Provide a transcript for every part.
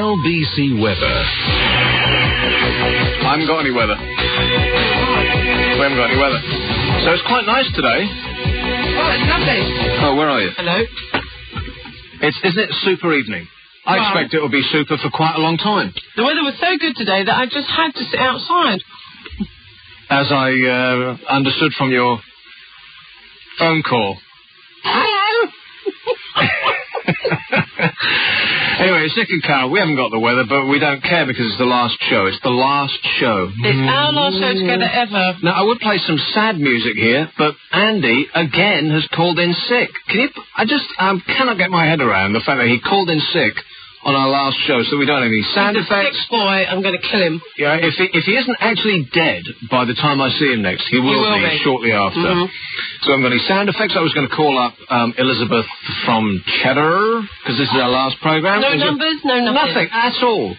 LBC weather. I haven't got any weather. We haven't got any weather. So it's quite nice today. Oh, it's lovely. Oh, where are you? Hello. Isn't it super evening? I expect it will be super for quite a long time. The weather was so good today that I just had to sit outside. As I understood from your phone call. Hello. Anyway, it's Nick and Carol. We haven't got the weather, but we don't care because it's the last show. It's the last show. It's our last show together ever. Now, I would play some sad music here, but Andy, again, has called in sick. I just cannot get my head around the fact that he called in sick on our last show, so we don't have any sound effects. He's a sick boy. I'm going to kill him. Yeah, if he isn't actually dead by the time I see him next, he will be shortly after. So I'm going to sound effects. I was going to call up Elizabeth from Cheddar, because this is our last programme. No numbers, no nothing. Nothing at all.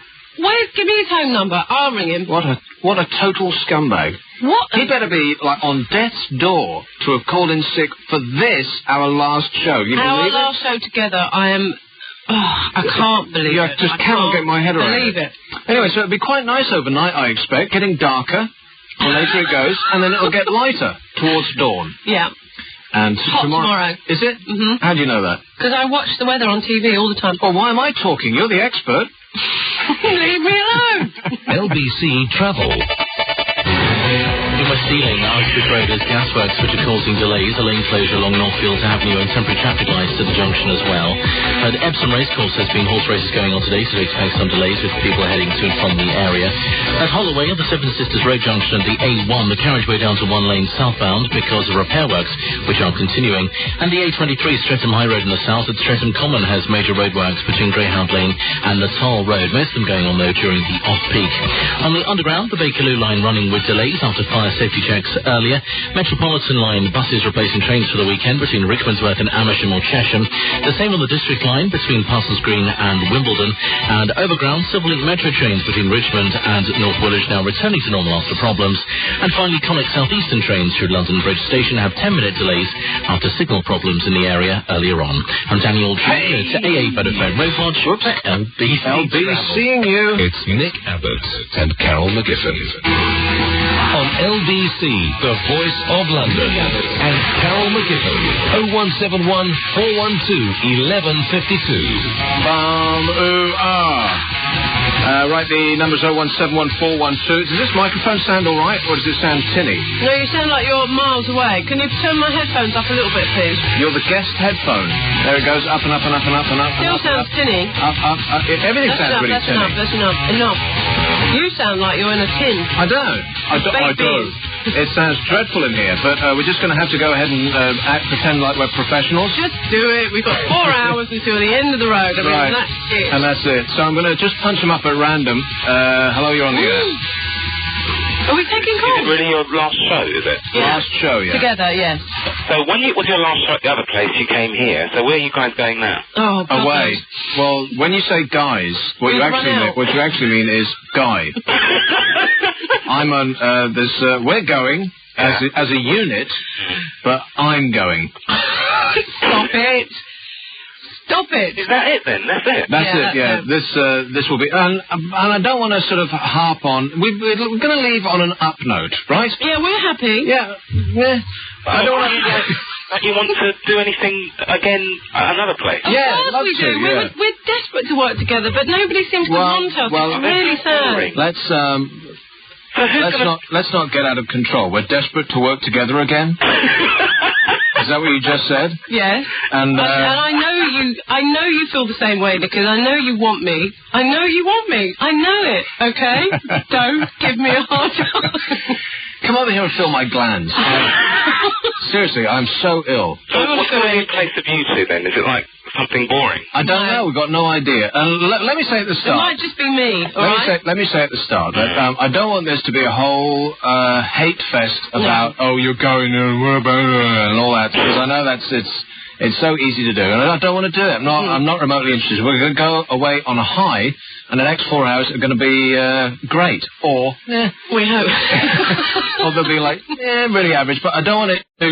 Give me his home number. I'll ring him. What a total scumbag. What? He better be, like, on death's door to have called in sick for this, our last show. You believe it? Our last show together, I can't believe it. I just cannot get my head around believe it. Anyway, so it'll be quite nice overnight, I expect. Getting darker the later it goes, and then it'll get lighter towards dawn. Yeah. And hot tomorrow. Is it? Mm-hmm. How do you know that? Because I watch the weather on TV all the time. Well, why am I talking? You're the expert. Leave me alone. LBC Travel. In West Ealing, Archbridge Road is gasworks which are causing delays. A lane closure along Northfields Avenue and temporary traffic lights to the junction as well. At Epsom Racecourse has been horse races going on today, so we expect some delays with people heading to and from the area. At Holloway, at the Seven Sisters Road junction at the A1, the carriageway down to one lane southbound because of repair works which are continuing. And the A23 Streatham High Road in the south at Streatham Common has major roadworks between Greyhound Lane and the Toll Road. Most of them going on though during the off-peak. On the underground, the Bakerloo line running with delays after fire safety checks earlier. Metropolitan line buses replacing trains for the weekend between Rickmansworth and Amersham or Chesham. The same on the District line between Parsons Green and Wimbledon. And overground Silver Link metro trains between Richmond and North Woolwich now returning to normal after problems. And finally, Connect Southeastern trains through London Bridge Station have 10-minute delays after signal problems in the area earlier on. I'm Daniel Tree to AA Vodafone Road Lodge for LBCing you. It's Nick Abbot and Carol McGiffin. On LBC, the voice of London, and Carol McGiffin, 0171 412 1152. Right, the number's 0171412. Does this microphone sound all right, or does it sound tinny? No, you sound like you're miles away. Can you turn my headphones up a little bit, please? You're the guest headphone. There it goes, up and up and up and up and up. Still sounds tinny. Up. Everything sounds really tinny. That's enough. You sound like you're in a tin. I don't. It sounds dreadful in here, but we're just going to have to go ahead and pretend like we're professionals. Just do it. We've got 4 hours until the end of the road. Right. That's it. And that's it. So I'm going to just punch them up at random. Hello, you're on the air. Are we taking calls? Is it really your last show, is it? Yeah. Last show, yeah. Together, yes. So when was your last show at the other place, you came here. So where are you guys going now? Oh, God. Away. Well, when you say guys, what you actually mean is Guy. I'm on, we're going as a unit, but I'm going. Stop it. Stop it. Is that it then? That's it? That's it, yeah. This will be... And I don't want to sort of harp on... We're going to leave on an up note, right? Yeah, we're happy. Yeah. I don't want to... You want to do anything again at another place? Yeah, of course we do. Yeah. We're desperate to work together, but nobody seems to want us. It's really sad. Let's not get out of control. We're desperate to work together again. Is that what you just said? Yes. And I know you feel the same way, because I know you want me. I know you want me. I know it, okay? Don't give me a hard time. Come over here and feel my glands. Seriously, I'm so ill. So what's the new place of you two then? Is it like something boring? I don't know. We've got no idea. Let me say at the start. It might just be me, Let me say at the start that I don't want this to be a whole hate fest about, you're going and all that, because I know It's so easy to do, and I don't want to do it. I'm not remotely interested. We're going to go away on a high, and the next 4 hours are going to be great. Or, we hope. or they'll be like, really average, but I don't want it. How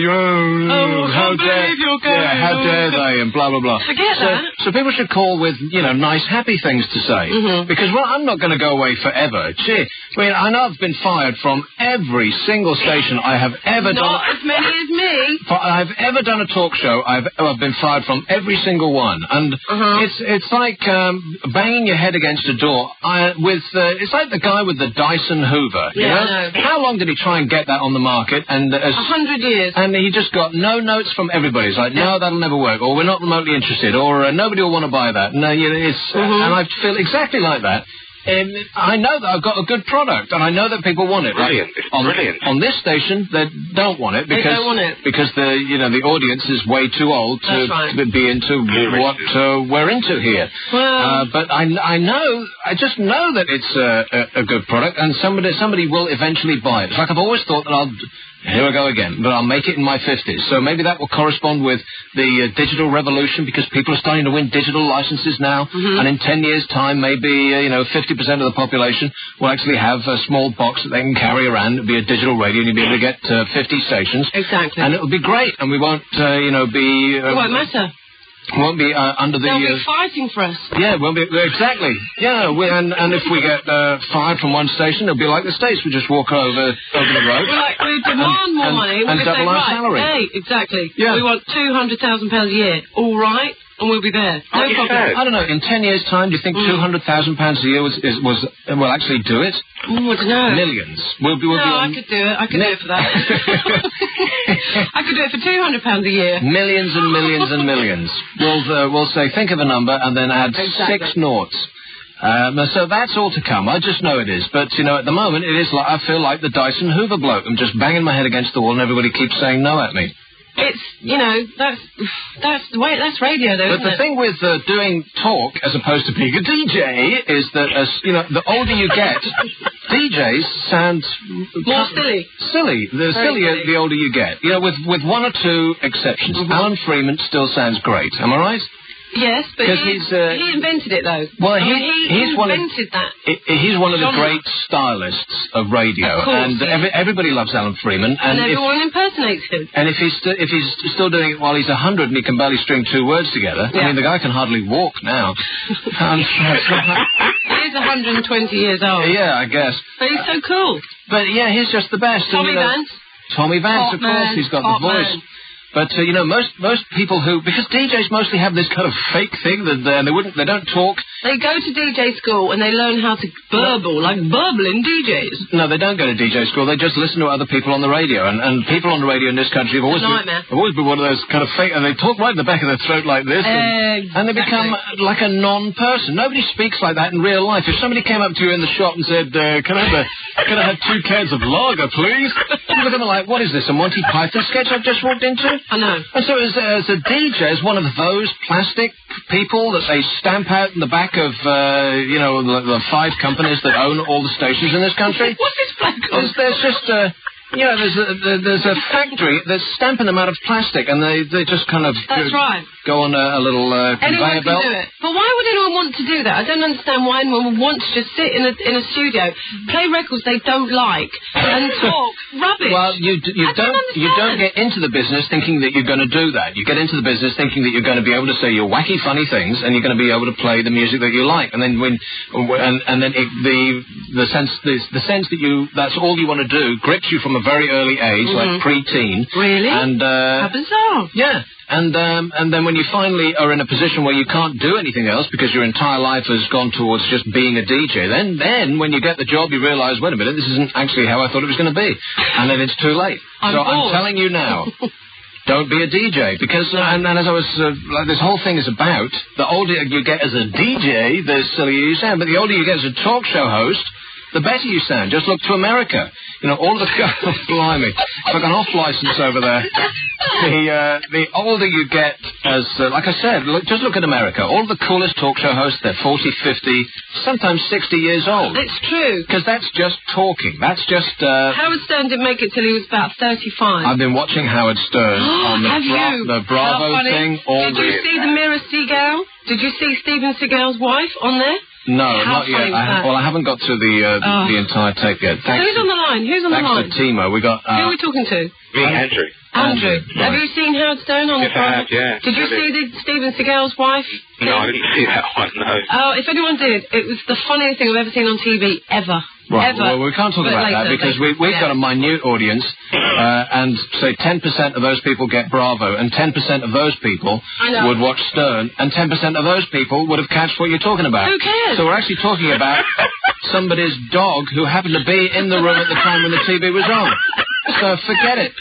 dare you're going. Yeah, how dare they, and blah, blah, blah. I get that. So people should call with, nice, happy things to say. Because, I'm not going to go away forever. Gee, I know I've been fired from every single station I have ever done. Not as many as me. I've ever done a talk show. I've been fired from every single one. And it's like banging your head against a door. It's like the guy with the Dyson Hoover. Yeah, I know. How long did he try and get that on the market? And 100 years. And he just got no notes from everybody. It's like, no, that'll never work, or we're not remotely interested, or nobody will want to buy that. No, and I feel exactly like that. I know that I've got a good product, and I know that people want it. Brilliant. Right? Brilliant. On this station, they don't want it because the audience is way too old to be into what we're into here. Well, but I just know that it's a good product, and somebody will eventually buy it. It's like I've always thought that here I go again, but I'll make it in my 50s. So maybe that will correspond with the digital revolution, because people are starting to win digital licenses now. And in 10 years' time, maybe 50% of the population will actually have a small box that they can carry around. It'll be a digital radio, and you'll be able to get 50 stations. Exactly. And it'll be great, and we won't, be... it won't matter. Won't be under the... They'll be fighting for us. Yeah, won't be... Exactly. Yeah, and if we get fired from one station, it'll be like the States. We just walk over the road. We demand more money. And double our salary. Hey, exactly. Yeah. We want £200,000 a year. All right. And we'll be there. No problem. I don't know. In 10 years' time, do you think £200,000 a year will actually do it? I don't know. Millions. I could do it. I could do it for that. I could do it for £200 a year. Millions and millions and millions. We'll say, think of a number and then add 6 noughts. So that's all to come. I just know it is. But, at the moment, it is like I feel like the Dyson Hoover bloke. I'm just banging my head against the wall and everybody keeps saying no at me. It's, that's the way, that's radio though, But the thing with doing talk as opposed to being a DJ is that, the older you get, DJs sound... more silly. Silly. The sillier the older you get. With one or two exceptions. Alan Freeman still sounds great. Am I right? Yes, but he invented it, though. Well, he invented that. He's one of the great stylists of radio, of course, and everybody loves Alan Freeman. And everyone impersonates him. And if he's still doing it while he's 100 and he can barely string 2 words together, I mean, the guy can hardly walk now. He is 120 years old. Yeah, I guess. But he's so cool. But yeah, he's just the best. Tommy Vance. Tommy Vance, of course, he's got the voice. Man. But, most people because DJs mostly have this kind of fake thing that they don't talk. They go to DJ school and they learn how to burble, like burbling DJs. No, they don't go to DJ school. They just listen to other people on the radio. And people on the radio in this country have always been one of those kind of fake, and they talk right in the back of their throat like this. And they become like a non-person. Nobody speaks like that in real life. If somebody came up to you in the shop and said, can I have 2 cans of lager, please? You look at them like, what is this, a Monty Python sketch I've just walked into? I know. And so as a DJ, as one of those plastic people that they stamp out in the back of, the 5 companies that own all the stations in this country. What's this black? There's just there's a factory that's stamping them out of plastic, and they just kind of go on a little conveyor belt. Anyone can do it. But why would anyone want to do that? I don't understand why anyone would want to just sit in a studio, play records they don't like, and talk rubbish. Well, you don't get into the business thinking that you're going to do that. You get into the business thinking that you're going to be able to say your wacky, funny things, and you're going to be able to play the music that you like. And then the sense that that's all you want to do grips you from a very early age, like pre-teen. Really? And how bizarre. Yeah. And then when you finally are in a position where you can't do anything else because your entire life has gone towards just being a DJ, then when you get the job, you realise, wait a minute, this isn't actually how I thought it was going to be. And then it's too late. I'm telling you now, don't be a DJ. Because, and as I was, this whole thing is about, the older you get as a DJ, the sillier you sound. But the older you get as a talk show host, the better you sound. Just look to America. You know, all the blimey, it's like an off license over there. The older you get, as like I said, just look at America. All the coolest talk show hosts, they're 40, 50, sometimes 60 years old. It's true. Because that's just talking. That's just... Howard Stern didn't make it till he was about 35. I've been watching Howard Stern on the Bravo thing. Did you see the Mira Seagal? Did you see Steven Seagal's wife on there? No, not yet. I haven't got to the entire tape yet. Who's on the line? Who's on the line? Thanks to Timo. We got... Who are we talking to? Me, Andrew. Andrew. Have you seen Howard Stern on the program? Yeah. Did you see the Steven Seagal's wife? No, I didn't see that one, no. Oh, if anyone did, it was the funniest thing I've ever seen on TV, ever. Right, ever. well, we can't talk about that because we've got a minute audience, and say 10% of those people get Bravo, and 10% of those people would watch Stern, and 10% of those people would have catched what you're talking about. Who cares? So we're actually talking about somebody's dog who happened to be in the room at the time when the TV was on. So forget it.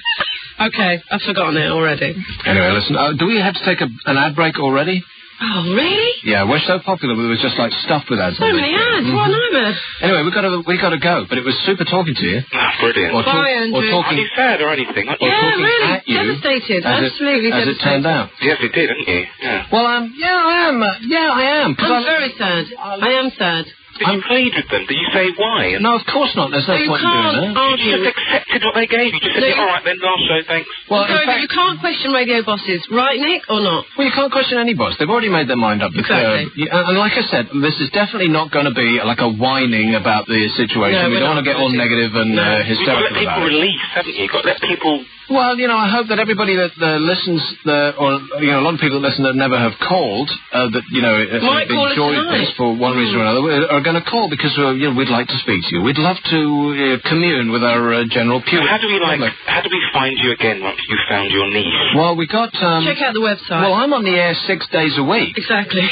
Okay, I've forgotten it already. Anyway, listen, do we have to take an ad break already? Oh, really? Yeah, we're so popular, it was just like stuffed with ads. So many ads, what a nightmare. Anyway, we got to go, but it was super talking to you. Brilliant. Bye, Andrew. Are you sad or anything? Yeah, really, at you devastated, absolutely as devastated. it turned out. Yes, it did, didn't you? Yeah. Well, I am. I am. I'm very sad. I am sad. Did you plead with them? Did you say why? No, of course not. There's no point in doing that. You just accepted what they gave you. You just said, all right, then, last show, thanks. Well, sorry, but you can't question radio bosses, right, Nick, or not? Well, you can't question any boss. They've already made their mind up. Exactly. And like I said, this is definitely not going to be like a whining about the situation. No, we don't want to get all negative and hysterical You've got to let people about it. release, haven't you? You've got to let people... Well, you know, I hope that everybody that listens, or, you know, a lot of people that listen that never have called, that, you know, enjoyed this for one reason or another, are going to call because, you know, we'd like to speak to you. We'd love to commune with our general public. How do we find you again once you've found your niche? Well, we got... check out the website. Well, I'm on the air 6 days a week. Exactly.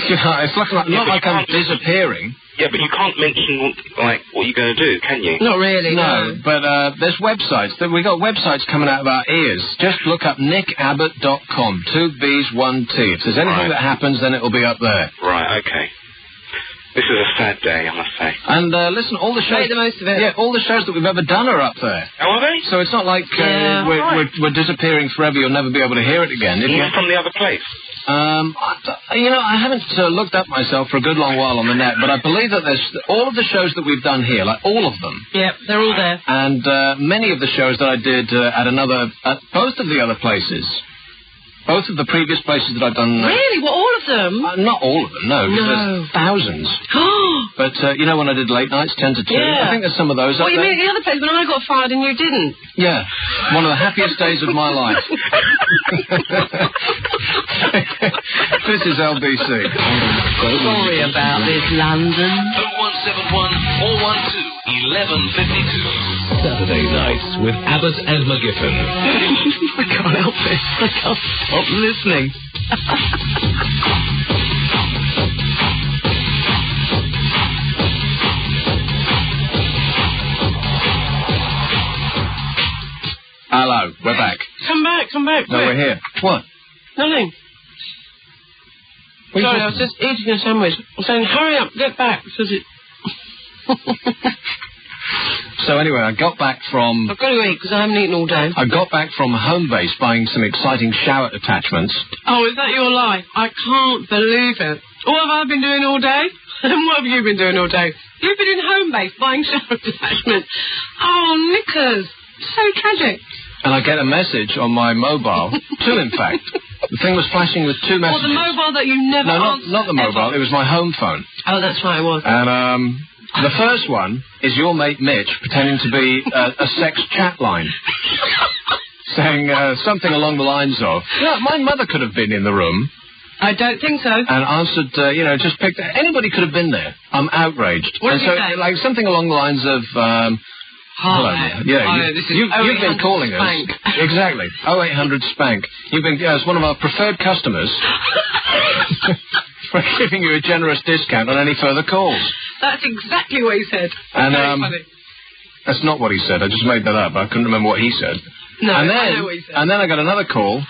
You know, it's not like I'm disappearing. Yeah, but you can't mention, like, what you're going to do, can you? Not really, no. But there's websites. We got websites coming out of our ears. Just look up nickabbot.com. 2 B's, 1 T. If there's anything that happens, then it'll be up there. Right, okay. This is a sad day, I must say. And listen, all the shows... Make the most of it. Yeah, all the shows that we've ever done are up there. Oh, are they? So it's not like we're disappearing forever. You'll never be able to hear it again. Even from the other place? You know, I haven't looked up myself for a good long while on the net, but I believe that there's all of the shows that we've done here, like all of them. Yep, they're all there. And many of the shows that I did at both of the other places. Both of the previous places that I've done... Really? What, all of them? Not all of them, no. There's thousands. But, you know, when I did late nights, 10 to 2, I think there's some of those up there. What, you mean the other place when I got fired and you didn't? Yeah. One of the happiest days of my life. This is LBC. Sorry about this, London. 0171 412 1152. Saturday nights with Abbot and McGiffin. I can't help it. I can't stop listening. Hello, we're back. Come back. No, we're here. What? Nothing. Sorry, I was just eating a sandwich. I'm saying, hurry up, get back, because it... So anyway, I got back from... I've got to eat, because I haven't eaten all day. I got back from home base buying some exciting shower attachments. Oh, is that your lie? I can't believe it. What have I been doing all day? And what have you been doing all day? You've been in home base buying shower attachments. Oh, knickers. So tragic. And I get a message on my mobile, 2 in fact. The thing was flashing with 2 messages. Well, the mobile that you never answered. No, not the mobile. It was my home phone. Oh, that's right, it was. And the first one is your mate Mitch pretending to be a sex chat line. Saying something along the lines of, yeah, my mother could have been in the room. I don't think so. And answered, you know, just picked... Anybody could have been there. I'm outraged. What did you say? Like something along the lines of... hello. Yeah, you've been calling us. Exactly. 0800 Spank. You've been as one of our preferred customers. We're giving you a generous discount on any further calls. That's exactly what he said. And very funny. That's not what he said. I just made that up. I couldn't remember what he said. No, and then, I know what he said. And then I got another call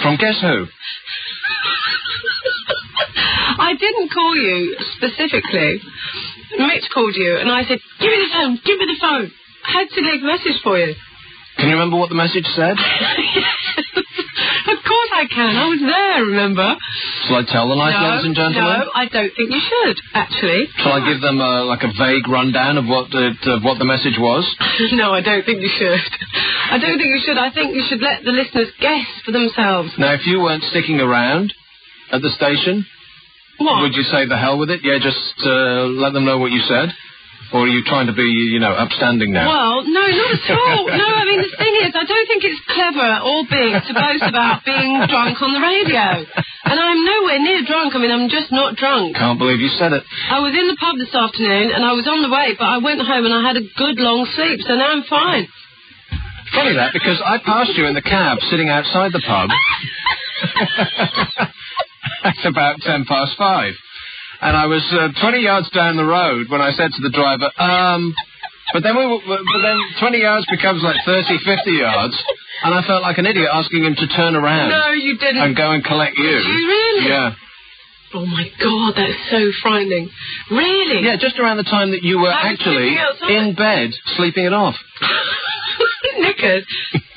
from guess who? I didn't call you specifically Mitch called you, and I said, give me the phone, give me the phone. I had to leave a message for you. Can you remember what the message said? Of course I can. I was there, remember? Shall I tell the ladies and gentlemen? No, I don't think you should, actually. Shall I give them like a vague rundown of what the message was? No, I don't think you should. I don't think you should. I think you should let the listeners guess for themselves. Now, if you weren't sticking around at the station, what? Would you say the hell with it? Yeah, just let them know what you said? Or are you trying to be, upstanding now? Well, no, not at all. No, I mean, the thing is, I don't think it's clever or big to boast about being drunk on the radio. And I'm nowhere near drunk. I mean, I'm just not drunk. Can't believe you said it. I was in the pub this afternoon, and I was on the way, but I went home and I had a good long sleep, so now I'm fine. Funny that, because I passed you in the cab sitting outside the pub. It's about 5:10. And I was 20 yards down the road when I said to the driver, but then 20 yards becomes like 30, 50 yards, and I felt like an idiot asking him to turn around. No, you didn't. And go and collect you. Did you really? Yeah. Oh, my God, that's so frightening. Really? Yeah, just around the time that you were actually in bed sleeping it off. Knickers,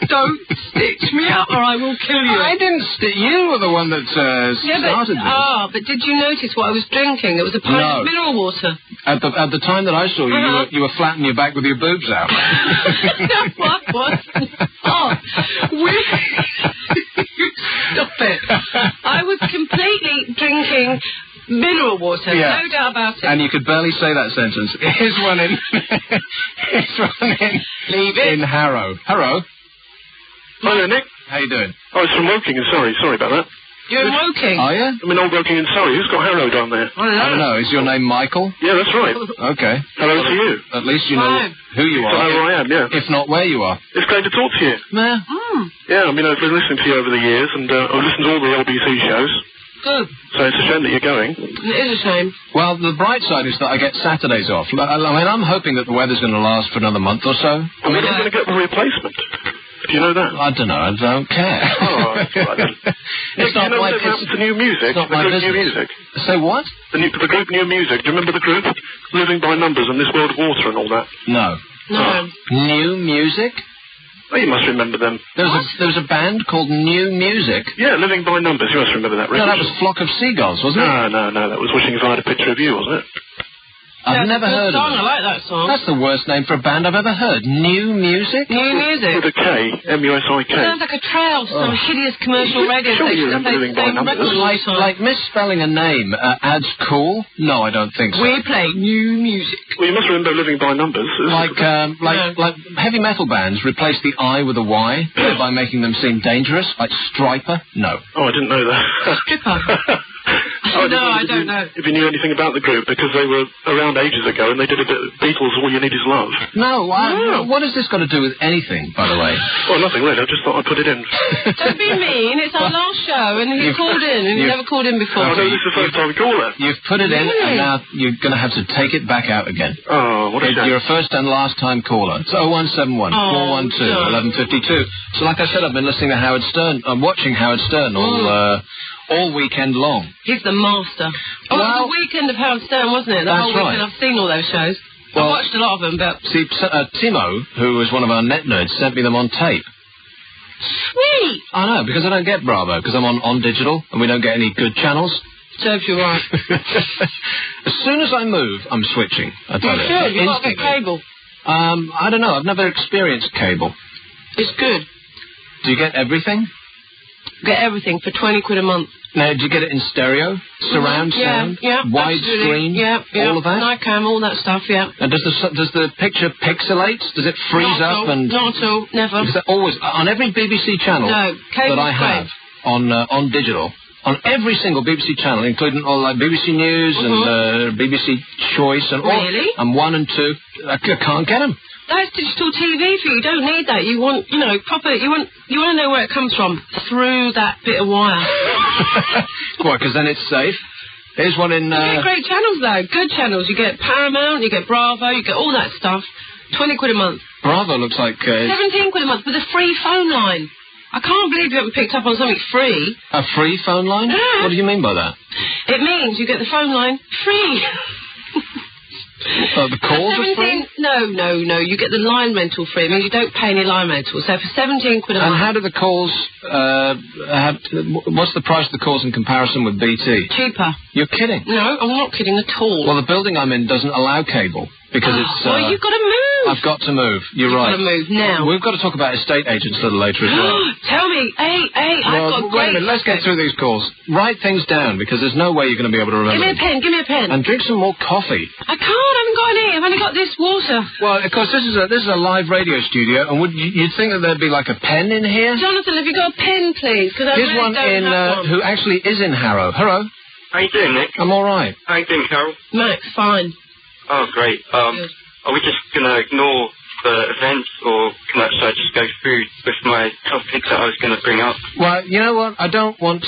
don't stitch me up or I will kill you. I didn't stitch. You were the one that started this. But did you notice what I was drinking? It was a pint of mineral water. At the time that I saw you, you were flat on your back with your boobs out. No, I wasn't. Stop it. I was completely drinking mineral water, no doubt about it. And you could barely say that sentence. Here's one in... Leave it. In Harrow. Harrow? Hi there, Nick. How you doing? Oh, it's from Woking in Surrey. Sorry about that. You're in Woking? Are you? I'm in Old Woking in Surrey. Who's got Harrow down there? I don't know. Is your name Michael? Yeah, that's right. Okay. Hello to you. At least you know who you are. I know who I am, yeah. If not, where you are. It's great to talk to you. Yeah. Yeah, I mean, I've been listening to you over the years, and I've listened to all the LBC shows. Good. So it's a shame that you're going. It is a shame. Well, the bright side is that I get Saturdays off. I mean, I'm hoping that the weather's going to last for another month or so. I mean, I'm going to get a replacement. Do you know that? I don't know. I don't care. Oh, that's right then. It's not do you know my what happened to New Music? It's not my business. New Music. Say what? The group New Music. Do you remember the group? Living by Numbers and This World of Water and all that? No. No. New Music? Oh, you must remember them. There was a band called New Music. Yeah, Living by Numbers. You must remember that. No, that was Flock of Seagulls, wasn't it? No. That was Wishing If I Had a Picture of You, wasn't it? I've never heard of it. I like that song. That's the worst name for a band I've ever heard. New Music? New Music. With a K, M-U-S-I-K. Sounds like a trail to some hideous commercial radio Sure, station. you remember Living by Numbers. Like misspelling a name adds cool? No, I don't think so. We play New Music. Well, you must remember Living by Numbers. Like heavy metal bands replace the I with a Y, thereby making them seem dangerous, like Striper? No. Oh, I didn't know that. Stripper. No, I don't know. If you knew anything about the group, because they were around ages ago and they did a bit of Beatles, All You Need Is Love. No, what has this got to do with anything, by the way? Well, nothing really. I just thought I'd put it in. Don't be mean. It's our last show and he's called in and he's never called in before. Oh, no, this is the first time caller. You've put it in and now you're going to have to take it back out again. Oh, what a shame. You're a first and last time caller. It's 0171 412 1152. So like I said, I've been listening to Howard Stern. I'm watching Howard Stern all weekend long. He's the master. Oh, it was the weekend of Howard Stern, wasn't it? The whole weekend. I've seen all those shows. Well, I've watched a lot of them, but... See, Timo, who was one of our net nerds, sent me them on tape. Sweet! I know, because I don't get Bravo, because I'm on digital, and we don't get any good channels. Serves you right. As soon as I move, I'm switching. I tell you. Sure, you've got to get cable. I don't know, I've never experienced cable. It's good. Do you get everything? Get everything for 20 quid a month. Now, do you get it in stereo? Surround sound? Yeah, widescreen? Yeah. All of that? Nicam, all that stuff, yeah. And does the picture pixelate? Does it freeze up? Not at all, never. Is that always, on every BBC channel that I have on digital, on every single BBC channel, including all like BBC News and BBC Choice and all, and 1 and 2, I can't get them. That's digital TV for you. You don't need that. You want, proper. You want to know where it comes from through that bit of wire. Why? Because then it's safe. Here's one in. You get great channels though. Good channels. You get Paramount. You get Bravo. You get all that stuff. 20 quid a month. Bravo looks like. 17 quid a month with a free phone line. I can't believe you haven't picked up on something free. A free phone line? Yeah. What do you mean by that? It means you get the phone line free. The calls are free? No. You get the line rental free. I mean, you don't pay any line rental. So for 17 quid a month... And how do the calls... what's the price of the calls in comparison with BT? Cheaper. You're kidding? No, I'm not kidding at all. Well, the building I'm in doesn't allow cable. Because it's... well, you've got to move. I've got to move. You've right. You've got to move now. We've got to talk about estate agents a little later as well. Tell me. Hey, I've got wait a minute. Let's get through these calls. Write things down, because there's no way you're going to be able to remember. Give me a pen. And drink some more coffee. I can't. I haven't got any. I've only got this water. Well, of course, this is a live radio studio, and you'd think that there'd be like a pen in here? Jonathan, have you got a pen, please? Because Here's one in who actually is in Harrow. Hello. How you doing, Nick? I'm all right. How you doing, Carol? Max, fine. Oh, great. Good. Are we just going to ignore the events, or should I just go through with my topic that I was going to bring up? Well, you know what? I don't want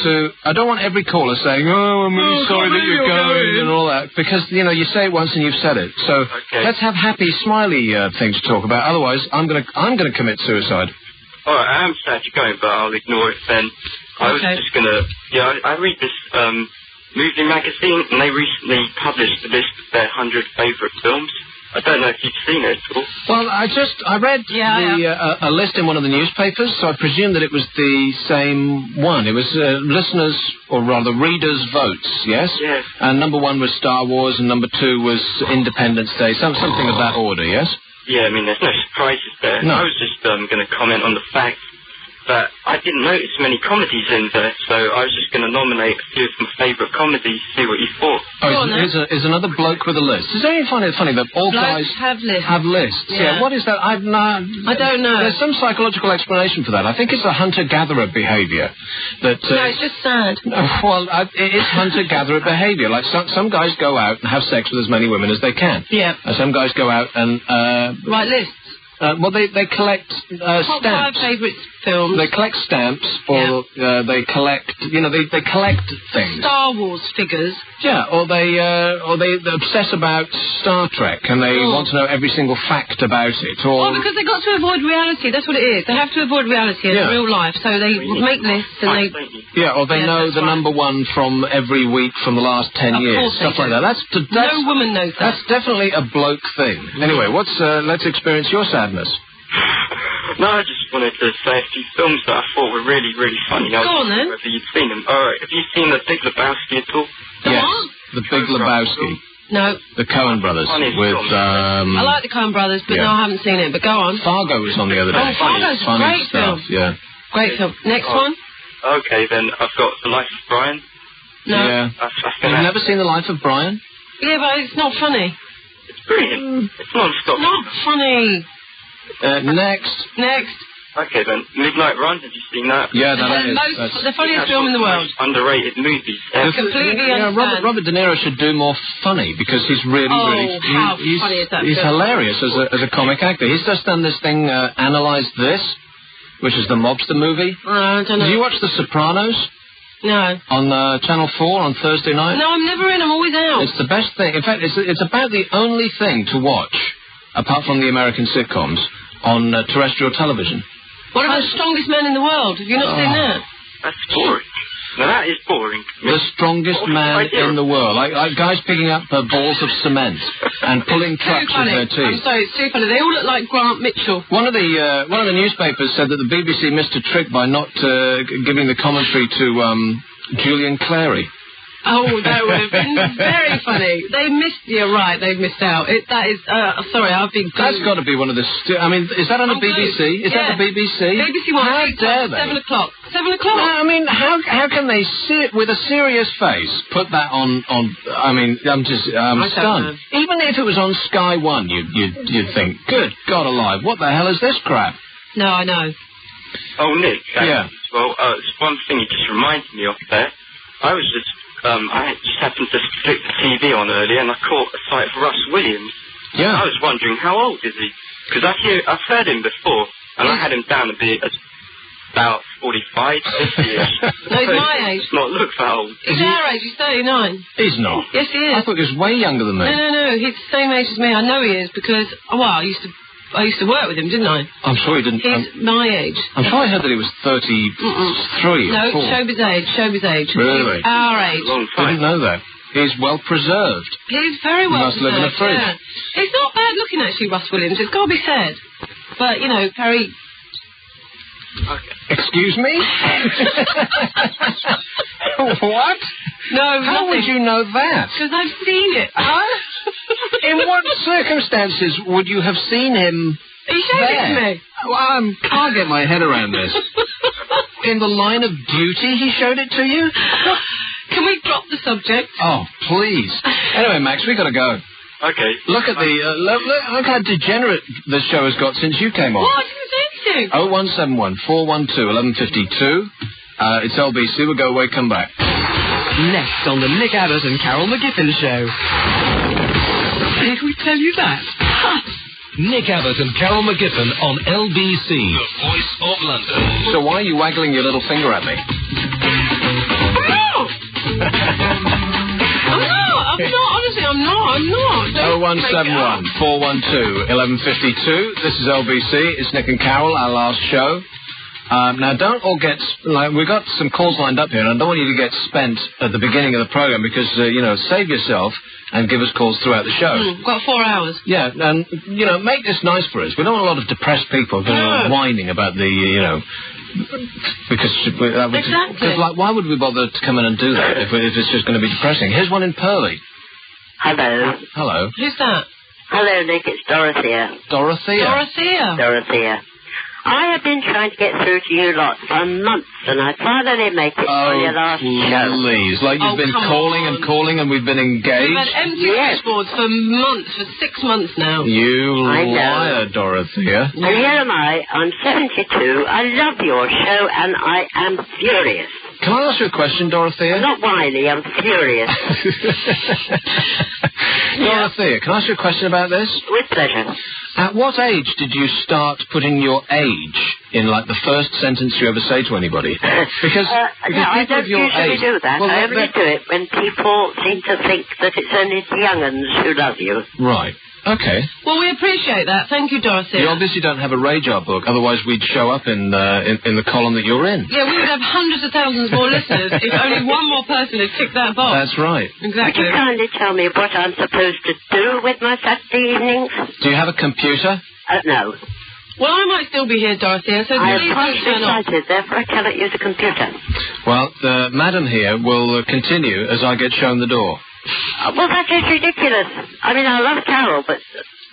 every caller saying, "Oh, I'm really sorry that you're going," and all that, because you say it once and you've said it. So let's have happy, smiley things to talk about. Otherwise, I'm gonna commit suicide. All right, I am sad you're going, but I'll ignore it then. I was just gonna, I read this movie magazine, and they recently published a list of their 100 favourite films. I don't know if you've seen it at all. Well, I read a list in one of the newspapers, so I presume that it was the same one. It was listeners, or rather readers' votes, yes? Yes. And number 1 was Star Wars, and number 2 was Independence Day, something of that order, yes? Yeah, I mean, there's no surprises there. No. I was just going to comment on the fact that I didn't notice many comedies in there, so I was just going to nominate a few of my favourite comedies, see what you thought. Oh, here's another bloke with a list. Is there anything funny that all guys have lists? Have lists. Yeah. What is that? I don't know. There's some psychological explanation for that. I think it's a hunter-gatherer behaviour. No, it's just sad. Well, it is hunter-gatherer behaviour. Like some guys go out and have sex with as many women as they can. Yeah. And some guys go out and write lists. Well, they collect Top stamps. 5 favourite films. They collect stamps, or they collect, they collect things. Star Wars figures. Yeah, or they obsess about Star Trek, and they want to know every single fact about it. Or because they got to avoid reality. That's what it is. They have to avoid reality in real life, so they make lists and they. Yeah, or they know the number 1 from every week from the last 10 years, stuff like that. That's no woman knows that. That's definitely a bloke thing. Anyway, let's experience your sadness. No, I just wanted to say a few films that I thought were really, really funny. Go on then. Whether you'd seen them. Alright, have you seen The Big Lebowski at all? Yes, The Big Lebowski. No. The Coen Brothers with I like the Coen Brothers, but no, I haven't seen it. But go on. Fargo was on the other day. Oh, Fargo's a great film. Yeah. Great film. Next one. Okay, then I've got The Life of Brian. No. Yeah. You've never seen The Life of Brian? Yeah, but it's not funny. It's brilliant. It's non-stop. Not funny. Next. Okay, then. Midnight Run, have you seen that? Yeah, that's the funniest film in the world. Underrated movies. Completely understand. Robert De Niro should do more funny, because he's really, how funny is that he's film? hilarious as a comic actor. He's just done this thing, Analyze This, which is the mobster movie. I don't know. Did you watch The Sopranos? No. On Channel 4 on Thursday night? No, I'm never in. I'm always out. It's the best thing. In fact, it's about the only thing to watch, apart from the American sitcoms, on terrestrial television. What about The Strongest Man in the World? Have you not seen that? That's boring. Now, that is boring. The strongest man in the world. Like guys picking up balls of cement and pulling trucks with their teeth. I'm sorry, it's too funny. They all look like Grant Mitchell. One of the newspapers said that the BBC missed a trick by not giving the commentary to Julian Clary. Oh, that would have been very funny. They missed. You're right. They've missed out. That is. Sorry, I've been. That's got to be one of the. I mean, is that on the BBC? Is that the BBC? BBC One. How dare they? 7 o'clock. 7 o'clock. No, I mean, how can they sit with a serious face put that on? I mean, I'm stunned. Even if it was on Sky One, you'd think, good God alive, what the hell is this crap? No, I know. Oh, Nick. Yeah. Well, it's one thing you just reminded me of there. I just happened to flick the TV on earlier, and I caught a sight of Russ Williams. Yeah. I was wondering, how old is he? Because I've heard him before, and I had him down to be about 45, 50-ish. No, he's my age. He does not look that old. He's our age. He's 39. He's not. Yes, he is. I thought he was way younger than me. No. He's the same age as me. I know he is because, I used to work with him, didn't I? I'm sure he didn't. He's my age. I'm sure I heard that he was 33 No, or 4. Showbiz age. Really? He's our age. I didn't know that. He's well preserved. He's very well Must live in a fridge. Yeah. It's not bad looking, actually, Russ Williams. It's got to be said. But, you know, Perry... Okay. Excuse me? What? No, How would you know that? Because I've seen it. In what circumstances would you have seen him? He showed it to me. Well, I can't get my head around this. In the line of duty, he showed it to you? Can we drop the subject? Oh, please. Anyway, Max, we got to go. Okay. Look at look how degenerate this show has got since you came on. What? I didn't say anything. 0171 412 1152. It's LBC. We'll go away, come back. Next on the Nick Abbot and Carol McGiffin Show. Did we tell you that? Nick Abbot and Carol McGiffin on LBC, the voice of London. So why are you waggling your little finger at me? I'm not. 0171 412 1152. This is LBC. It's Nick and Carol, our last show. Now, don't all get... we've got some calls lined up here, and I don't want you to get spent at the beginning of the programme because, save yourself and give us calls throughout the show. Got 4 hours. Yeah, and, make this nice for us. We don't want a lot of depressed people whining about the, because why would we bother to come in and do that if it's just going to be depressing? Here's one in Purley. Hello. Hello. Who's that? Hello, Nick. It's Dorothea. Dorothea. I have been trying to get through to you lot for months, and I finally make it on your last show. Please. Like you've been calling and calling, and we've been engaged. We've had empty switchboards for months, for 6 months now. You liar, Dorothea. And here am I. I'm 72. I love your show, and I am furious. Can I ask you a question, Dorothea? I'm not whiny, I'm furious. Dorothea, can I ask you a question about this? With pleasure. At what age did you start putting your age in, the first sentence you ever say to anybody? Because no, I don't usually do that. Well, I only do it when people seem to think that it's only the young uns who love you. Right. Okay. Well, we appreciate that. Thank you, Dorothea. You obviously don't have a radar book, otherwise we'd show up in the column that you're in. Yeah, we would have hundreds of thousands more listeners if only one more person had ticked that box. That's right. Exactly. Would you kindly tell me what I'm supposed to do with my Saturday evenings? Do you have a computer? No. Well, I might still be here, Dorothea, so please don't turn off. Therefore I cannot use a computer. Well, the madam here will continue as I get shown the door. Well, that is ridiculous. I mean, I love Carol, but...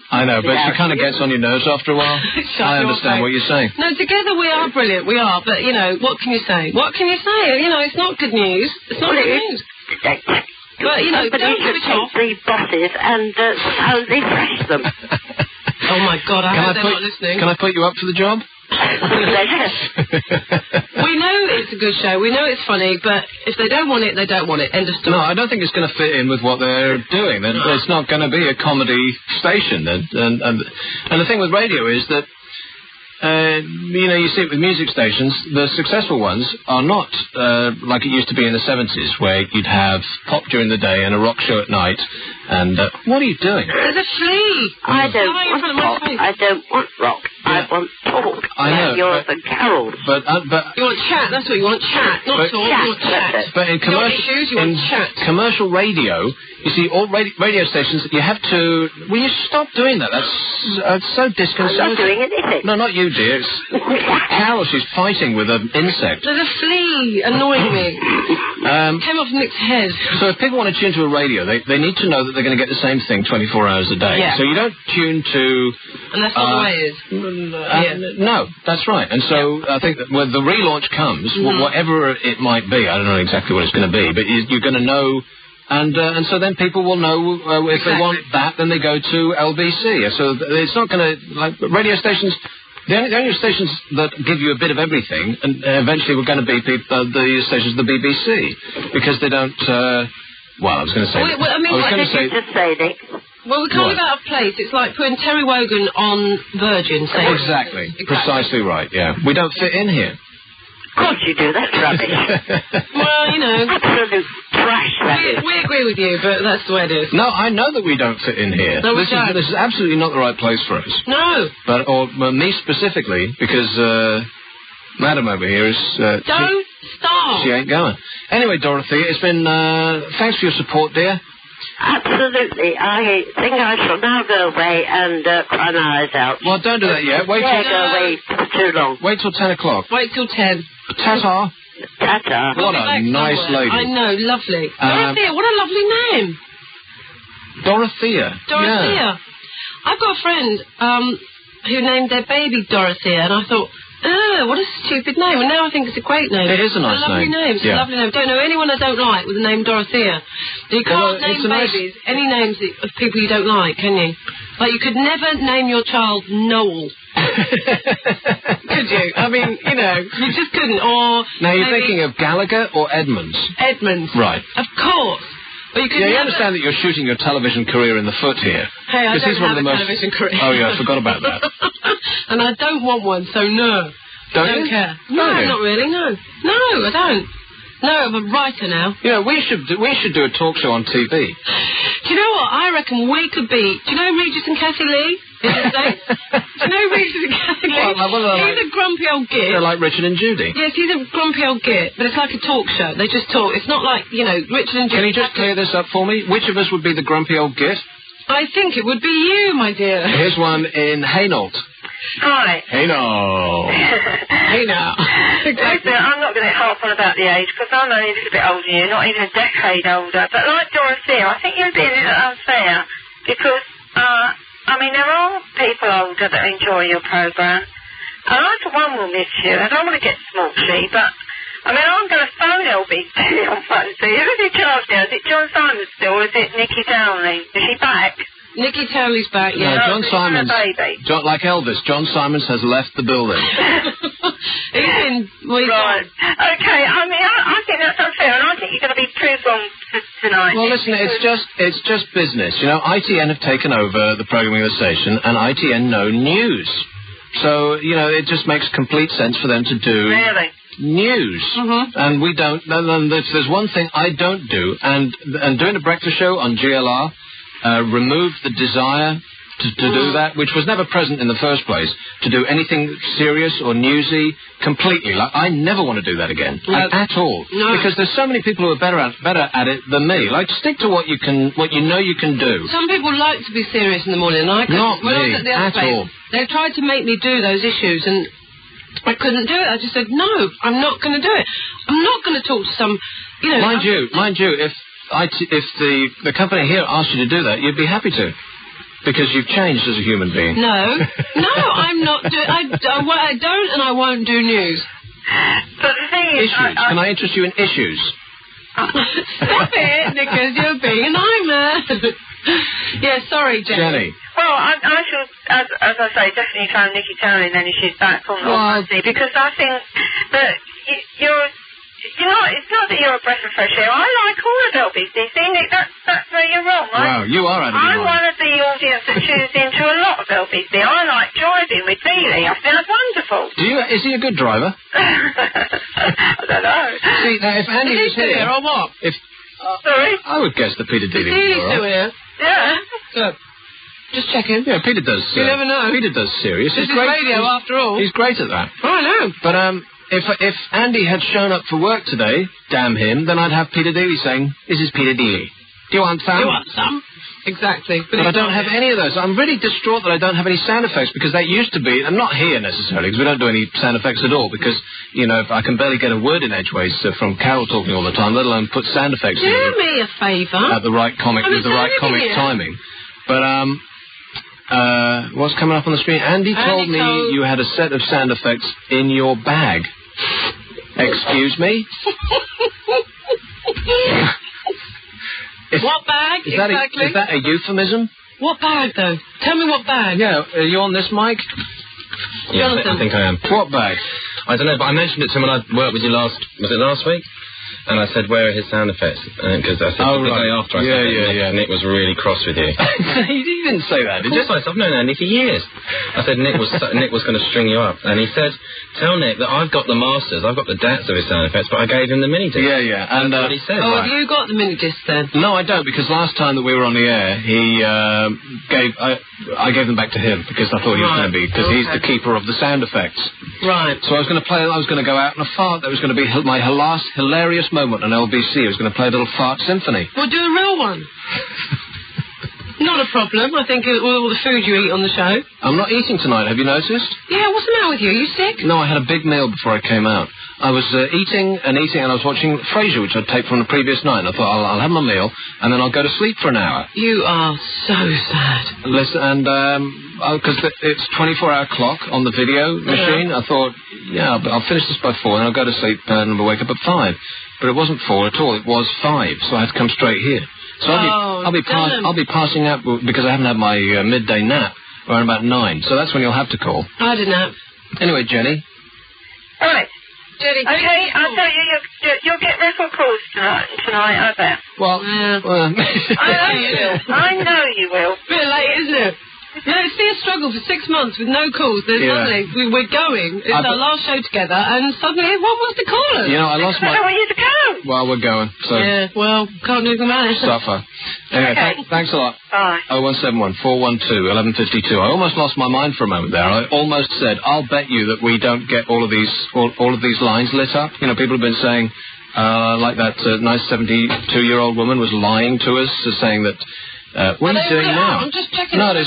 I know, but she kind of gets on your nerves after a while. I understand what you're saying. No, together we are brilliant, we are, but, what can you say? What can you say? It's not good news. It's not good news. But, don't switch off. The bosses and soundly thrash them. Oh, my God, I hope they're not listening. Can I put you up for the job? We know it's a good show. We know it's funny, but if they don't want it, they don't want it. End of story. No, I don't think it's going to fit in with what they're doing. It's not going to be a comedy station. And the thing with radio is that, you see it with music stations, the successful ones are not like it used to be in the 70s, where you'd have pop during the day and a rock show at night. And what are you doing? There's a flea. I don't want pop. I don't want rock. I want talk. I know. Yours and Carol's. But you want chat. That's what you want. Chat, not talk. You want chat. But in commercial radio, you see, all radio stations, you have to... Will you stop doing that? That's so disconcerting. I'm not doing anything. No, not you, dear. It's Carol, she's fighting with an insect. There's a flea annoying me. Came off Nick's head. So if people want to tune to a radio, they need to know that they're going to get the same thing 24 hours a day. Yeah. So you don't tune to... And that's not the way it is. No, that's right. And so I think that when the relaunch comes, whatever it might be, I don't know exactly what it's going to be, but you're going to know... And so then people will know if they want that, then they go to LBC. So it's not going to... radio stations... The only stations that give you a bit of everything, and eventually we're going to be the stations of the BBC, because they don't... I was going to say... Nick? Well, we're kind of out of place. It's like putting Terry Wogan on Virgin. Exactly. Precisely right, yeah. We don't fit in here. Of course you do. That's rubbish. Well, absolute trash, that is. We agree with you, but that's the way it is. No, I know that we don't fit in here. No, we don't. This is absolutely not the right place for us. No. But me specifically, because Madam over here is... Don't Stop. She ain't going. Anyway, Dorothy, it's been, thanks for your support, dear. Absolutely. I think I shall now go away and cry my eyes out. Well, don't do that yet. Wait till... go away for too long. Wait till 10 o'clock. Wait till 10. Ta-ta. Ta-ta. What a nice lady. I know, lovely. Dorothea, what a lovely name. Dorothea. Dorothea. Yeah. I've got a friend who named their baby Dorothea, and I thought, what a stupid name. And now I think it's a great name. It is a nice lovely name. It's a lovely name. Don't know anyone I don't like with the name Dorothea. You can't name babies any names of people you don't like, can you? Like, you could never name your child Noel. Could you? I mean, you know, you just couldn't. Or now, you're thinking of Gallagher or Edmonds? Edmonds. Right. Of course. But you you understand that you're shooting your television career in the foot here. Hey, I don't have a television career. Oh, yeah, I forgot about that. And I don't want one, so no. Don't care. No, not really, no. No, I don't. No, I'm a writer now. You know, we should do a talk show on TV. Do you know what? I reckon we could be... Do you know Regis and Kathy Lee? Do you know Regis and Kathy Lee? He's a grumpy old git. They're like Richard and Judy. Yes, he's a grumpy old git, but it's like a talk show. They just talk. It's not like, you know, Richard and Judy... Can you just clear this up for me? Which of us would be the grumpy old git? I think it would be you, my dear. Here's one in Hainault. Hi. Hainault. Hainault. Exactly. I'm not going to harp on about the age, because I'm only a little bit older than you, not even a decade older. But like Dorothea, I think you're being a little unfair, because, I mean, there are people older that enjoy your programme. And I, for one, will miss you. I don't want to get smoochy, but, I mean, I'm going to phone LBC on Wednesday. Who's in charge now? Is it John Simon still, or is it Nikki Townley? Is she back? Nikki Townley's back, yeah. No, John Simons, like Elvis, John Simons has left the building. He's in... Well, right. Okay, I mean, I think that's unfair, and I think you're going to be proved wrong tonight. Well, listen, it's just business. You know, ITN have taken over the programming of the station, and ITN know news. So, you know, it just makes complete sense for them to do... Really? News. And we don't... And there's one thing I don't do, and doing a breakfast show on GLR... removed the desire to do that, which was never present in the first place, to do anything serious or newsy completely. Like, I never want to do that again, at all. No. Because there's so many people who are better at it than me. Like, stick to what you know you can do. Some people like to be serious in the morning, and I couldn't. Not me, at all. They tried to make me do those issues, and I couldn't do it. I just said, no, I'm not going to do it. I'm not going to talk to some, you know... Mind you, if the company here asked you to do that, you'd be happy to, because you've changed as a human being. No, I'm not. I don't, and I won't do news. But the thing is, issues. Can I interest you in issues? Stop it, Nicholas. You're being a nightmare. Yeah, sorry, Jenny. Well, I shall, as I say, definitely phone Nikki Townley then if she's back on Wednesday, because I think that you're. You know, it's not that you're a breath of fresh air. I like all of LBC. See, Nick, that's where you're wrong. Wow, you are out of your mind. I'm one of the audience that tunes into a lot of LBC. I like driving with Bealey. I think that's wonderful. Is he a good driver? I don't know. See, now, if Andy was here... or what? Sorry? I would guess that Peter Dealey was Dealey's still here. Yeah. Good. Just checking. Yeah, Peter does... you never know. Peter does serious. This is radio, after all. He's great at that. Oh, I know. But, If Andy had shown up for work today, damn him, then I'd have Peter Dealey saying, "This is Peter Dealey. Do you want some?" You want some? Exactly. But I don't have any of those. I'm really distraught that I don't have any sound effects, because that used to be, and not here necessarily, because we don't do any sound effects at all, because, you know, I can barely get a word in edgeways from Carol talking all the time, let alone put sound effects in. Do me a favour. At the right comic, with the right comic timing. But, what's coming up on the screen? Andy told me you had a set of sound effects in your bag. Excuse me? What bag, exactly? Is that a euphemism? What bag, though? Tell me what bag. Yeah, are you on this mic? Yeah, I think I am. What bag? I don't know, but I mentioned it to him when I worked with you last week? And I said, where are his sound effects? Because I said the day after I said it, and Nick was really cross with you. You didn't say that, did you? Of course, I've known Andy for years. I said Nick was going to string you up, and he said, "Tell Nick that I've got the masters, I've got the DATs of his sound effects, but I gave him the mini disc." Yeah, and that's what he said. Oh, have you got the mini disc then? No, I don't, because last time that we were on the air, I gave them back to him because I thought he was going to be, because he's the keeper of the sound effects. Right. So I was going to go out and fart. That was going to be my last hilarious moment on LBC. I was going to play a little fart symphony. Well, do a real one. Not a problem. I think all the food you eat on the show. I'm not eating tonight, have you noticed? Yeah, what's the matter with you? Are you sick? No, I had a big meal before I came out. I was eating, and I was watching Frasier, which I'd taped from the previous night. And I thought, I'll have my meal, and then I'll go to sleep for an hour. You are so sad. Listen, and because it's 24-hour clock on the video machine, I thought, yeah, I'll finish this by 4, and I'll go to sleep, and I'll wake up at 5. But it wasn't 4 at all. It was 5, so I had to come straight here. So I'll be passing out because I haven't had my midday nap around about 9. So that's when you'll have to call. I had a nap. Anyway, Jenny. All right. Jenny, okay, I'll tell you, you'll get record calls tonight, I bet. Well, I know you will. Bit late, isn't it? Yeah, it's been a struggle for 6 months with no calls. Then suddenly we're going. It's our last show together, and suddenly everyone wants to call us. You know, I lost my... I want you to go. Well, we're going. So yeah, well, can't do anything about it. Suffer. Anyway, thanks a lot. Bye. 0171 412 1152. I almost lost my mind for a moment there. I almost said, I'll bet you that we don't get all of these lines lit up. You know, people have been saying, like that nice 72-year-old woman was lying to us, saying that... what are you doing now? I'm just checking. No, we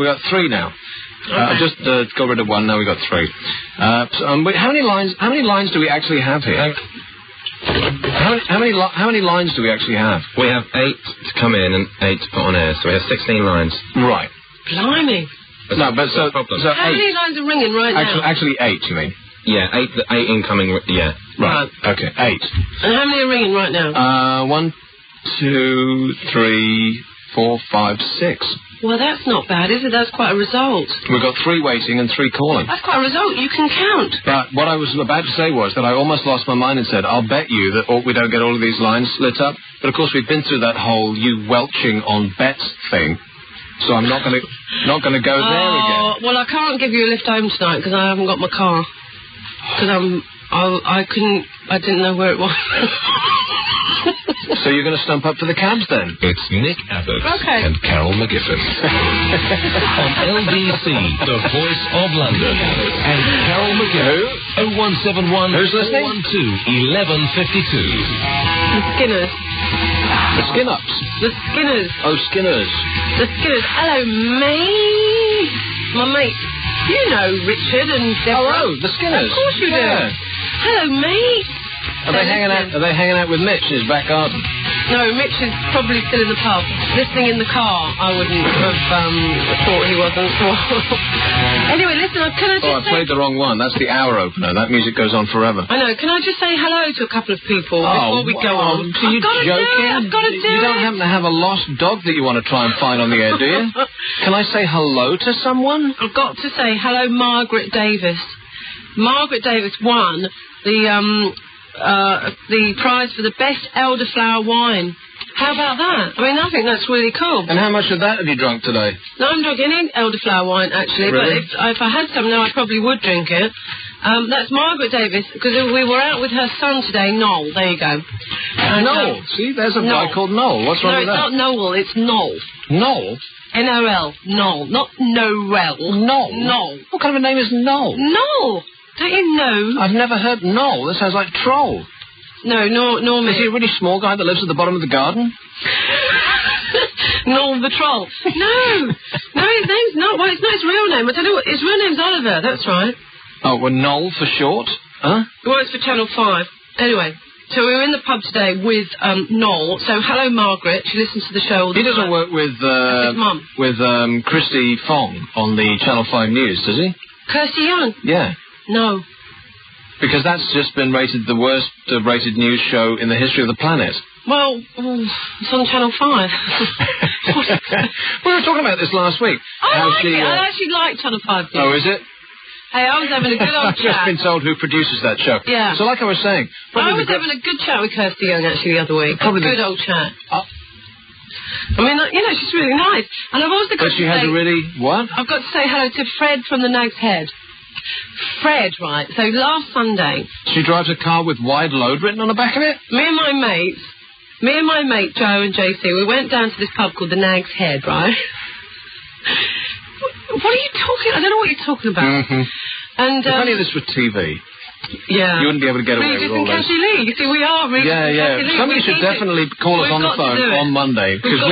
got 3 now. I just got rid of 1. Now we got 3. How many lines do we actually have here? How many lines do we actually have? We have 8 to come in and 8 to put on air, so we have 16 lines. Right. Blimey. No, but so how 8. many lines are ringing right now? Actually 8, you mean? Yeah, 8 incoming. Yeah. Right. Okay, 8. And how many are ringing right now? 1, 2, 3, 4, 5, 6. Well, that's not bad, is it? That's quite a result. We've got 3 waiting and 3 calling. That's quite a result. You can count. But what I was about to say was that I almost lost my mind and said, I'll bet you that we don't get all of these lines lit up. But, of course, we've been through that whole you welching on bets thing. So I'm not going to go there again. Well, I can't give you a lift home tonight because I haven't got my car. Because I didn't know where it was. So you're going to stump up for the cabs then? It's Nick Abbot and Carol McGiffin. On LBC, the voice of London. And Carol McGiffin. 0171 Who's listening? 412 1152. The Skinners. The Skin-Ups. The Skinners. Oh, Skinners. The Skinners. Hello, mate. My mate. You know Richard and Deborah. Oh, the Skinners. Of course you do. Hello, mate. Are they hanging out with Mitch in his back garden? No, Mitch is probably still in the pub. Listening in the car, I wouldn't have thought he wasn't. Anyway, listen, can I just I played the wrong one. That's the hour opener. That music goes on forever. I know. Can I just say hello to a couple of people before we go on? Are you joking? I've got to do it. You don't happen to have a lost dog that you want to try and find on the air, do you? Can I say hello to someone? I've got to say hello, Margaret Davis. Margaret Davis won the prize for the best elderflower wine. How about that? I mean, I think that's really cool. And how much of that have you drunk today? No, I'm drinking elderflower wine, actually. Really? But if I had some now, I probably would drink it. That's Margaret Davis, because we were out with her son today, Noel. There you go. Noel? See, there's a guy called Noel. What's wrong with that? No, it's not Noel, it's Noel. Noel? N-O-L. Noel. Not Noel. Noel? Noel. What kind of a name is Noel? Noel. Don't you know? I've never heard Noel. That sounds like troll. No, Norman. Is he a really small guy that lives at the bottom of the garden? Noel the troll. No, his name's not. Well, it's not his real name. I don't know what his real name's Oliver. That's right. Oh, well, Noel for short? Huh? He works for Channel 5. Anyway, so we were in the pub today with Noel. So hello, Margaret. She listens to the show all the time. He doesn't work with his mum. With Christy Fong on the Channel 5 News, does he? Kirsty Young? Yeah. No. Because that's just been rated the worst rated news show in the history of the planet. Well, it's on Channel 5. We were talking about this last week. I actually like Channel 5 News. Oh, is it? Hey, I was having a good old I've just been told who produces that show. Yeah. So like I was saying... I was having a good chat with Kirsty Young, actually, the other week. Probably a good old chat. I mean, you know, she's really nice. And I've also got But she has a really... What? I've got to say hello to Fred from the Nag's Head. Fred, right, so last Sunday... She drives a car with wide load written on the back of it? Me and my mate, Joe and JC, we went down to this pub called the Nag's Head, right? What are you talking... I don't know what you're talking about. Mm-hmm. And, if only this was TV. Yeah. You wouldn't be able to get away with all this. Regis and Cassie Lee. You see, we are Regis and Cassie Lee. Somebody should definitely call us on the phone on Monday. Because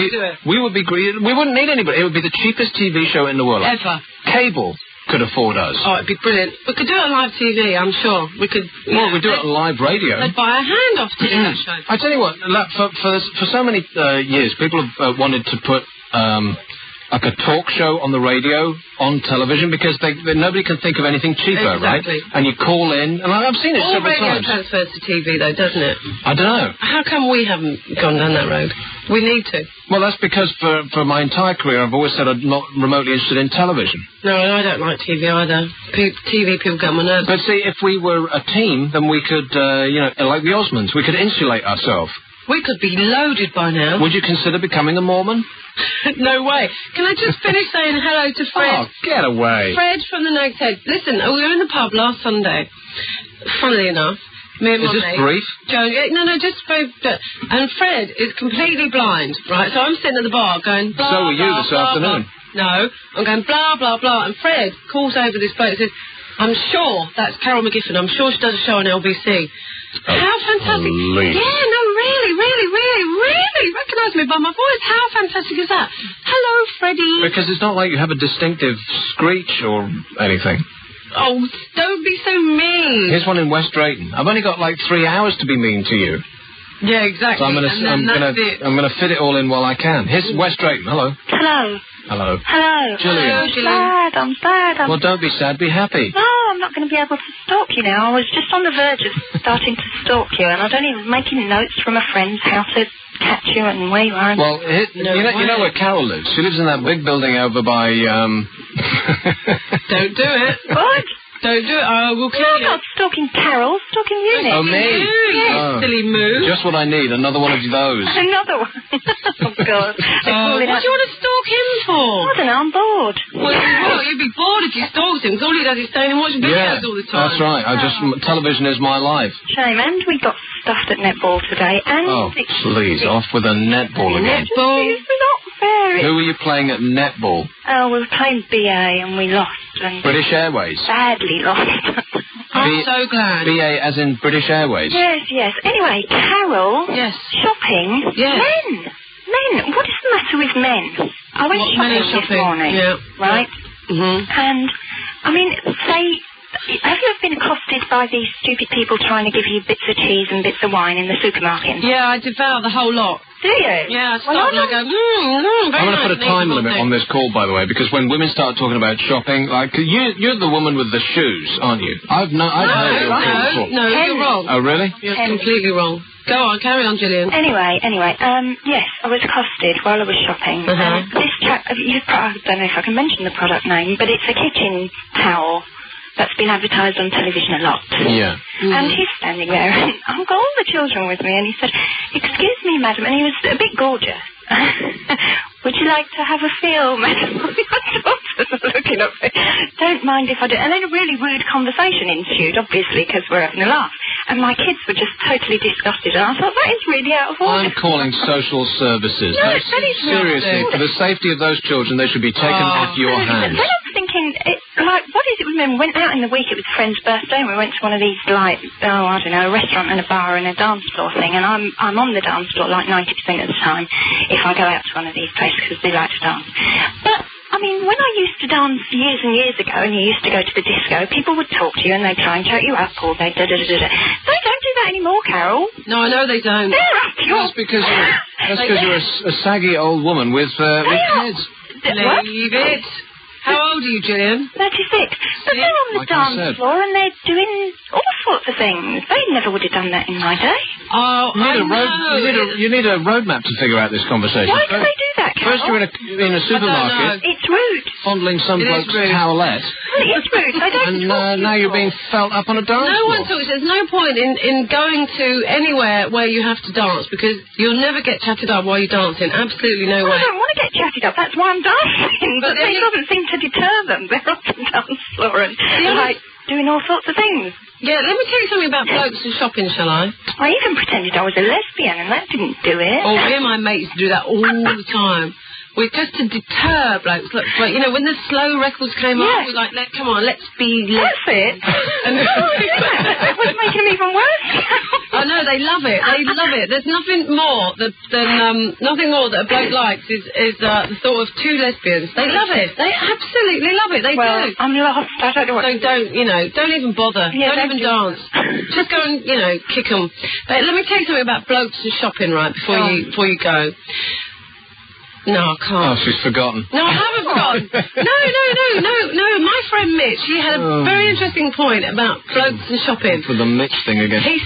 we would be... We wouldn't need anybody. It would be the cheapest TV show in the world. Ever. Cable could afford us. Oh, it'd be brilliant. We could do it on live TV, I'm sure. We could... Well, we'd do it on live radio. They'd buy a hand off to do that show. I tell you what, for so many years, people have wanted to put... like a talk show on the radio, on television, because nobody can think of anything cheaper, exactly. Right? And you call in, and I've seen it several times. All radio transfers to TV, though, doesn't it? I don't know. How come we haven't gone down that road? We need to. Well, that's because for my entire career, I've always said I'm not remotely interested in television. No, I don't like TV either. TV people get on my nerves. But see, if we were a team, then we could, like the Osmonds, we could insulate ourselves. We could be loaded by now. Would you consider becoming a Mormon? No way. Can I just finish saying hello to Fred? Oh, get away. Fred from the Nag's Head. Listen, we were in the pub last Sunday. Funnily enough, me and my mate... Is this brief? Joan, no, just very... And Fred is completely blind, right? So I'm sitting at the bar going... Blah, so were you blah, this blah, afternoon. Blah. No, I'm going blah, blah, blah. And Fred calls over this bloke and says, I'm sure that's Carol McGiffin. I'm sure she does a show on LBC. How fantastic. Please. Yeah, no, really recognise me by my voice. How fantastic is that? Hello, Freddie. Because it's not like you have a distinctive screech or anything. Oh, don't be so mean. Here's one in West Drayton. I've only got like 3 hours to be mean to you. Yeah, exactly. So I'm gonna fit it all in while I can. Here's West Drayton. Hello. Hello. Hello. Hello. Gillian. I'm sad. Well, don't be sad. Be happy. No, I'm not going to be able to stalk you now. I was just on the verge of starting to stalk you, and I don't even making notes from a friend's how to catch you and where you are. Well, you know where Carol lives? She lives in that big building over by... Don't do it. What? Don't do it. I will kill you. I'm not stalking Carol, stalking you, Nick. Oh, me? Yes, silly moo. Just what I need. Another one of those. Another one. Oh, God. What do you want to stalk him for? I don't know, I'm bored. Well, you'd be bored if you stalked him, because all he does is stay and watch videos all the time. That's right. Television is my life. Shame. And we got stuffed at netball today. And oh, please, off with a netball again. Netball? It's not fair. Who were you playing at netball? Oh, we were playing BA and we lost. And British Airways? Badly lost. I'm so glad. BA as in British Airways? Yes. Anyway, Carol. Yes. Shopping. Yes. Men. What is the matter with men? I went shopping this morning. Yeah. Right? Mm-hmm. And, I mean, have you ever been accosted by these stupid people trying to give you bits of cheese and bits of wine in the supermarket? Yeah, I devour the whole lot. Do you? Yeah, I stop and I go, very I'm going to nice put a time limit on this call, by the way, because when women start talking about shopping, like, you're the woman with the shoes, aren't you? I've heard your call before. No, you're wrong. Oh, really? You're completely wrong. Go on, carry on, Gillian. Anyway, yes, I was accosted while I was shopping. This chap, I don't know if I can mention the product name, but it's a kitchen towel that's been advertised on television a lot. Yeah. And he's standing there, and I've got all the children with me, and he said, "Excuse me, madam," and he was a bit gorgeous. "Would you like to have a feel, madam?" My daughters are looking at me. "Don't mind if I do." And then a really rude conversation ensued, obviously, because we're having a laugh. And my kids were just totally disgusted, and I thought, that is really out of order. I'm calling social services. No, that is seriously, for the safety of those children, they should be taken off your hands. Then I was thinking, what is it with men? We went out in the week, it was a friend's birthday, and we went to one of these, a restaurant and a bar and a dance floor thing, and I'm on the dance floor like 90% of the time if I go out to one of these places, because they like to dance. But I mean, when I used to dance years and years ago, and you used to go to the disco, people would talk to you and they'd try and chat you up, or they'd da-da-da-da-da. They don't do that anymore, Carol. No, I know they don't. They're up your... That's because you're a saggy old woman with kids. Leave it. How old are you, Gillian? 36. But they're on the dance floor and they're doing all sorts of things. They never would have done that in my day. Oh, you need a roadmap to figure out this conversation. Why do they do that, Carol? First you're in a supermarket. It's rude. Fondling some bloke's towelette. Well, it is rude. They don't And talk to now you're being felt up on a dance No floor. one talks. There's no point in going to anywhere where you have to dance because you'll never get chatted up while you're dancing. Absolutely no Well, way. I don't want to get chatted up. That's why I'm dancing. But then it doesn't seem to deter them. They're on the dance floor and like doing all sorts of things. Yeah, let me tell you something about blokes and shopping, shall I? I even pretended I was a lesbian, and that didn't do it. Oh, me and my mates do that all the time. We're just to deter blokes. Look, but, you know, when the slow records came up, we're like, come on, let's be... That's it. And It was making them even worse. I know, they love it. They love it. There's nothing more that a bloke likes is the thought of two lesbians. They love it. They absolutely love it. They do. I'm lost. I don't know what So don't even bother. Yeah, don't even dance. Just go and, kick them. But let me tell you something about blokes and shopping, right, before you go. No, I can't. Oh, she's forgotten. No, I haven't forgotten. No. My friend Mitch, he had a very interesting point about blokes and shopping. For the Mitch thing again. He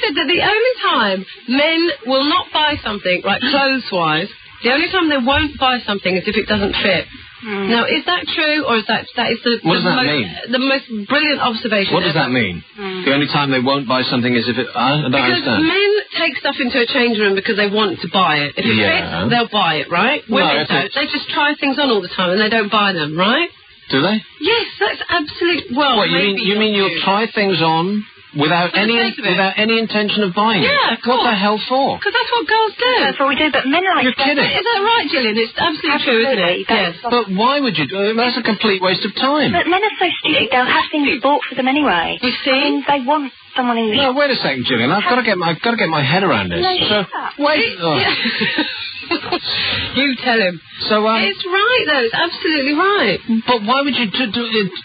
said that the only time men will not buy something, like clothes-wise, the only time they won't buy something is if it doesn't fit. Now, is that true, or is that is What does that mean? The most brilliant observation What does that mean? The only time they won't buy something is if it... I don't understand. Men take stuff into a change room because they want to buy it. If it fits, they'll buy it, right? Women don't. They just try things on all the time and they don't buy them, right? Do they? Yes, that's absolute... Well, What, you mean you'll try things on without any intention of buying it? Yeah, of course. What the hell for? Because that's what girls do. That's what we do, but men like... You're kidding. Is that right, Gillian? It's absolutely true, isn't it? Yes. But why would you do it? That's a complete waste of time. But men are so stupid, they'll have things bought for them anyway. You see? I mean, they want someone in the No, wait a second, Gillian. I've got to get my head around this. No, So, shut up. wait. You tell him. So, it's right, though. It's absolutely right. But why would you do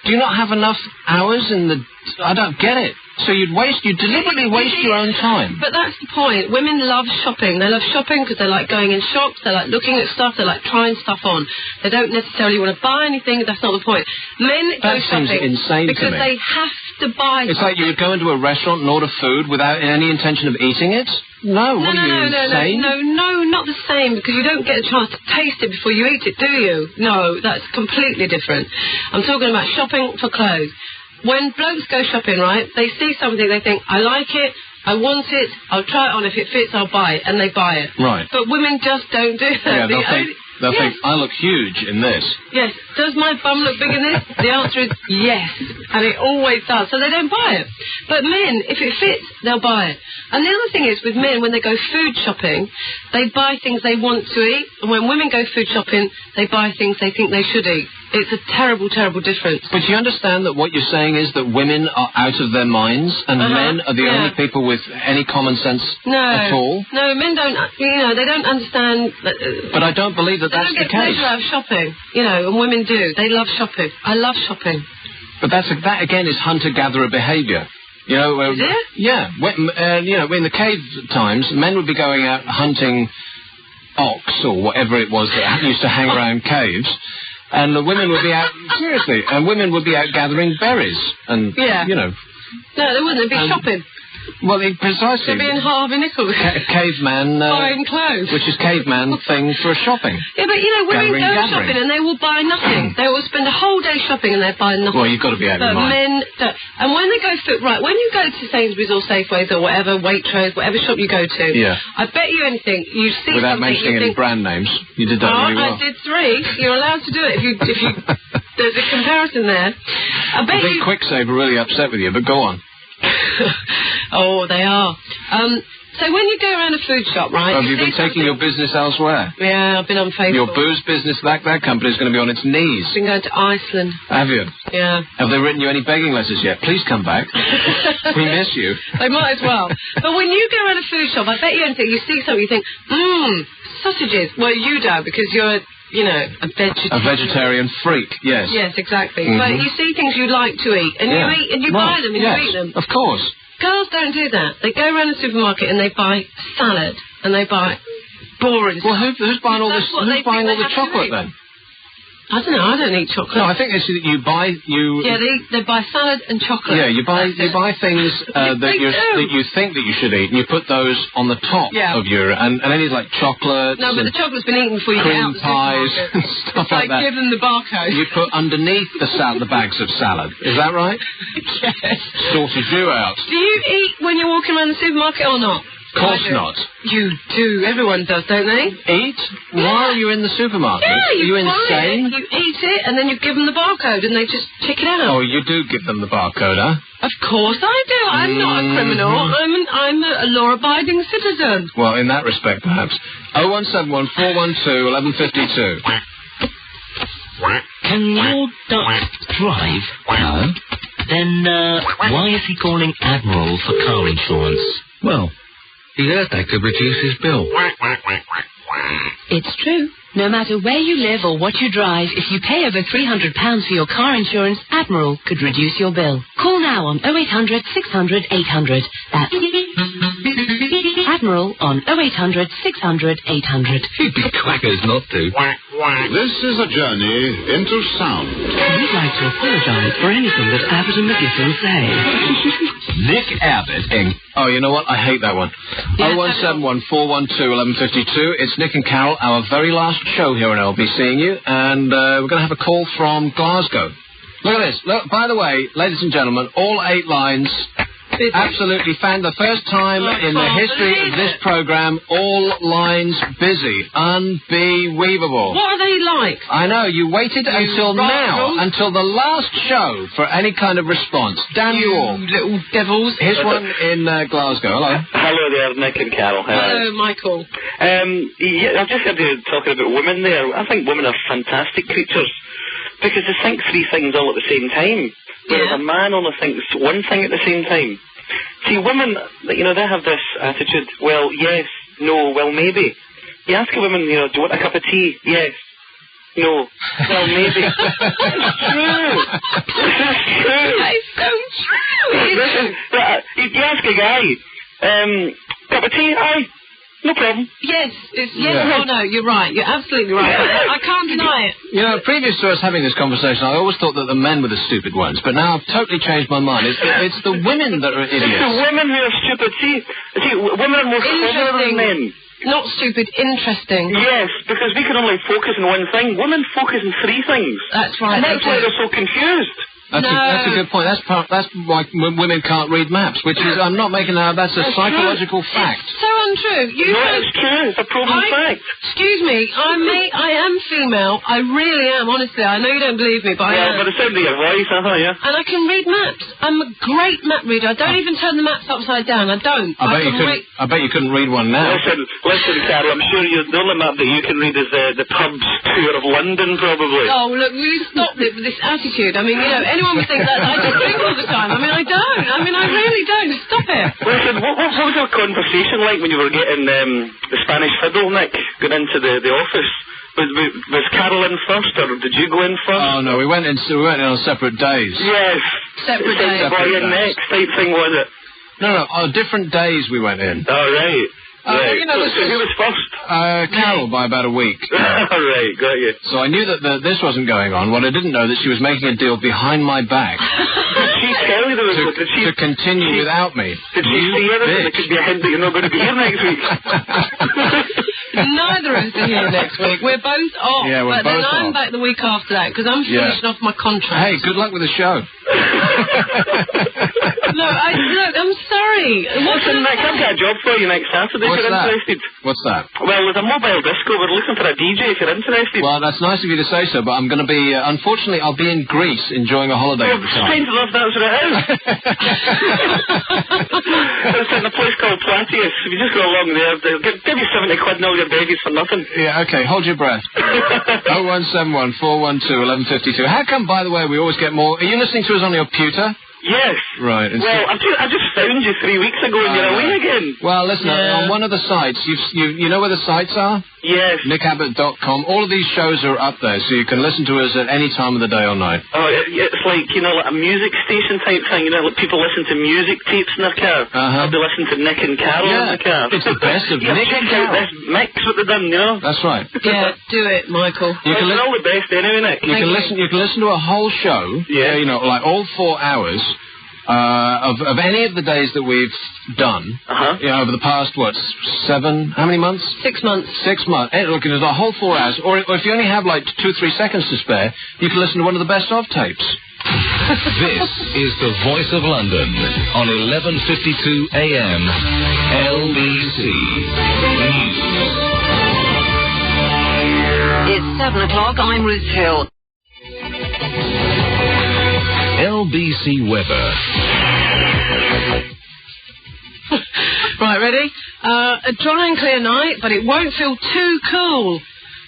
you not have enough hours in the... I don't get it. So you'd deliberately waste your own time. But that's the point. Women love shopping. They love shopping because they like going in shops, they like looking at stuff, they like trying stuff on. They don't necessarily want to buy anything. That's not the point. Men go shopping insane because to me. they have to buy It's like you would go into a restaurant and order food without any intention of eating it? No, what are you insane? No, not the same, because you don't get a chance to taste it before you eat it, do you? No, that's completely different. I'm talking about shopping for clothes. When blokes go shopping, right, they see something, they think, I like it, I want it, I'll try it on, if it fits, I'll buy it, and they buy it. Right. But women just don't do that. Yeah, they'll think, I look huge in this. Yes. Does my bum look big in this? The answer is yes. And it always does. So they don't buy it. But men, if it fits, they'll buy it. And the other thing is, with men, when they go food shopping, they buy things they want to eat. And when women go food shopping, they buy things they think they should eat. It's a terrible, terrible difference. But you understand that what you're saying is that women are out of their minds and men are the only people with any common sense at all? No, men don't, they don't understand... But I don't believe that that's the case. They don't get pleasure out of shopping, and women do. They love shopping. I love shopping. But that again is hunter-gatherer behaviour. Is it? Yeah. In the cave times, men would be going out hunting ox or whatever it was that used to hang around caves. And the women would be out, seriously, and women would be out gathering berries. And, No, they wouldn't. They'd be shopping. Well, precisely. They'd be in Harvey Nichols. Caveman... buying clothes. Which is caveman thing for shopping. Yeah, but, women go shopping and they will buy nothing. They will spend a whole day shopping and they buy nothing. Well, you've got to be out of your mind. But men don't. And when they go when you go to Sainsbury's or Safeways or whatever, Waitrose, whatever shop you go to, I bet you anything, you see without something... mentioning any brand names. You did that really well. I did 3. You're allowed to do it if you there's a comparison there. I think Quicksav are really upset with you, but go on. Oh, they are. So when you go around a food shop, right... Have you been taking your business elsewhere? Yeah, I've been unfaithful. Your booze business, that company's going to be on its knees. I've been going to Iceland. Have you? Yeah. Have they written you any begging letters yet? Please come back. We miss you. They might as well. But when you go around a food shop, I bet you anything, you see something, you think, sausages. Well, you don't, because you're... a vegetarian. A vegetarian freak, yes. Yes, exactly. But you see things you like to eat, and you eat, and you buy them, and you eat them. Of course. Girls don't do that. They go around the supermarket and they buy salad, and they buy boring stuff. Well, who's buying all this? Who's buying all the chocolate then? I don't know. I don't eat chocolate. No, I think it's that you buy Yeah, they buy salad and chocolate. Yeah, you buy things that you think that you should eat, and you put those on the top of your and any like chocolates. No, but the chocolate's been eaten before you get out cream pies and stuff like that. Give them the barcode. You put underneath the bags of salad. Is that right? Yes. Sorted you out. Do you eat when you're walking around the supermarket or not? Of course not. You do. Everyone does, don't they? Eat while you're in the supermarket? Yeah, Are you insane? You eat it and then you give them the barcode and they just check it out. Oh, you do give them the barcode, huh? Of course I do. I'm not a criminal. I'm a law-abiding citizen. Well, in that respect, perhaps. 0171 412 1152. Can your duck drive? No. Then why is he calling Admiral for car insurance? Well, he heard they could reduce his bill. It's true. No matter where you live or what you drive, if you pay over £300 for your car insurance, Admiral could reduce your bill. Call now on 0800 600 800. That's Admiral on 0800 600 800. He'd be quackers not to. This is a journey into sound. We'd like to apologise for anything that Abbot and McGiffin say. Nick Abbott. Oh, you know what? I hate that one. 0171 412 1152. It's Nick and Carol, our very last show here on LBC you, and we're going to have a call from Glasgow. Look at this. Look, by the way, ladies and gentlemen, all 8 lines... Absolutely the first time in the history of this programme, all lines busy. Unbelievable. What are they like? I know, you waited until now, until the last show for any kind of response. Damn you all. Little devils. Here's one in Glasgow. Hello. Hello there, Nick and Carol. Hello, Michael. Yeah, I've just heard you talking about women there. I think women are fantastic creatures because they think 3 things all at the same time. Whereas a man only thinks one thing at the same time. See, women, you know, they have this attitude, well, yes, no, well, maybe. You ask a woman, you know, do you want a cup of tea? Yes. No. Well, maybe. It's true. It's true. It's so true. You ask a guy, cup of tea? Aye. No problem. Yes, it's yes or no, you're right. You're absolutely right. I can't deny it. You know, previous to us having this conversation, I always thought that the men were the stupid ones, but now I've totally changed my mind. It's the women that are idiots. It's the women who are stupid. See, women are more clever than men. Not stupid, interesting. Yes, because we can only focus on one thing. Women focus on 3 things. That's right. And that's why they're so confused. That's a good point. That's why women can't read maps, which is, I'm not making that, that's a psychological fact. It's so untrue. It's true. It's a proven fact. Excuse me, I am female. I really am, honestly. I know you don't believe me, but I am. But it's in your voice, yeah. And I can read maps. I'm a great map reader. I don't even turn the maps upside down. I don't. I bet you couldn't read one now. Listen, Carol, I'm sure the only map that you can read is the pubs tour of London, probably. Oh, look, will you stop it with this attitude? I mean, you know, anyone would think that I just drink all the time. I mean, I don't. I mean, I really don't. Stop it. Listen, what was our conversation like when you were getting the Spanish fiddle, Nick, going into the office? Was Carol in first, or did you go in first? Oh, no, we went in on separate days. Yes. Separate days. Next type thing, was it? No, different days we went in. Oh, right. Right. You know, so who was first? Carol, by about a week. Right, got you. So I knew that this wasn't going on. What I didn't know that she was making a deal behind my back. Did she tell you to continue without me? Did she see anything? It could be a hint that you're not going to be here next week. Neither of us are here next week. We're both off. Yeah, we're but both then I'm off. back the week after that because I'm finishing off my contract. Hey, good luck with the show. I'm sorry. Listen, Nick, I've got a job for you next Saturday if you're interested. What's that? Well, there's a mobile disco. We're looking for a DJ if you're interested. Well, that's nice of you to say so, but I'm going to be, unfortunately, I'll be in Greece enjoying a holiday at the time. Strange enough, that's what it is. It's in a place called Platius. If you just go along there, they'll give you 70 quid and all your babies for nothing. Yeah, okay, hold your breath. 0171 412 1152. How come, by the way, we always get more... Are you listening to us on your pewter? Yes. Right. Well, I just found you 3 weeks ago and you're away again. Well, listen, on one of the sites, you know where the sites are? Yes. NickAbbot.com. All of these shows are up there, so you can listen to us at any time of the day or night. Oh, it's like, like a music station type thing, like people listen to music tapes in their car. I'll be listening to Nick and Carol in the car. It's the best of Nick and Carol. This mix what they've done, That's right. Yeah, do it, Michael. It's all the best anyway, Nick. You can listen to a whole show, like all 4 hours, of any of the days that we've done, over the past, 7, how many months? 6 months. 6 months. Looking at the whole 4 hours, or if you only have like 2-3 seconds to spare, you can listen to one of the best-of tapes. This is the Voice of London on 11:52 a.m. LBC News. It's 7 o'clock. I'm Ruth Hill. LBC weather. Right, ready? A dry and clear night, but it won't feel too cool.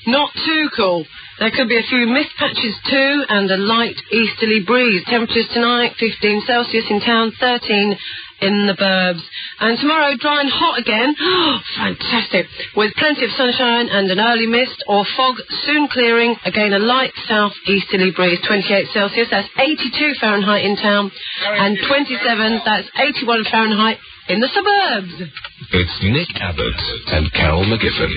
Not too cool. There could be a few mist patches too, and a light easterly breeze. Temperatures tonight, 15 Celsius in town, 13 in the burbs. And tomorrow, dry and hot again. Oh, fantastic. With plenty of sunshine and an early mist or fog soon clearing. Again, a light south-easterly breeze, 28 Celsius. That's 82 Fahrenheit in town. And 27, that's 81 Fahrenheit in the suburbs. It's Nick Abbot and Carol McGiffin.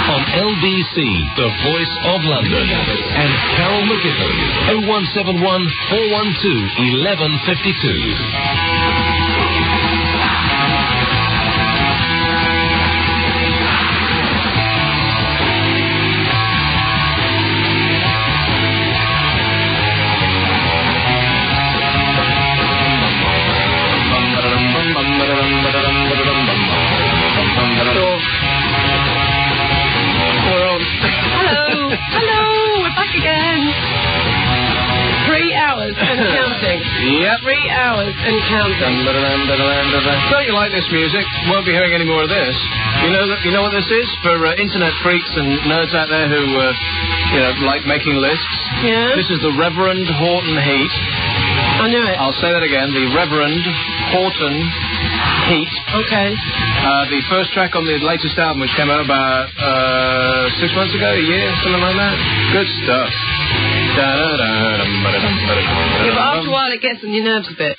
On LBC, the Voice of London, and Carol McGiffin, 0171 412 1152. Hello, we're back again. 3 hours and counting. Yep. 3 hours and counting. Don't you like this music? Won't be hearing any more of this. You know what this is? For internet freaks and nerds out there who, like making lists. Yeah. This is the Reverend Horton Heat. I knew it. I'll say that again. The Reverend Horton Heat. Okay. The first track on the latest album, which came out about 6 months ago, a year, something like that. Good stuff. Yeah, but after a while it gets on your nerves a bit.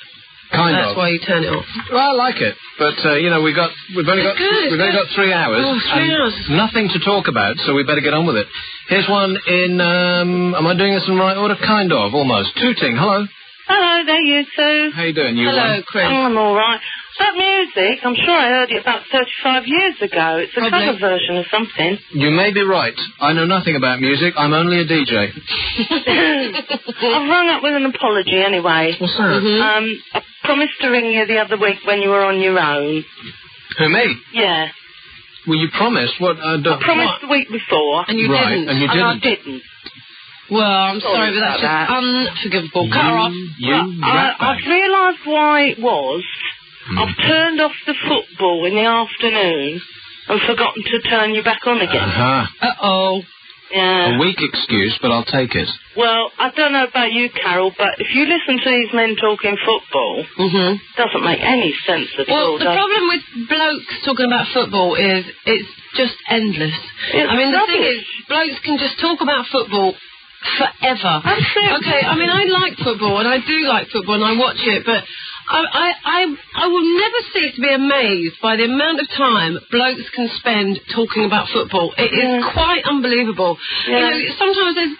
That's why you turn it off. Well, I like it, but we've only got 3 hours. Oh, 3 hours. Nothing to talk about, so we better get on with it. Here's one in. Am I doing this in the right order? Kind of, almost. Tooting. Hello. Hello there, you two. How you doing, you Hello, Chris. I'm all right. That music, I'm sure I heard it about 35 years ago. It's a cover version of something. You may be right. I know nothing about music. I'm only a DJ. I've rung up with an apology anyway. What's that? I promised to ring you the other week when you were on your own. Who, me? Yeah. Well, you promised. What? I promised the week before. And you didn't. And you didn't. And I didn't. Well, I'm sorry, but that's just unforgivable. Cut her off. I've realised why it was. I've turned off the football in the afternoon and forgotten to turn you back on again. Uh-oh. Yeah. A weak excuse, but I'll take it. Well, I don't know about you, Carol, but if you listen to these men talking football, it doesn't make any sense at all. Well, the problem with blokes talking about football is it's just endless. I mean, the thing is, blokes can just talk about football forever. Absolutely. Okay, I mean, I like football, and I do like football, and I watch it, but I will never cease to be amazed by the amount of time blokes can spend talking about football. It is quite unbelievable. Yeah. Sometimes there's...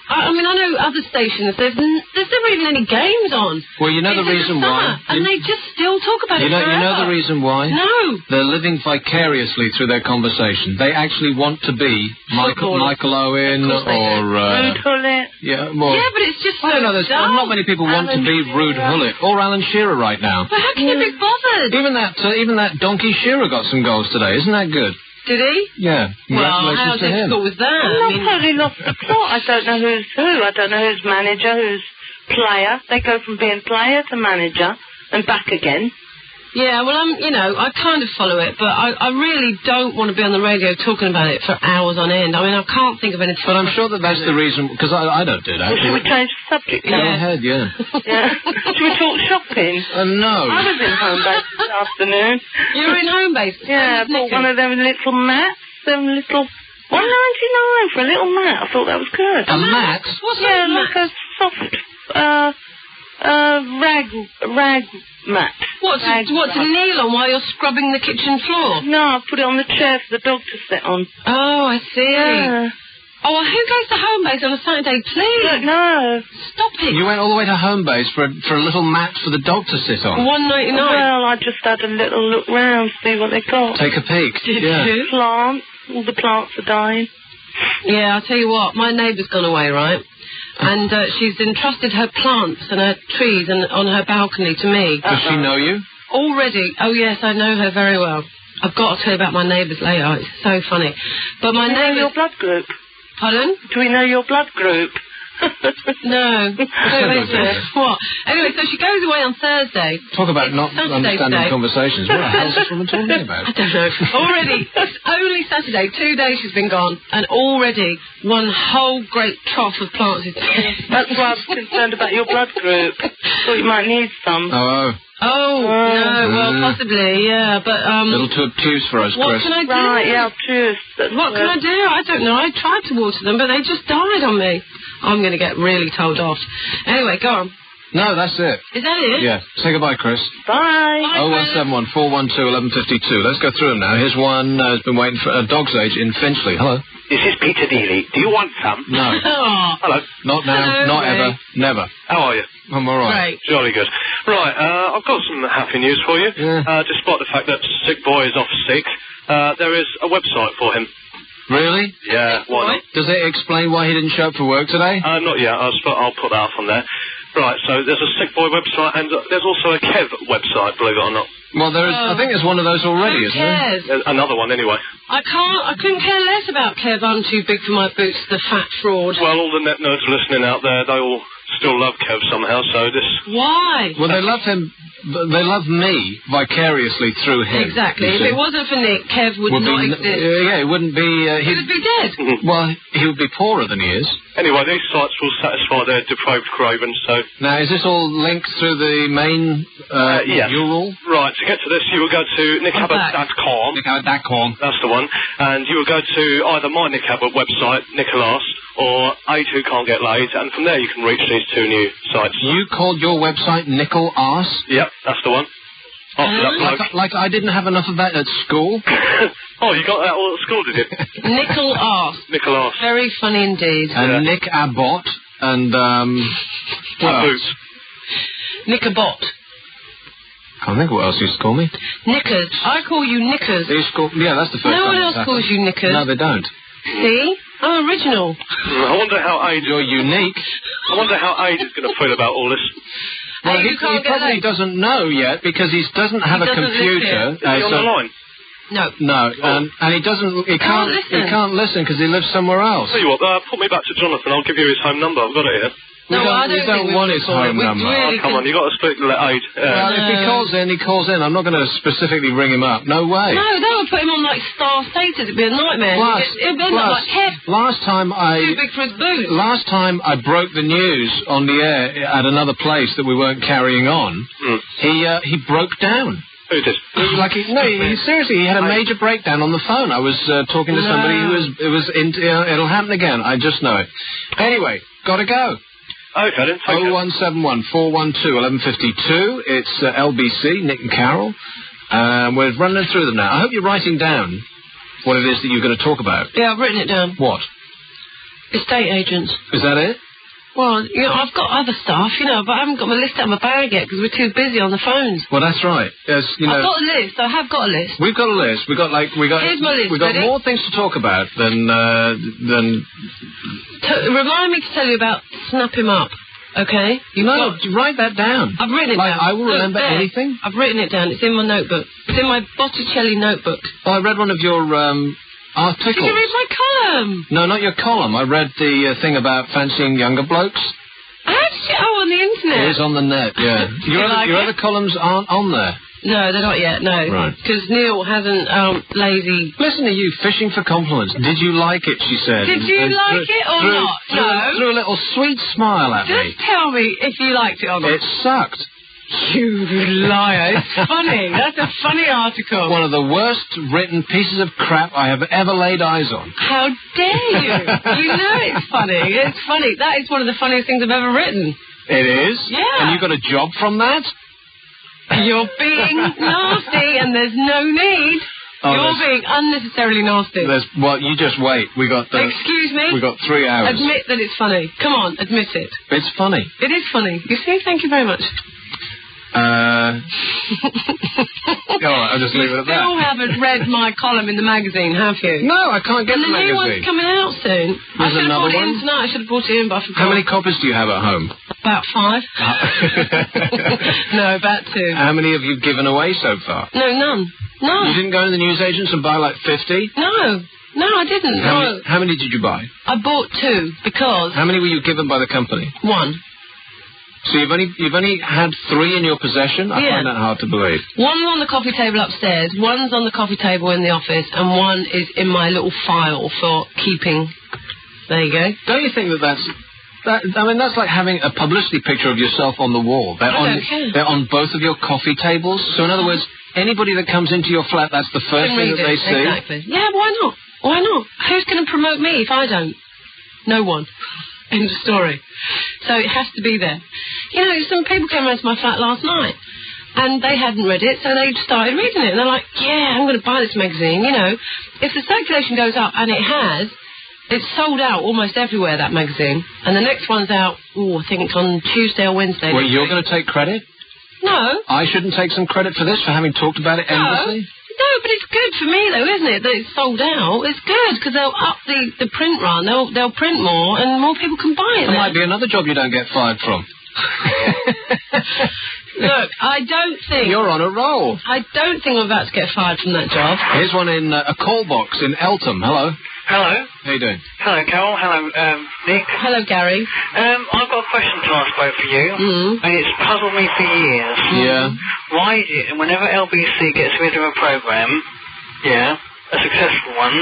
I mean, I know other stations, there's never even any games on. Well, you know the reason why. And they just still talk about it forever. You know the reason why? No. They're living vicariously through their conversation. They actually want to be Michael Owen or... Rude Hullet. Yeah, well... Yeah, but it's just so I don't know, there's not many people want to be Rude Hullet or Alan Shearer right now. But how can you be bothered? Even that donkey Shearer got some goals today. Isn't that good? Did he? Yeah. Well, how Congratulations to him. difficult was that? I've totally lost the plot. I don't know who's who. I don't know who's manager, who's player. They go from being player to manager and back again. Yeah, well, I kind of follow it, but I really don't want to be on the radio talking about it for hours on end. I mean, I can't think of anything. But I'm sure that's the reason, because I don't do that. Well, should we change the subject? Go ahead, yeah. Yeah. Should we talk shopping? No. I was in home base this afternoon. You were in home base? Yeah, I bought one of them little mats, them little... $1.99 for a little mat. I thought that was good. A mat? What's yeah, a like mat? a soft rag mat. What to kneel on while you're scrubbing the kitchen floor? No, I put it on the chair for the dog to sit on. Oh, I see. Yeah. Oh, well, who goes to home base on a Saturday, please? No. Stop it. You went all the way to home base for a little mat for the dog to sit on? $1.99. Well, I just had a little look round, see what they got. Take a peek. Did yeah. you? Plants. All the plants are dying. Yeah, I'll tell you what, my neighbour's gone away, right? And she's entrusted her plants and her trees and on her balcony to me. Does she know you? Already? Oh, yes, I know her very well. I've got to tell you about my neighbours later. It's so funny. But my neighbour... neighbour... your blood group? Pardon? Do we know your blood group? No. What? Anyway, so she goes away on Thursday. Talk about not understanding conversations. What the hell is this woman talking about? I don't know. Already, it's only Saturday, 2 days she's been gone, and already one whole great trough of plants is dead. That's why I was concerned about your blood group. Thought you might need some. Oh, no, well, possibly, yeah, but, Little tubes for us, what Chris. can I do? Right, yeah, tubes. What can I do? I don't know. I tried to water them, but they just died on me. I'm going to get really told off. Anyway, go on. No, that's it. Is that it? Yeah. Say goodbye, Chris. Bye. 0171 412 1152. Let's go through them now. Here's one who's been waiting for a dog's age in Finchley. Hello. This is Peter Dealey. Do you want some? No. Oh. Hello. Not now. Hello, not Ray. ever. Never. How are you? I'm all right. Great. Jolly good. Right, I've got some happy news for you. Yeah. Despite the fact that Sick Boy is off sick, there is a website for him. Really? Yeah, why not? Does it explain why he didn't show up for work today? Not yet. I'll put that up on there. Right, so there's a Sick Boy website, and there's also a Kev website, believe it or not. Well, there is. I think there's one of those already, Who isn't there? cares? There's another one, anyway. I couldn't care less about Kev. I'm too big for my boots, the fat fraud. Well, all the net nerds listening out there, they all still love Kev somehow, so this... Why? Well, they love him. They love me vicariously through him. Exactly. If it wasn't for Nick, Kev would not exist. Yeah, he wouldn't be... he would be dead. Well, he would be poorer than he is. Anyway, these sites will satisfy their depraved cravings, so... Now, is this all linked through the main yes. URL? Right, to get to this, you will go to nickabbott.com. Nickabbott.com. That's the one. And you will go to either my Nick Abbott website, Nicholas, or Aid Who Can't Get Laid, and from there you can reach these two new sites. You called your website Nickel Arse? Yep, that's the one. After that bloke. Like I didn't have enough of that at school? Oh, you got that all at school, did you? Nickel Arse. Nickel Arse. Very funny indeed. And Nick Abbott, and, Boots. Nick Abbott. Can't think what else you used to call me. Knickers. I call you Knickers. Yeah, that's the first No time one it's else happened. calls you Knickers. No, they don't. See? I'm original. I wonder how Aid... You're unique. I wonder how Aid is going to feel about all this. Well, he probably doesn't know yet because he doesn't have a computer. Is he on the line? No. And he doesn't. He can't listen because he lives somewhere else. Tell you what, put me back to Jonathan. I'll give you his home number. I've got it here. We don't want his home number. Really come on, you got to speak to Aid. Well, if he calls in. I'm not going to specifically ring him up. No way. No, they would put him on like star status. It'd be a nightmare. It'd be like Kev. Last time too big for his boots. Last time I broke the news on the air at another place that we weren't carrying on. He broke down. Who did? Seriously, he had a major breakdown on the phone. I was talking to somebody who was into. It'll happen again. I just know it. Anyway, gotta go. Okay, then. 0171 412 1152. It's LBC, Nick and Carol. We're running through them now. I hope you're writing down what it is that you're going to talk about. Yeah, I've written it down. What? Estate agents. Is that it? Well, I've got other stuff, but I haven't got my list out of my bag yet because we're too busy on the phones. Well, that's right. Yes, I've got a list. I have got a list. We've got a list. Here's my list. We've got more things to talk about than. Remind me to tell you about Snap Him Up. Okay? Write that down. I've written it down. I will remember anything. I've written it down. It's in my notebook. It's in my Botticelli notebook. Oh, I read one of your articles. Did you read my column? No, not your column. I read the thing about fancying younger blokes. On the internet. It is on the net, yeah. Your other columns aren't on there. No, they're not yet, no. Right. Because Neil hasn't, lazy... Listen to you, fishing for compliments. Did you like it, she said. Did you like it or not? No. Threw a little sweet smile at me. Just tell me if you liked it or not. It sucked. You liar. It's funny. That's a funny article. One of the worst written pieces of crap I have ever laid eyes on. How dare you? You know it's funny. It's funny. That is one of the funniest things I've ever written. It is? Yeah. And you got a job from that? You're being nasty and there's no need. You're being unnecessarily nasty. Well, you just wait. Excuse me? We got 3 hours. Admit that it's funny. Come on, admit it. It's funny. It is funny. You see? Thank you very much. All right, I'll just leave it at that. You still haven't read my column in the magazine, have you? No, I can't get the magazine. And the new one's coming out soon. There's another one? I should have brought it in, but I forgot. How many copies do you have at home? About 5. No, about 2. How many have you given away so far? No, none. None. You didn't go to the newsagents and buy like 50? No. No, I didn't. How many did you buy? I bought 2 because... How many were you given by the company? 1. So you've only had 3 in your possession? I find that hard to believe. One's on the coffee table upstairs, one's on the coffee table in the office, and one is in my little file for keeping. There you go. Don't you think that's like having a publicity picture of yourself on the wall. They're on both of your coffee tables. So in other words, anybody that comes into your flat, that's the first thing that they see. Exactly. Yeah, why not? Why not? Who's going to promote me if I don't? No one. End of story. So it has to be there. You know, some people came around to my flat last night and they hadn't read it, so they started reading it. And they're like, yeah, I'm going to buy this magazine. You know, if the circulation goes up, and it has, it's sold out almost everywhere, that magazine. And the next one's out, I think it's on Tuesday or Wednesday. Well, you're going to take credit? No. I shouldn't take some credit for this, for having talked about it endlessly? No, but it's good for me, though, isn't it, that it's sold out? It's good, because they'll up the print run. They'll print more, and more people can buy it. There might be another job you don't get fired from. Look, I don't think... You're on a roll. I don't think I'm about to get fired from that job. Here's one in a call box in Eltham. Hello. Hello. How you doing? Hello, Carol. Hello, Nick. Hello, Gary. I've got a question to ask both of you, and it's puzzled me for years. Yeah. Why is it, whenever LBC gets rid of a programme, a successful one,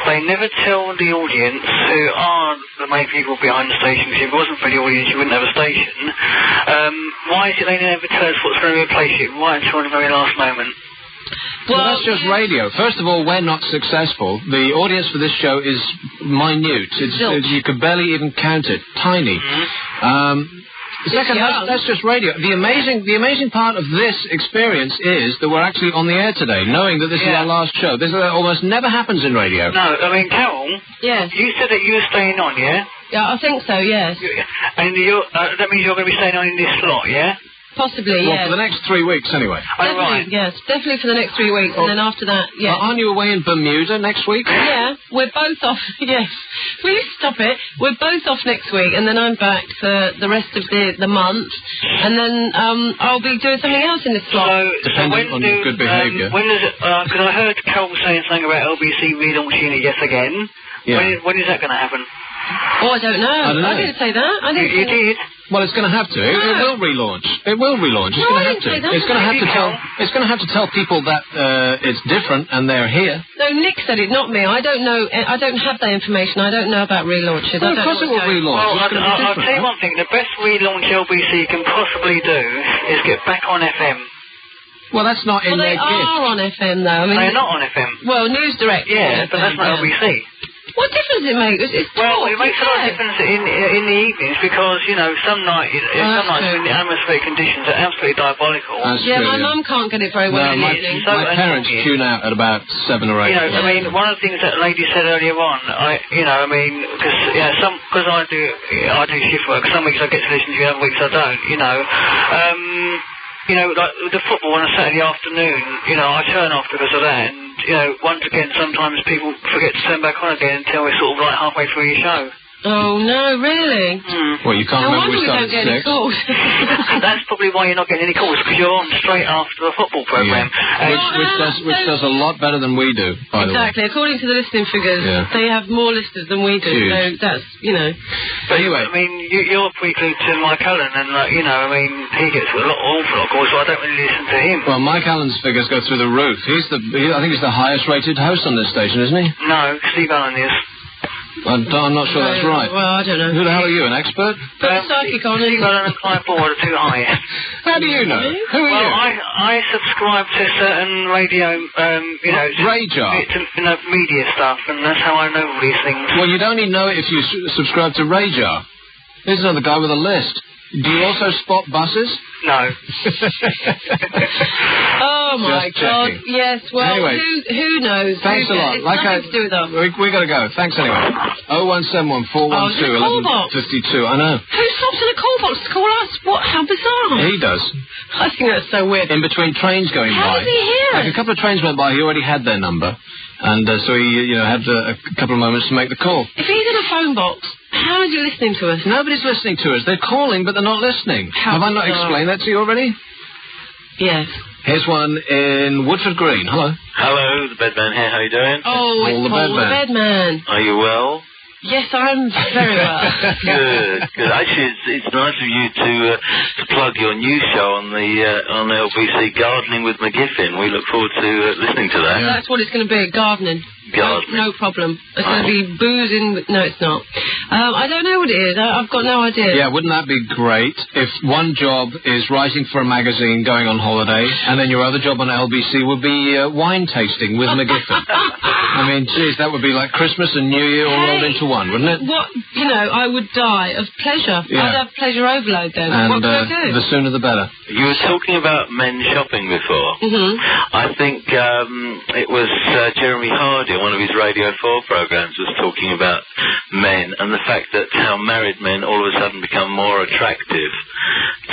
they never tell the audience who are the main people behind the station, because if it wasn't for the audience, you wouldn't have a station. Why is it they never tell us what's going to replace it right until the very last moment? Well, that's just radio. First of all, we're not successful. The audience for this show is minute. You could barely even count it. Tiny. Second, that's just radio. The amazing part of this experience is that we're actually on the air today, knowing that this is our last show. This almost never happens in radio. No, I mean, Carol. Yes. You said that you were staying on, yeah? Yeah, I think so. Yes. And that means you're going to be staying on in this slot, yeah? Possibly, well, yes. for the next 3 weeks, anyway. Definitely, yes. Definitely for the next 3 weeks, and then after that, yes. Aren't you away in Bermuda next week? Yeah, we're both off, yes. Will you stop it? We're both off next week, and then I'm back for the rest of the month, and then I'll be doing something else in this slot. Depending on your good behaviour. When is it, because I heard Carol saying something about LBC relaunching it yet again. Yeah. When is that going to happen? Oh, I don't know. I didn't say that. You did. Well, it's going to have to. It will relaunch. It will relaunch. It's going to have to. It's going to have to tell. It's going to have to tell people that it's different and they're here. No, Nick said it, not me. I don't know. I don't have that information. I don't know about relaunches. Well, of course it will relaunch. Well, I'll tell you one thing. The best relaunch LBC can possibly do is get back on FM. Well, that's not in their gift. They are on FM, though. I mean, they're not on FM. Well, News Direct. Yeah, but that's not LBC. What difference does it make? Well, it makes a lot of difference in the evenings because, you know, some nights in the atmospheric conditions are absolutely diabolical. My mum can't get it very well in the evening. My parents tune out at about 7 or 8. You know, I mean, one of the things that lady said earlier on, because I do shift work. Some weeks I get to listen to you, other weeks I don't. You know, like the football on a Saturday afternoon, you know, I turn off because of that. And, you know, once again, sometimes people forget to turn back on again until we're sort of like halfway through your show. Oh, no, really? Well, you can't remember we started don't get any 6. calls. That's probably why you're not getting any calls, because you're on straight after the football programme. Which does a lot better than we do, by the way. Exactly. According to the listening figures, they have more listeners than we do. Huge. So that's, you know. But anyway, I mean, you're pretty glued to Mike Allen, and, you know, I mean, he gets an awful lot of calls, so I don't really listen to him. Well, Mike Allen's figures go through the roof. I think he's the highest-rated host on this station, isn't he? No, Steve Allen is. I'm not sure that's right. Well, I don't know. Who the hell are you, an expert? Put the psychic on Steve Allen and Clive Ford are too high. How do you know? Who are you? Well, I subscribe to certain radio, you know... Radar? You know, media stuff, and that's how I know all these things. Well, you'd only know it if you subscribe to Radar. Here's another guy with a list. Do you also spot buses? No. Oh, my God. Yes, well, anyway, who knows? Thanks a lot. It's nothing to do with us. We got to go. Thanks anyway. 0171 412 1152. I know. Who stops in a call box to call us? What? How bizarre. He does. I think that's so weird. In between trains going by. How does he hear Like a couple of trains went by, he already had their number. And so he, had a couple of moments to make the call. If he's in a phone box, how is he listening to us? Nobody's listening to us. They're calling, but they're not listening. Have I not explained that to you already? Yes. Here's one in Woodford Green. Hello. Hello, the Bedman here. How you doing? Oh, it's Paul the Bedman. Are you well? Yes, I'm very well. Good. Actually, it's nice of you to plug your new show on LBC, Gardening with McGiffin. We look forward to listening to that. That's what it's going to be, gardening. No problem. It's going to be boozing. No, it's not. I don't know what it is. I've got no idea. Yeah, wouldn't that be great if one job is writing for a magazine, going on holiday, and then your other job on LBC would be wine tasting with McGiffin? I mean, geez, that would be like Christmas and New Year all rolled into one, wouldn't it? What? I would die of pleasure. Yeah. I'd have pleasure overload then. And what could I do? the sooner the better. You were talking about men shopping before. Mm-hmm. I think it was Jeremy Hardy on one of his Radio 4 programs was talking about men and the fact that how married men all of a sudden become more attractive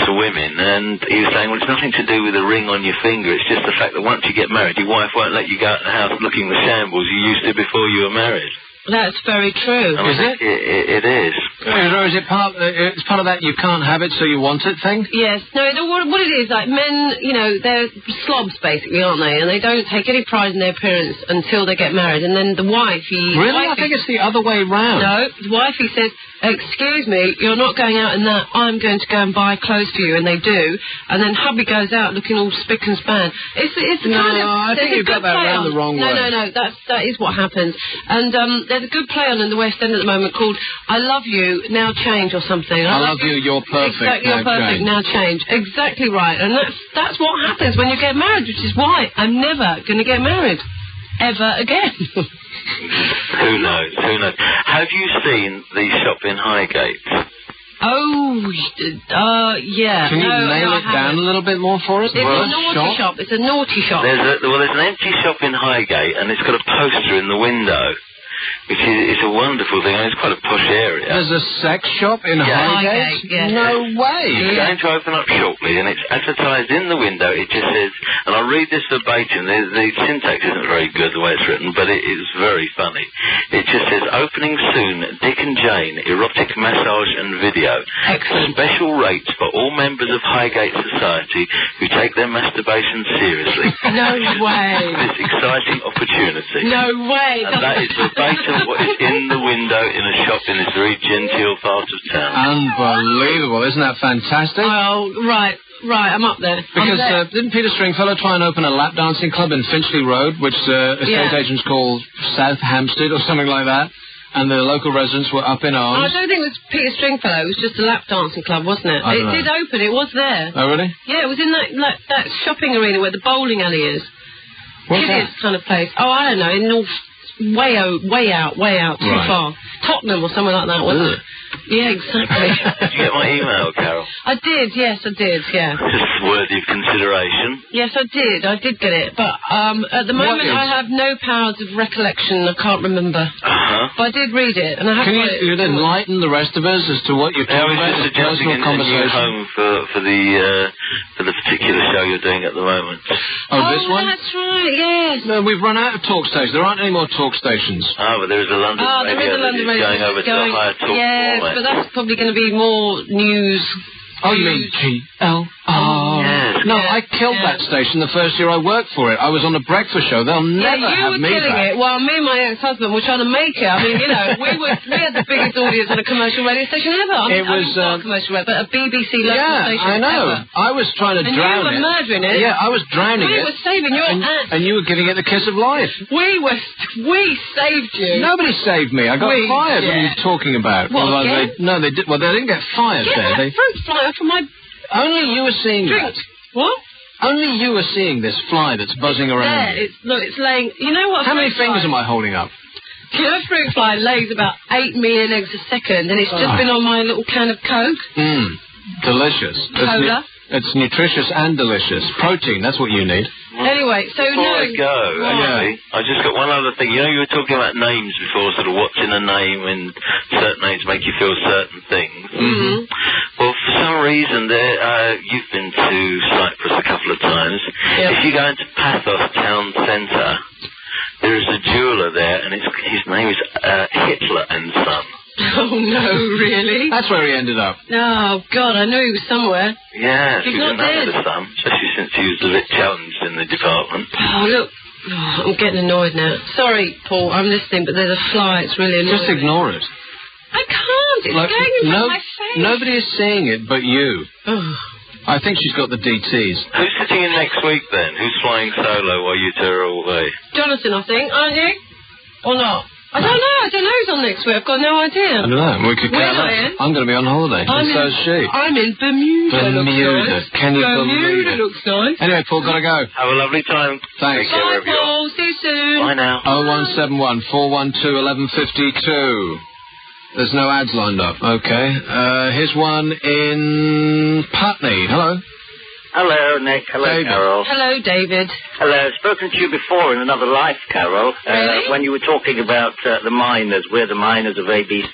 to women. And he was saying, well, it's nothing to do with a ring on your finger. It's just the fact that once you get married, your wife won't let you go out of the house looking the shambles you used to before you were married. That's very true. Is it? It is. Or is it it's part of that you can't have it so you want it thing? Yes. No, what it is, like men, they're slobs basically, aren't they? And they don't take any pride in their appearance until they get married. And then the wifey... Really? I think it's the other way round. No, the wifey says, excuse me, you're not going out in that. I'm going to go and buy clothes for you. And they do. And then hubby goes out looking all spick and span. It's kind of... I think you've got that around the wrong way. No. That is what happens. And there's a good play on in the West End at the moment called I Love You, Now Change or something. I love you, you're perfect, exactly, you're perfect, now change. Exactly right. And that's what happens when you get married, which is why I'm never going to get married. Ever again. Who knows? Have you seen the shop in Highgate? Yeah. Can you nail it down a little bit more for us? It's a naughty shop. It's a naughty shop. There's an empty shop in Highgate, and it's got a poster in the window, which is a wonderful thing. It's quite a posh area. There's a sex shop in Highgate? Yes. No way. It's going to open up shortly, and it's advertised in the window. It just says, and I'll read this verbatim. The syntax isn't very good the way it's written, but it is very funny. It just says, opening soon, Dick and Jane, erotic massage and video. Excellent. Special rates for all members of Highgate Society who take their masturbation seriously. No way. This exciting opportunity. No way. And that is verbatim what is in the window in a shop in this very genteel part of town. Unbelievable. Isn't that fantastic? Oh, right, I'm up there. Because didn't Peter Stringfellow try and open a lap dancing club in Finchley Road, which estate agents call South Hampstead or something like that? And the local residents were up in arms. I don't think it was Peter Stringfellow. It was just a lap dancing club, wasn't it? It did open. It was there. Oh, really? Yeah, it was in that shopping arena where the bowling alley is. What's Hideous that? kind of place. Oh, I don't know. In North... Way out, too far. Tottenham or somewhere like that, wasn't it? Yeah, exactly. Did you get my email, Carol? I did, yes, yeah. Just worthy of consideration. Yes, I did get it, but at the moment I have no powers of recollection, I can't remember. But I did read it, and I have Can you enlighten the rest of us as to what you're talking about? Just suggesting a new home for the particular show you're doing at the moment. Oh, this one? That's right, yes. No, we've run out of talk stations. There aren't any more talk stations. Oh, but there is a London radio that is going over to a higher talk format. But that's probably going to be more news. Oh, you mean GLR? Yes. No, I killed that station the first year I worked for it. I was on a breakfast show. They'll never have me you were killing back. it, while me and my ex-husband were trying to make it. I mean, you know, we had the biggest audience on a commercial radio station ever. I mean, not a commercial radio, but a BBC local station I know. ever. I was trying to drown it. And you were murdering it. Yeah, I was drowning it. We were saving your ass. And you were giving it the kiss of life. We saved you. Nobody saved me. I got fired. What are you talking about? What, again? They did. Well, they didn't get fired there. That fruit fly off of my... Only you were seeing that. What? Only you were seeing this fly that's buzzing around. There, it's laying... You know what? How many fingers am I holding up? You know, fruit fly lays about 8 million eggs a second, and it's just been on my little can of Coke. Delicious. Cola. It's nutritious and delicious. Protein, that's what you need. Anyway, so Before I go, actually, I just got one other thing. You know, you were talking about names before, sort of what's in a name and certain names make you feel certain things. Mm-hmm. Well, for some reason, you've been to Cyprus a couple of times. Yep. If you go into Pathos town centre, there is a jeweller there, and his name is Hitler and Son. Oh, no, really? That's where he ended up. Oh, God, I knew he was somewhere. Yeah, he's not dead. Some, especially since he was a bit challenged in the department. Oh, look. Oh, I'm getting annoyed now. Sorry, Paul, I'm listening, but there's a fly. It's really annoying. Just ignore it. I can't. It's going in my face. Nobody is seeing it but you. I think she's got the DTs. Who's sitting in next week, then? Who's flying solo while you two are away? Jonathan, I think, aren't you? Or not? I don't know who's on next week. I've got no idea. I don't know. We could We're not in. I'm going to be on holiday. And so is she. I'm in Bermuda. Bermuda. Can you believe it? Bermuda looks nice. Anyway, Paul, gotta go. Have a lovely time. Thanks. Bye, Paul. See you soon. Bye now. 0171 412 1152. There's no ads lined up. Okay. Here's one in Putney. Hello. Hello, Nick. Hello, David. Carol. Hello, David. Hello. I've spoken to you before in another life, Carol. Really? When you were talking about the miners. We're the miners of ABC,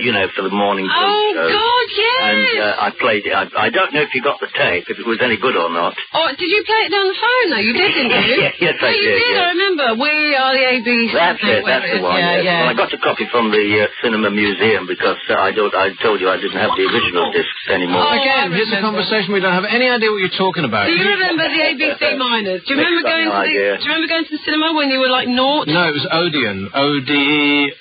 you know, for the morning show. Oh, God, yes. And I played it. I don't know if you got the tape, if it was any good or not. Oh, did you play it down the phone, though? You did, didn't you? Yes, I did. You did, yes. I remember. We are the ABC. That's it. That's the one. Yeah, yes. yeah. Well, I got a copy from the Cinema Museum because I told you I didn't have the original discs anymore. Again, here's a conversation we don't have any idea what you're talking about. Do you remember the ABC miners? Do you remember going to the cinema when you were like naught? No, it was Odeon. O-D-E...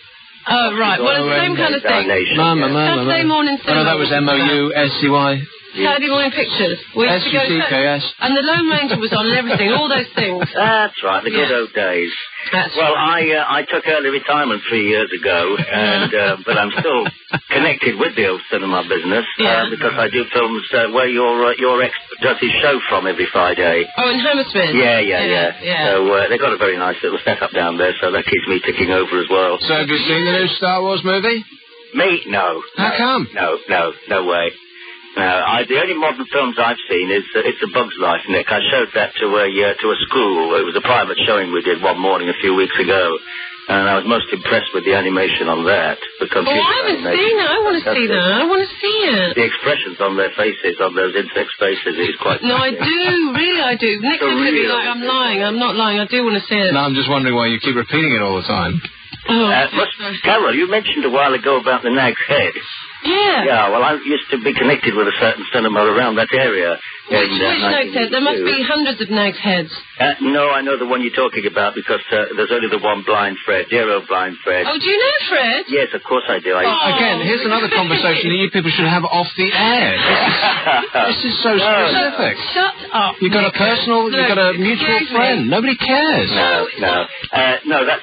Oh, right. Well, it's the same kind of thing. Saturday morning cinema. Oh, no, that was M-O-U-S-C-Y. Saturday morning pictures. S-U-C-K-S. And the Lone Ranger was on and everything, all those things. That's right, the good old days. Well, I took early retirement 3 years ago, and but I'm still connected with the old cinema business because I do films where your ex does his show from every Friday. Oh, in Hammersmith? Yeah. So they've got a very nice little setup down there, so that keeps me ticking over as well. So have you seen the new Star Wars movie? Me? No. How come? No way. The only modern films I've seen is It's a Bug's Life, Nick. I showed that to a school. It was a private showing we did one morning a few weeks ago, and I was most impressed with the animation on that. The computer I haven't seen it. I want to see that. I want to see it. The expressions on their faces, on those insect faces, is quite. No, I do. Really, I do. Nick looks at me like I'm lying. I'm not lying. I do want to see it. No, I'm just wondering why you keep repeating it all the time. Carol, you mentioned a while ago about the Nag's Head. Yeah. Yeah, well, I used to be connected with a certain cinema around that area. Which Nag's Head? There must be hundreds of Nag's Heads. No, I know the one you're talking about because there's only the one blind Fred, dear old blind Fred. Oh, do you know Fred? Yes, of course I do. Again, here's another conversation that you people should have off the air. This is so specific. Shut up. You've got a personal, you've got a mutual friend. Nobody cares. No, that's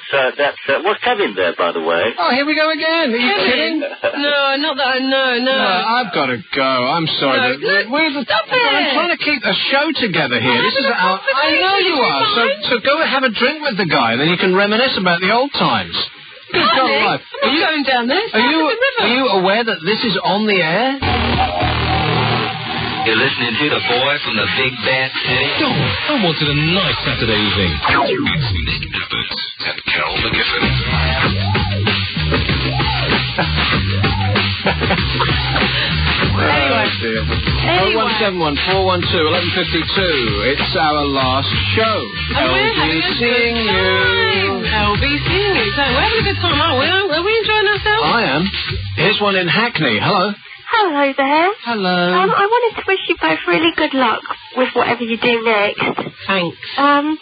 was Kevin there, by the way? Oh, here we go again. Are you kidding? No, not that. No. I've got to go. I'm sorry. Stop it. I'm trying to keep a show together here. This is our... I know you are. So go and have a drink with the guy, then you can reminisce about the old times. I'm not going down there. Are you aware care that this is on the air? You're listening to the boy from the big bad city. I wanted a nice Saturday evening. It's Nick Abbot and Carol McGiffin. Anyway. 01714121152. It's our last show. LBCing you. LBCing you. So we're having a good time, aren't we? Are we enjoying ourselves? I am. Here's one in Hackney. Hello. Hello there. Hello. I wanted to wish you both really good luck with whatever you do next. Thanks. Why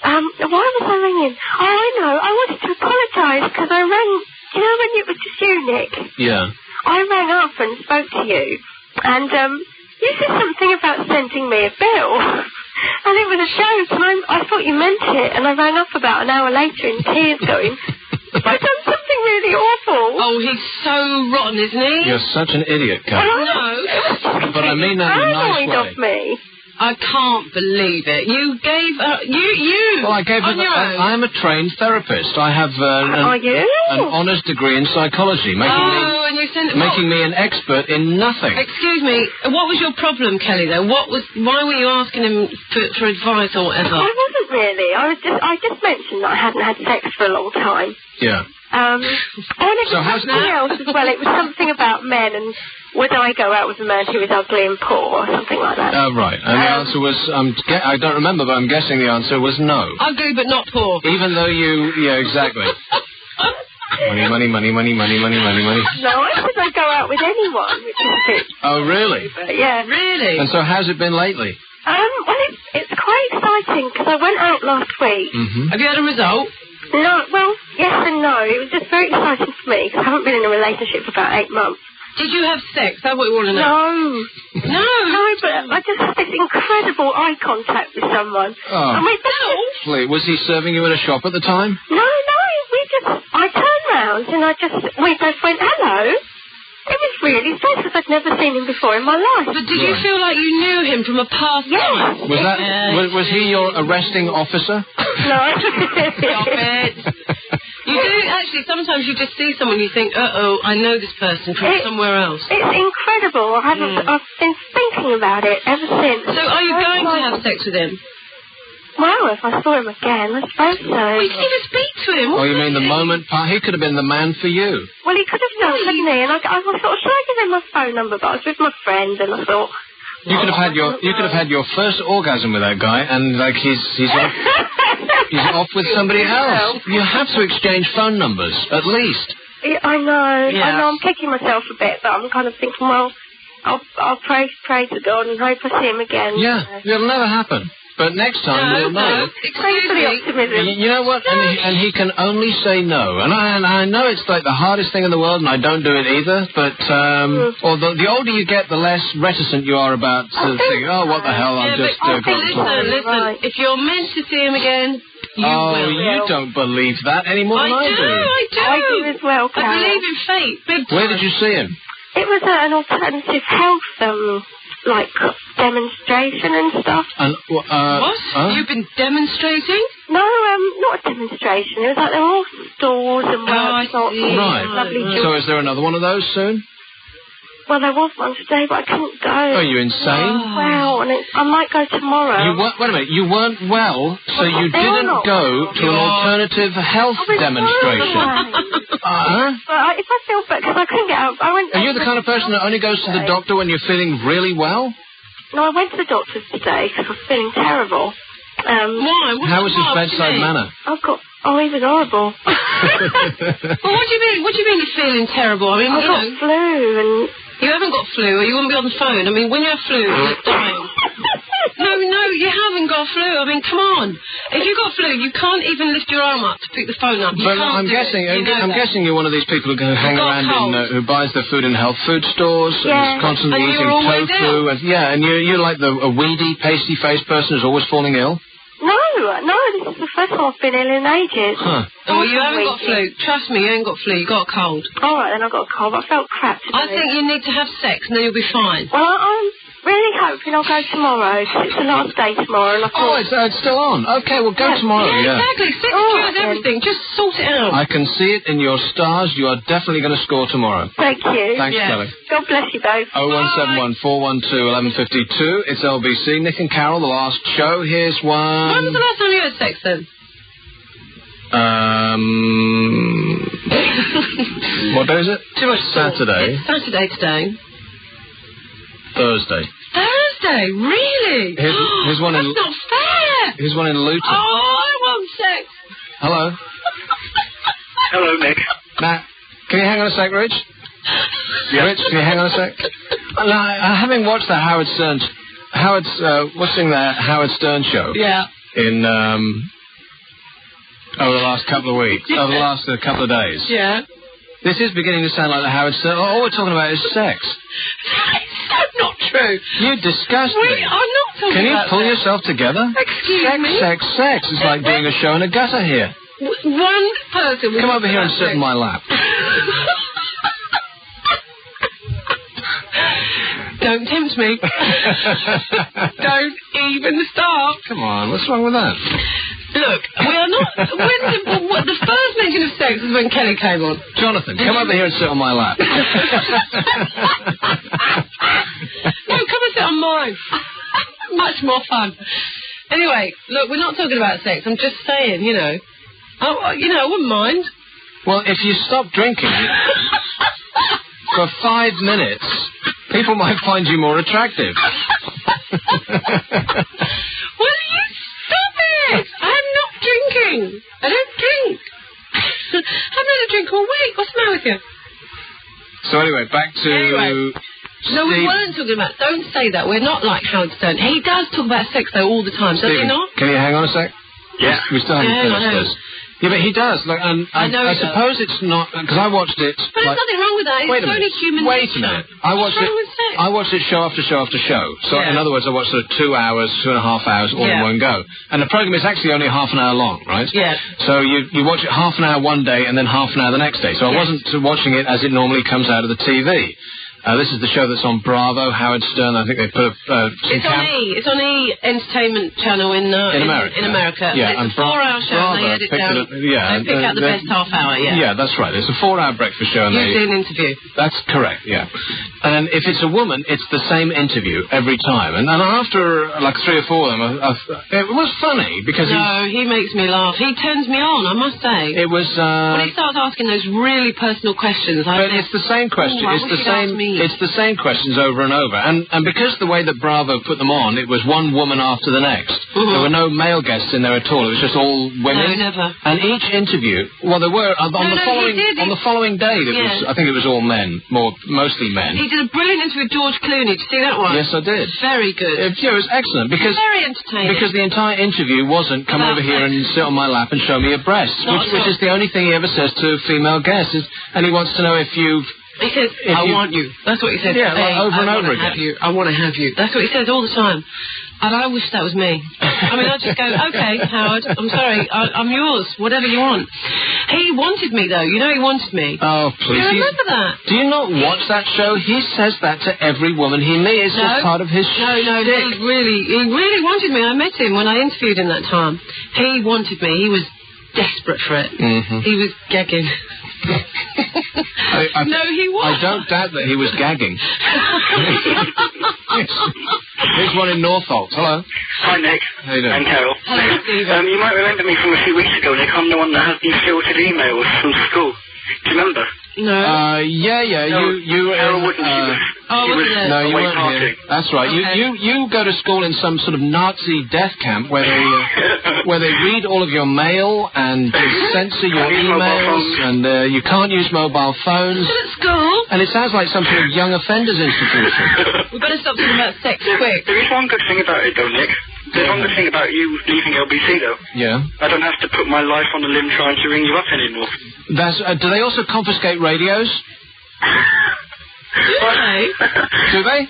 was I ringing? Oh, I know. I wanted to apologise because I rang. Do you know when it was just you, Nick? Yeah. I rang up and spoke to you, and you said something about sending me a bill, and it was a joke, and I thought you meant it, and I rang up about an hour later in tears going, I've done something really awful. Oh, he's so rotten, isn't he? You're such an idiot, Carol. No. But I mean that in a nice way. Of me. I can't believe it. You gave you. Well, I gave her. I'm a trained therapist. I have an honours degree in psychology, making me an expert in nothing. Excuse me. What was your problem, Kelly? Though, why were you asking him for advice or whatever? I wasn't really. I just mentioned that I hadn't had sex for a long time. Yeah. I wanted to say something else as well. It was something about men and would I go out with a man who was ugly and poor or something like that. Right. And the answer was, I don't remember, but I'm guessing the answer was no. Ugly but not poor. Even though yeah, exactly. Money. No, I said I'd go out with anyone, which is a bit... Oh, really? Yeah. Really? And so how's it been lately? Well, it's quite exciting because I went out last week. Mm-hmm. Have you had a result? No, well, yes and no. It was just very exciting for me because I haven't been in a relationship for about 8 months. Did you have sex? That's what we want to know. No. No, but I just had this incredible eye contact with someone. Oh. And was he serving you at a shop at the time? No, I turned round and we both went, hello. It was really strange because I'd never seen him before in my life. But did you feel like you knew him from a past life? Was he your arresting officer? No. Stop it. You do, actually, sometimes you just see someone you think, I know this person from somewhere else. It's incredible. I've been thinking about it ever since. So are you going to have sex with him? Well, if I saw him again, I suppose so. Well, you didn't even speak to him. Oh, you mean the moment he could have been the man for you? Well, he could have done, couldn't he? And I thought, should I give him my phone number? But I was with my friend, and I thought... You could have had your first orgasm with that guy, and he's off. He's off with somebody else. You have to exchange phone numbers, at least. Yeah, I know. Yeah. I know. I'm kicking myself a bit, but I'm kind of thinking, well, I'll pray to God and hope I see him again. Yeah, it'll never happen. But next time we'll know. Thanks for the optimism. You know what? And he can only say no. And I know it's like the hardest thing in the world, and I don't do it either. But or the older you get, the less reticent you are about thinking, what the hell? I'll just go. Listen. If you're meant to see him again, you will. You don't believe that any more than I do. I do as well, Carol. I believe in fate. Big time. Where did you see him? It was an alternative health demonstration and stuff. And what? You've been demonstrating? No, not a demonstration. It was like there were all stores and workshops. Right. So is there another one of those soon? Well, there was one today, but I couldn't go. Are you insane? Wow, and I might go tomorrow. Wait a minute. You weren't well, so you didn't go to an alternative health demonstration. If I feel bad, because I couldn't get out, I went... Are you the kind of person that only goes to the doctor when you're feeling really well? No, I went to the doctor's today because I was feeling terrible. Why? How was his bedside manner? He was horrible. Well, what do you mean? What do you mean you're feeling terrible? I mean, I got flu and... You haven't got flu, or you wouldn't be on the phone. I mean, when you have flu, you're dying. No, you haven't got flu. I mean, come on. If you've got flu, you can't even lift your arm up to pick the phone up. But I'm guessing you're one of these people who hang around who buys their food in health food stores and is constantly eating tofu. And you're like a weedy, pasty-faced person who's always falling ill. No, this is the first time I've been ill in ages. Huh. Oh, you haven't got flu. Trust me, you ain't got flu. You got a cold. All right, then I got a cold. I felt crap today. I think you need to have sex and then you'll be fine. Well, I'm really hoping I'll go tomorrow. It's the last day tomorrow. And I thought, it's still on. Okay, well, go tomorrow. Yeah, exactly. Stick to everything. Just sort it out. I can see it in your stars. You are definitely going to score tomorrow. Thank you. Thanks, Kelly. God bless you both. 0171 412 1152. It's LBC. Nick and Carol, the last show. Here's one. When was the last time you had sex then? What day is it? Too much Saturday. It's Saturday today. Thursday. Thursday? Really? Here's one in... That's not fair! Here's one in Luton. Oh, I want sex! Hello? Hello, Nick. Matt, can you hang on a sec, Rich? Yeah. Rich, can you hang on a sec? Having watched the Howard Stern... watching the Howard Stern show... Yeah. In, over the last couple of weeks... Yeah. Over the last couple of days... Yeah. This is beginning to sound like the Howard Stern... All we're talking about is sex. That's not true. You disgust me. I'm not talking Can you about pull that. yourself together? Excuse me? Sex. It's like doing a show in a gutter here. One person... Come over here and sit in my lap. Don't tempt me. Don't even start. Come on, what's wrong with that? Look, we are not... the first mention of sex was when Kelly came on. Jonathan, come over here and sit on my lap. No, come and sit on mine. Much more fun. Anyway, look, we're not talking about sex. I'm just saying, you know. I wouldn't mind. Well, if you stop drinking for 5 minutes, people might find you more attractive. Will you stop it? I'm not drinking. I don't drink. I haven't had a drink all week. What's the matter with you? So anyway, back to... No, we weren't talking about... Don't say that. We're not like Howard Stern. He does talk about sex, though, all the time. Does he not? Can you hang on a sec? Yeah. We still haven't finished this. Yeah, but he does. Like, and I know I suppose it's not... Because I watched it... But there's nothing wrong with that. It's only human Wait nature. a minute. I watched it show after show after show. So, in other words, I watched sort of 2 hours, 2.5 hours, all in one go. And the program is actually only half an hour long, right? Yeah. So you watch it half an hour one day and then half an hour the next day. So I wasn't watching it as it normally comes out of the TV. This is the show that's on Bravo, Howard Stern. I think they put It's on E Entertainment Channel in America. In America. Yeah, it's a 4-hour show. Bravo They edit down. They pick out the best half hour. Yeah. Yeah, that's right. It's a 4-hour breakfast show. And you do an interview. That's correct. Yeah. And if it's a woman, it's the same interview every time. And after like 3 or 4 of them, it was funny because he makes me laugh. He turns me on. I must say. It was when he starts asking those really personal questions. But it's the same question. It's the same questions over and over. And because the way that Bravo put them on, it was one woman after the next. There were no male guests in there at all. It was just all women. No, never. And each interview, well, there were on the following day. I think it was all men, mostly men. He did a brilliant interview with George Clooney. Did you see that one? Yes, I did. Very good. It was excellent because very entertaining. Because the entire interview wasn't come over here and sit on my lap and show me your breasts, which is the only thing he ever says to female guests. And he wants to know if you've. He says, I want you. That's what he says. Yeah, over and over again. I want to have you. That's what he says all the time. And I wish that was me. I mean, I'd just go, okay, Howard, I'm sorry, I'm yours, whatever you want. He wanted me, though. You know he wanted me. Oh, please. Do you remember that? Do you not watch that show? He says that to every woman he meets. It's just part of his No, he really wanted me. I met him when I interviewed him that time. He wanted me. He was desperate for it. He was gagging. No, he was. I don't doubt that he was gagging. Here's one in Norfolk. Hello. Hi, Nick. How you doing? I'm Carol. Hello, Stephen. You might remember me from a few weeks ago, Nick. I'm the one that has these filtered emails from school. Do you remember? No. Yeah. You Carol wouldn't. No, you weren't here. That's right. Okay. You go to school in some sort of Nazi death camp where they read all of your mail and censor your emails and you can't use mobile phones. Still at school? And it sounds like some sort of young offenders institution. We've got to stop talking about sex quick. There is one good thing about it, though, Nick. There's one good thing about you leaving LBC, though. Yeah. I don't have to put my life on a limb trying to ring you up anymore. Do they also confiscate radios? Do they? Do they?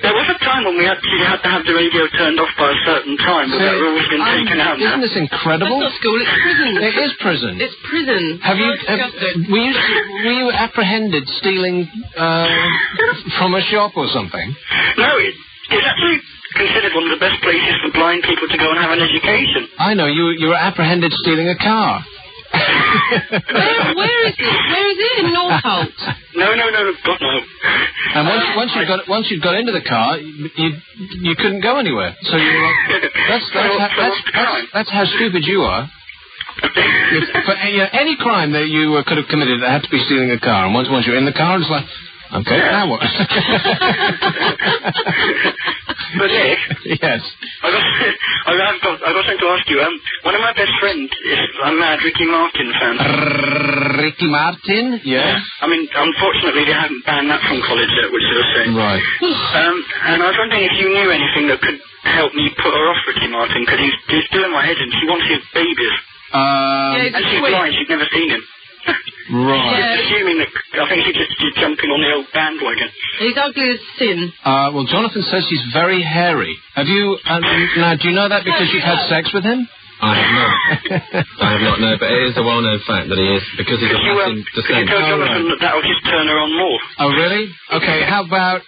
There was a time when we actually had to have the radio turned off by a certain time, but that rule's been taken out now. Isn't this incredible? That's not school, it's prison. It is prison. It's prison. Were you apprehended stealing from a shop or something? No, it's actually considered one of the best places for blind people to go and have an education. I know, you were apprehended stealing a car. Where is it? Where is it? In Northolt? No, God no. And once you'd got into the car, you couldn't go anywhere. So you were like, that's how stupid you are. For any crime that you could have committed, it had to be stealing a car. And once you're in the car, it's like, okay, now what? But Nick, yes, I got something to ask you. One of my best friends is a mad Ricky Martin fan. Ricky Martin, yeah. I mean, unfortunately, they haven't banned that from college yet, which is a shame. Right. And I was wondering if you knew anything that could help me put her off Ricky Martin, because he's doing my head in. She wants his babies. And she's blind. She's never seen him. Right. Just assuming that I think she's jumping on the old bandwagon. He's ugly as sin. Well, Jonathan says he's very hairy. Have you? Now, do you know that because you've had sex with him? I have not. I have not, no, but it is a well-known fact that he is, because he's a Latin descent. Could you tell Jonathan that will just turn her on more? Oh, really? Okay, how about,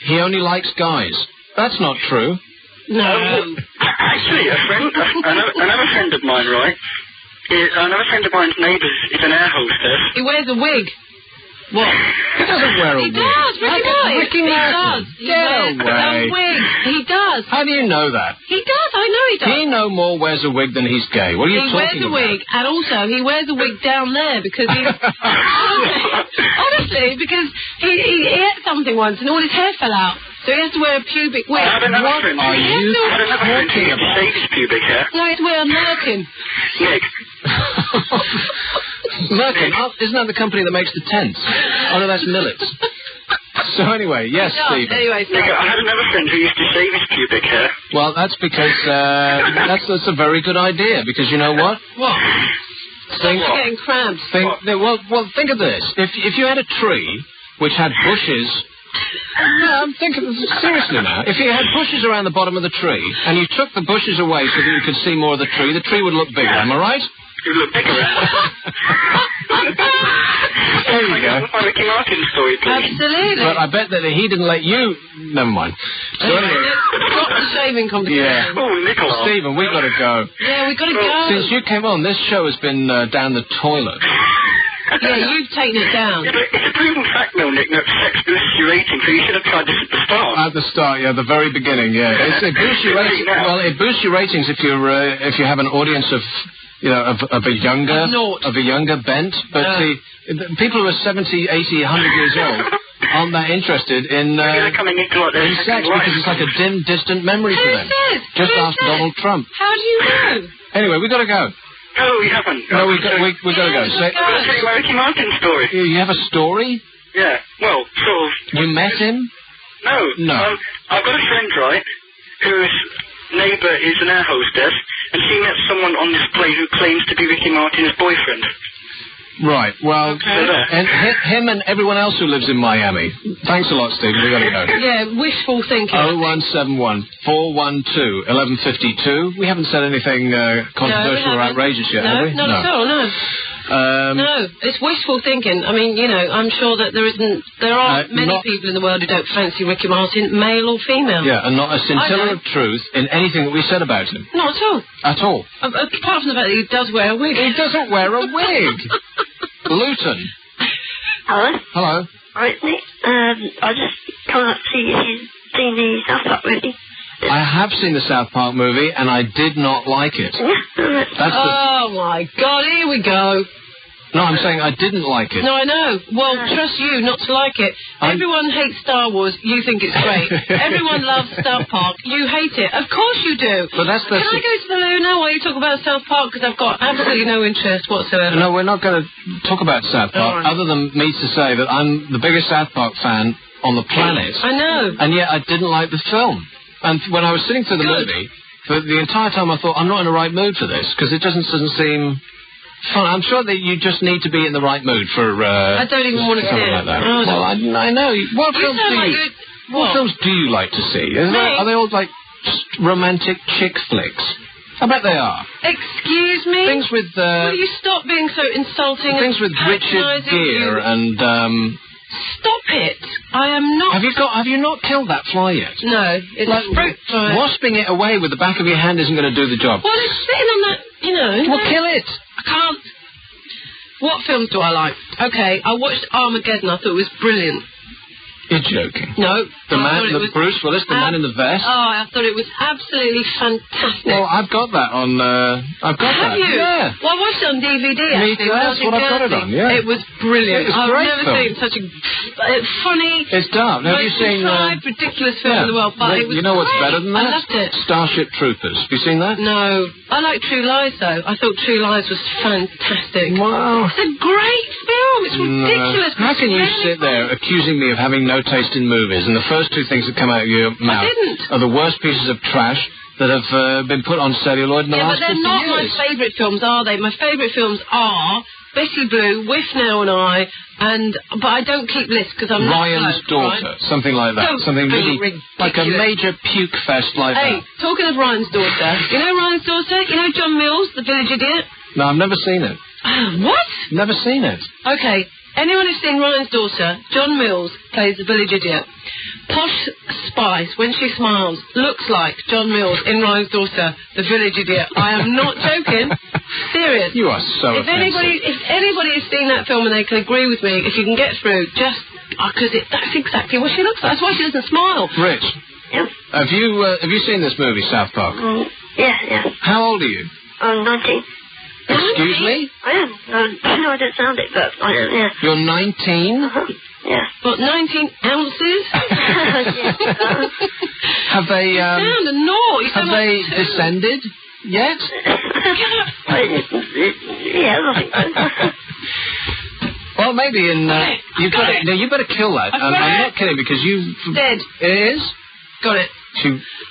he only likes guys? That's not true. No. Actually, another friend of mine, right? Another friend of mine's neighbour is an air hostess. He wears a wig. What? He doesn't wear a wig. He does, Ricky Martin. He does. Get away. A wig. He does. How do you know that? He does, I know he does. He no more wears a wig than he's gay. What are you talking about? He wears a wig, and also he wears a wig down there because he... honestly, because he ate something once and all his hair fell out. So he has to wear a pubic wig. What are you talking about? Shave his pubic hair? No, he has to wear a merkin. Nick. Merkin? Isn't that the company that makes the tents? Oh, no, that's Millets. So anyway, yes, Steve. Anyway, Nick, I had another friend who used to shave his pubic hair. Well, that's because that's a very good idea, because you know what? What? You're getting cramps. Well, think of this. If you had a tree which had bushes... No, I'm thinking seriously now. If you had bushes around the bottom of the tree, and you took the bushes away so that you could see more of the tree would look bigger, am I right? It would look bigger. There you go. My Ricky Martin story, please. Absolutely. But I bet that he didn't let you... Never mind. So anyway... Stop the shaving competition. Yeah. Oh, Nicola. Stephen, we've got to go. Yeah, we've got to go. Since you came on, this show has been down the toilet. Yeah, you've taken it down. Yeah, but it's a proven fact, though, Nick, that sex boosts your rating, so you should have tried this at the start. At the start, yeah, the very beginning, yeah. It boosts your ratings. Well, it boosts your ratings if you have an audience of, you know, of a younger bent. But see, people who are 70, 80, 100 years old aren't that interested in sex because it's like a dim, distant memory to them. Just ask Donald Trump. How do you know? Anyway, we've got to go. No, we haven't. No, we've got to go. I'm going to tell you my Ricky Martin story. You have a story? Yeah, well, sort of. You met him? No. I've got a friend, right, whose neighbour is an air hostess, and she met someone on display who claims to be Ricky Martin's boyfriend. Right, well, and him and everyone else who lives in Miami. Thanks a lot, Stephen. We've got to go. Yeah, wishful thinking. 0171 412 1152. We haven't said anything controversial or outrageous yet, have we? Not at all, no. No, it's wishful thinking. I mean, you know, I'm sure that there are many people in the world who don't fancy Ricky Martin, male or female. Yeah, and not a scintilla of truth in anything that we said about him. Not at all. At all. Apart from the fact that he does wear a wig. He doesn't wear a wig. Luton. Hello. Hello. Right, Nick. I just can't see if you've seen the South Park movie. I have seen the South Park movie, and I did not like it. Oh, my God, here we go. No, I'm saying I didn't like it. No, I know. Well, trust you not to like it. Everyone hates Star Wars. You think it's great. Everyone loves South Park. You hate it. Of course you do. But that's Can I go to the loo now while you talk about South Park? Because I've got absolutely no interest whatsoever. No, we're not going to talk about South Park, other than me to say that I'm the biggest South Park fan on the planet. I know. And yet I didn't like the film. And when I was sitting through the movie, for the entire time I thought, I'm not in the right mood for this, because it doesn't seem... fun. I'm sure that you just need to be in the right mood for. I don't even want to see it. Like that. Well, I know. What films do you like to see? Are they all like romantic chick flicks? I bet they are. Excuse me? Things with... Will you stop being so insulting? Things with Richard Gere and... Stop it! I am not... Have you not killed that fly yet? No, it's a fruit fly. Wasping it away with the back of your hand isn't going to do the job. Well, it's sitting on that, Well, kill it! I can't... What films do I like? Okay, I watched Armageddon. I thought it was brilliant. You're joking. No. Bruce Willis, the man in the vest. Oh, I thought it was absolutely fantastic. Well, I've got that on... Have you? Yeah. Well, I watched it on DVD, Me too, that's what I've got it on, yeah. It was brilliant. I've never seen such a funny... It's dark. Have you seen... ridiculous film in the world, but it was You know what's better than that? I loved it. Starship Troopers. Have you seen that? No. I like True Lies, though. I thought True Lies was fantastic. Wow. It's a great film. It's ridiculous. How can you sit there accusing me of having no taste in movies, and the first two things that come out of your mouth are the worst pieces of trash that have been put on celluloid in the last 50 years? Yeah, but they're not my favourite films, are they? My favourite films are Betty Blue, Whiff Now and I, but I don't keep lists because I'm not Ryan's Daughter, something like that. Something really like a major puke fest like that. Hey, talking of Ryan's Daughter, you know Ryan's Daughter? You know John Mills, the village idiot? No, I've never seen it. What? Never seen it. Okay. Anyone who's seen Ryan's Daughter, John Mills plays the village idiot. Posh Spice, when she smiles, looks like John Mills in Ryan's Daughter, the village idiot. I am not joking. Serious. You are so If anybody has seen that film and they can agree with me, if you can get through, just because that's exactly what she looks like. That's why she doesn't smile. Rich. Yep. Have you seen this movie, South Park? Yeah. How old are you? I'm 19. Excuse me? I am. No, I don't sound it, but I am, yeah. You're 19? Yeah. What, 19 ounces? Have they, sound a naught. You have they descended yet? Yeah, I think so. Well, maybe you better kill that. I'm not kidding, because you... Dead. It is? Got it.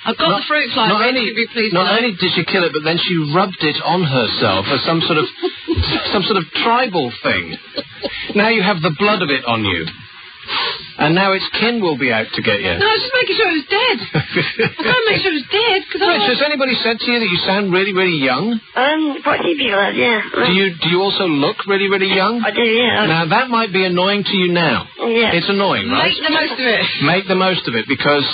I've got the fruit fly. Not only did she kill it, but then she rubbed it on herself as some sort of tribal thing. Now you have the blood of it on you. And now its kin will be out to get you. No, I was just making sure it was dead. I can't make sure it was dead. Rich, has anybody said to you that you sound really, really young? Quite a few people have, yeah. Do you also look really, really young? I do, yeah. Now, that might be annoying to you now. Yeah. It's annoying, right? Make the most of it. Make the most of it, because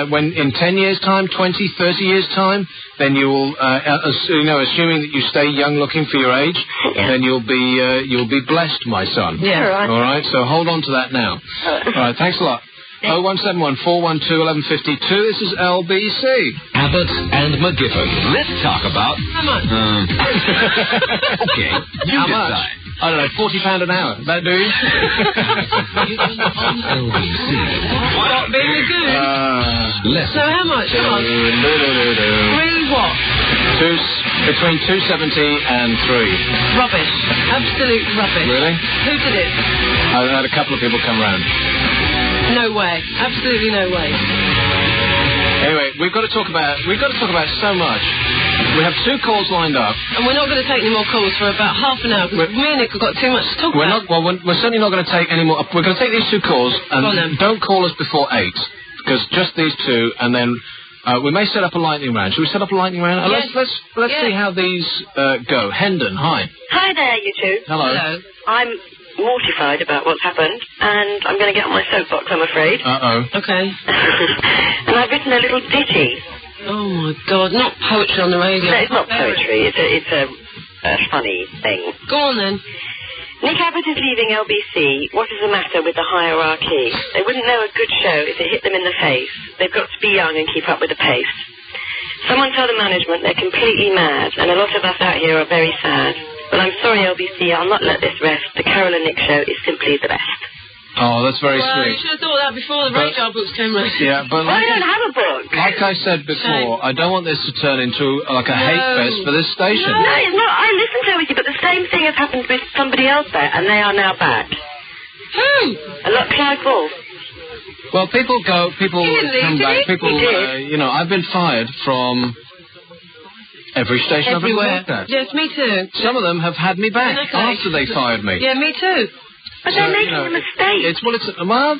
when in 10 years' time, 20, 30 years' time, then you will, assuming that you stay young-looking for your age, then you'll be blessed, my son. Yeah, right. All right, so hold on to that now. All right, thanks a lot. 0171 412 1152. This is LBC. Abbot and McGiffin. Let's talk about... How much? Okay, you How decide. much? I don't know, £40 an hour. That do you? On LBC. What, being a goon? Less. So how much? Come on. Three what? Between 270 and 3. Rubbish. Absolute rubbish. Really? Who did it? I had a couple of people come round. No way. Absolutely no way. Anyway, we've got to talk about so much. We have 2 calls lined up. And we're not going to take any more calls for about half an hour because me and Nick have got too much to talk about. We're certainly not going to take any more. We're going to take these 2 calls, and don't call us before 8, because just these 2, and then we may set up a lightning round. Should we set up a lightning round? Yes. Let's see how these go. Hendon, hi. Hi there, you two. Hello. I'm mortified about what's happened, and I'm going to get on my soapbox, I'm afraid. Uh-oh. Okay. And I've written a little ditty. Oh, my God. Not poetry on the radio. No, it's not poetry. It's a funny thing. Go on, then. Nick Abbot is leaving LBC. What is the matter with the hierarchy? They wouldn't know a good show if it hit them in the face. They've got to be young and keep up with the pace. Someone tell the management they're completely mad, and a lot of us out here are very sad. But I'm sorry, LBC, I'll not let this rest. The Carol and Nick show is simply the best. Oh, that's very Well, sweet. you should have thought that before the radar books came around. Yeah, but I don't have a book. Like I said before, I don't want this to turn into like a hate fest for this station. No, it's not. I listened to it, but the same thing has happened with somebody else there, and they are now back. Who? Clive Wolf. Well, people come back. People, I've been fired from Every station Everywhere. I've ever worked at. Yes, me too. Some of them have had me back after they fired me. Yeah, me too. But they're making a mistake. Well,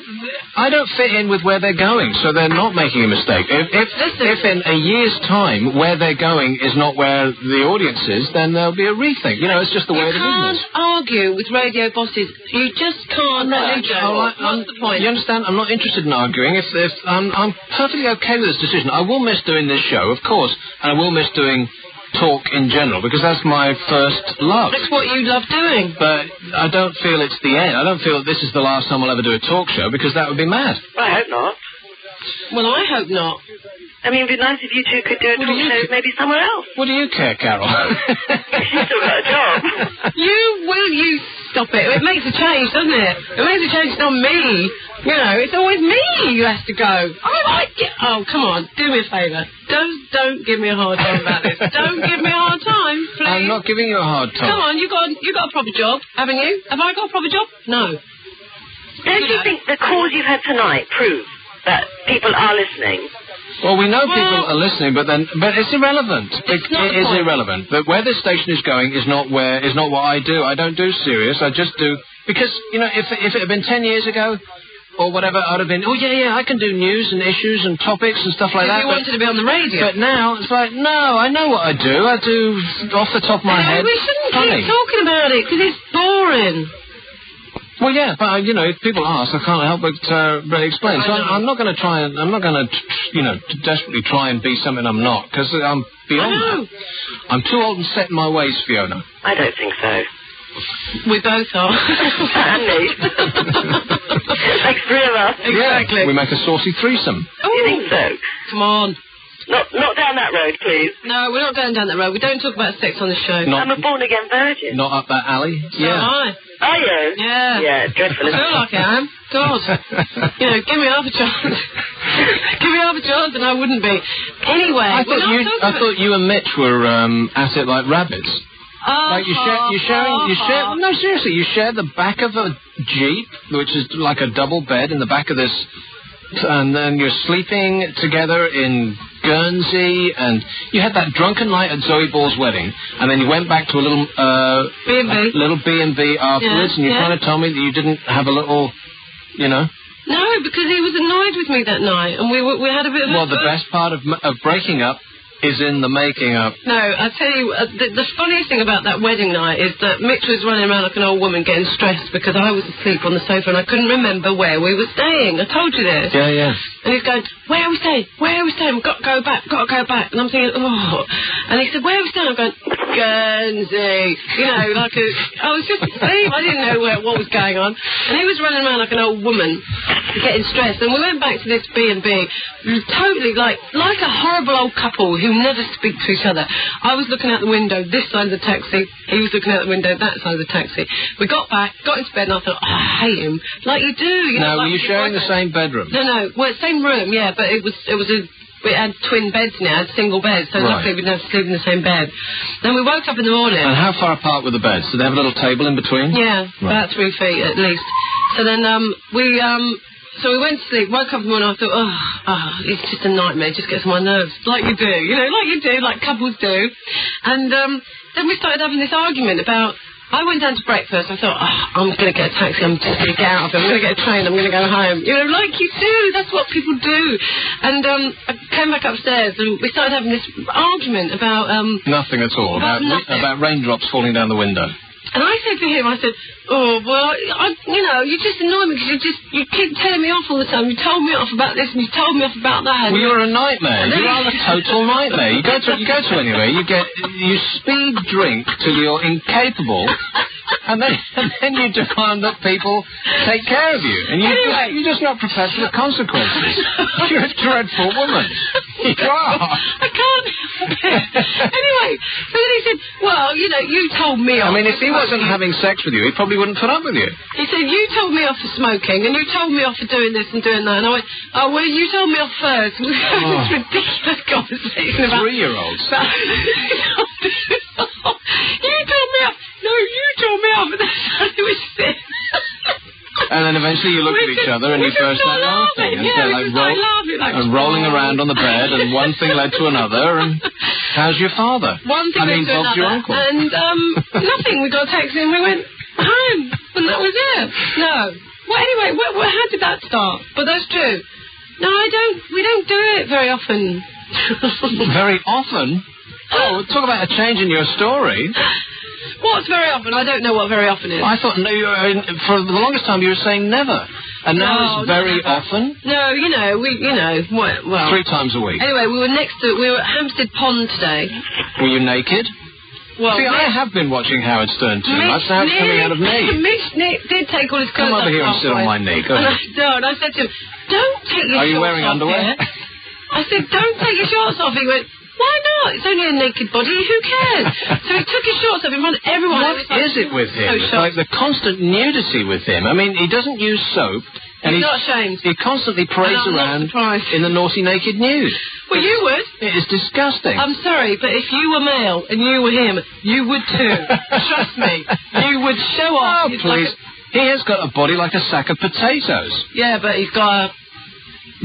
I don't fit in with where they're going, so they're not making a mistake. If in a year's time where they're going is not where the audience is, then there'll be a rethink. You know, it's just the way of the business. You can't argue with radio bosses. You just can't. What's the point? You understand? I'm not interested in arguing. I'm perfectly okay with this decision. I will miss doing this show, of course, and I will miss doing talk in general, because that's my first love. That's what you love doing. But I don't feel it's the end. I don't feel that this is the last time I'll ever do a talk show, because that would be mad. Well, I hope not. Well, I hope not. I mean, it'd be nice if you two could do a talk show maybe somewhere else. What do you care, Carol? You've still got a job. You stop it. It makes a change, doesn't it? It makes a change, not me. You know, it's always me who has to go. I like it. Oh, come on. Do me a favour. Don't give me a hard time about this. Don't give me a hard time, please. I'm not giving you a hard time. Come on, you got a proper job, haven't you? Have I got a proper job? No. Don't you think the calls you've had tonight prove that people are listening? Well, we know people are listening, but it's irrelevant. It is irrelevant. But where this station is going is not what I do. I don't do serious. I just do because if it had been 10 years ago or whatever, I'd have been I can do news and issues and topics and stuff like that. You wanted to be on the radio. But now it's like no, I know what I do. I do off the top of my head. We shouldn't keep talking about it because it's boring. Well, yeah, but if people ask, I can't help but explain. So I'm not going to try and desperately try and be something I'm not, because I'm beyond that. I'm too old and set in my ways, Fiona. I don't think so. We both are. And me. Like three of us. Exactly. Yeah, we make a saucy threesome. Do you think so? Come on. Not down that road, please. No, we're not going down that road. We don't talk about sex on the show. I'm a born-again virgin. Not up that alley? So am I. Are you? Yeah. Yeah, dreadful. I feel like I am. God. Give me half a chance. Give me half a chance and I wouldn't be. Anyway, I thought you and Mitch were at it like rabbits. Like you share. No, seriously, you share the back of a Jeep, which is like a double bed in the back of this, and then you're sleeping together in Guernsey, and you had that drunken night at Zoe Ball's wedding, and then you went back to a little B&B afterwards, and you're trying to tell me that you didn't have a little, No, because he was annoyed with me that night, and we had a bit of. Well, the best part of breaking up is in the making up. No, I tell you, the funniest thing about that wedding night is that Mitch was running around like an old woman getting stressed because I was asleep on the sofa and I couldn't remember where we were staying. I told you this. Yeah, yeah. And he's going, where are we staying? Where are we staying? We've got to go back, got to go back. And I'm thinking, oh. And he said, where are we staying? I'm going, Guernsey. I was just asleep. I didn't know what was going on. And he was running around like an old woman getting stressed. And we went back to this B&B, totally like a horrible old couple who never speak to each other. I was looking out the window, this side of the taxi. He was looking out the window, that side of the taxi. We got back, got into bed, and I thought, I hate him. Like you do. Now, were you sharing the same bedroom? No. Well, same room, yeah, but we had twin beds now, single beds, so luckily we didn't have to sleep in the same bed. Then we woke up in the morning. And how far apart were the beds? Did they have a little table in between? Yeah, about 3 feet at least. So then So we went to sleep, woke up in the morning, I thought, it's just a nightmare, it just gets on my nerves. Like you do, like couples do. And then we started having this argument about, I went down to breakfast, I thought, I'm going to get a taxi, I'm just going to get out of it, I'm going to get a train, I'm going to go home. Like you do, that's what people do. And I came back upstairs and we started having this argument about... nothing at all, about raindrops falling down the window. And I said to him, you just annoy me because you keep telling me off all the time. You told me off about this and you told me off about that. Well, you're a nightmare. You are a total nightmare. You go to anywhere, you speed drink till you're incapable, and then you demand that people take care of you, and you're just not prepared for the consequences. You're a dreadful woman. You are. I can't. Anyway, so then he said, you told me off. I mean, if he wasn't having sex with you, he probably wouldn't put up with you. He said, you told me off for smoking, and you told me off for doing this and doing that. And I went, you told me off first. We had this ridiculous conversation about... 3-year-olds. You told me off. No, you told me off. And that's how it was said. And then eventually you look at each other and you burst out laughing. And rolling around on the bed, and one thing led to another, and how's your father? One thing led to Bob's another. your uncle. And nothing. We got a taxi and we went home. And that was it. No. Well, anyway, how did that start? But that's true. No, we don't do it very often. Very often? Oh, talk about a change in your story. What's very often? I don't know what very often is. I thought, for the longest time you were saying never. And now it's very often? No, well... 3 times a week. Anyway, we were at Hampstead Pond today. Were you naked? Well, see, I have been watching Howard Stern too much. Now it's coming out of me. Nick did take all his clothes off. Come over here and sit on my knee. Go ahead. And I said to him, don't take your shorts off. Are you wearing underwear? I said, don't take your shorts off. He went, why not? It's only a naked body. Who cares? So he took his shorts off in front of everyone. What is it with him? It's like the constant nudity with him. I mean, he doesn't use soap. And he's not ashamed. He constantly parades around in the naughty naked nude. Well, you would. It is disgusting. I'm sorry, but if you were male and you were him, you would too. Trust me. You would show off. Oh, please. He has got a body like a sack of potatoes. Yeah, but he's got a...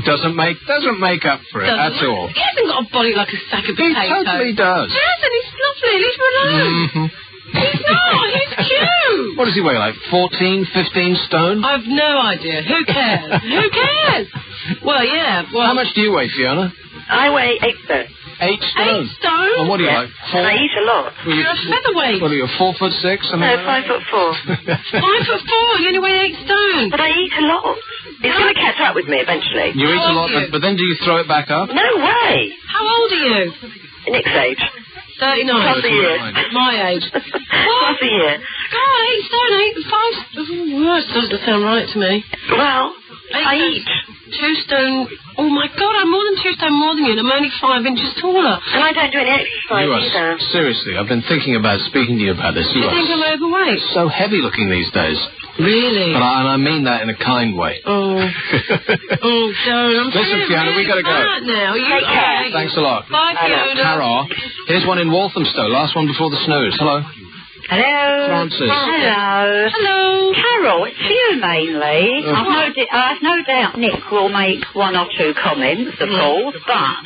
Doesn't make up for it at all. He hasn't got a body like a sack of potatoes. He totally does. He hasn't. He's lovely. Leave him alone. Mm-hmm. He's not. He's cute. What does he weigh, like 14, 15 stone? I've no idea. Who cares? Who cares? Well, yeah. Well, how much do you weigh, Fiona? I weigh 8 stone. 8 stone? 8 stone? And what are you, like 4? And I eat a lot. You're a featherweight. What are you, 4'6"? No, 5'4". 5'4". You only weigh 8 stone. But I eat a lot. It's going to catch up with me eventually. You eat a lot, but then do you throw it back up? No way. How old are you? Nick's age. 39. Plus a year. My age. Plus a year. God, 8 stone, 8, 5. That doesn't sound right to me. Well, I eat 2 stone. Oh my God, I'm more than 2 stone more than you, and I'm only 5 inches taller. And I don't do any exercise either. Seriously, I've been thinking about speaking to you about this. You think I'm overweight? So heavy looking these days. Really? And I mean that in a kind way. Oh. Don't. I'm Listen, Fiona, we gotta go. Now. Take care. Thanks a lot. Bye, Fiona. Tara. Here's one in Walthamstow. Last one before the snooze. Hello. Hello. Francis. Hello. Hello. Carol, it's you mainly. I've no doubt Nick will make 1 or 2 comments, of course, but,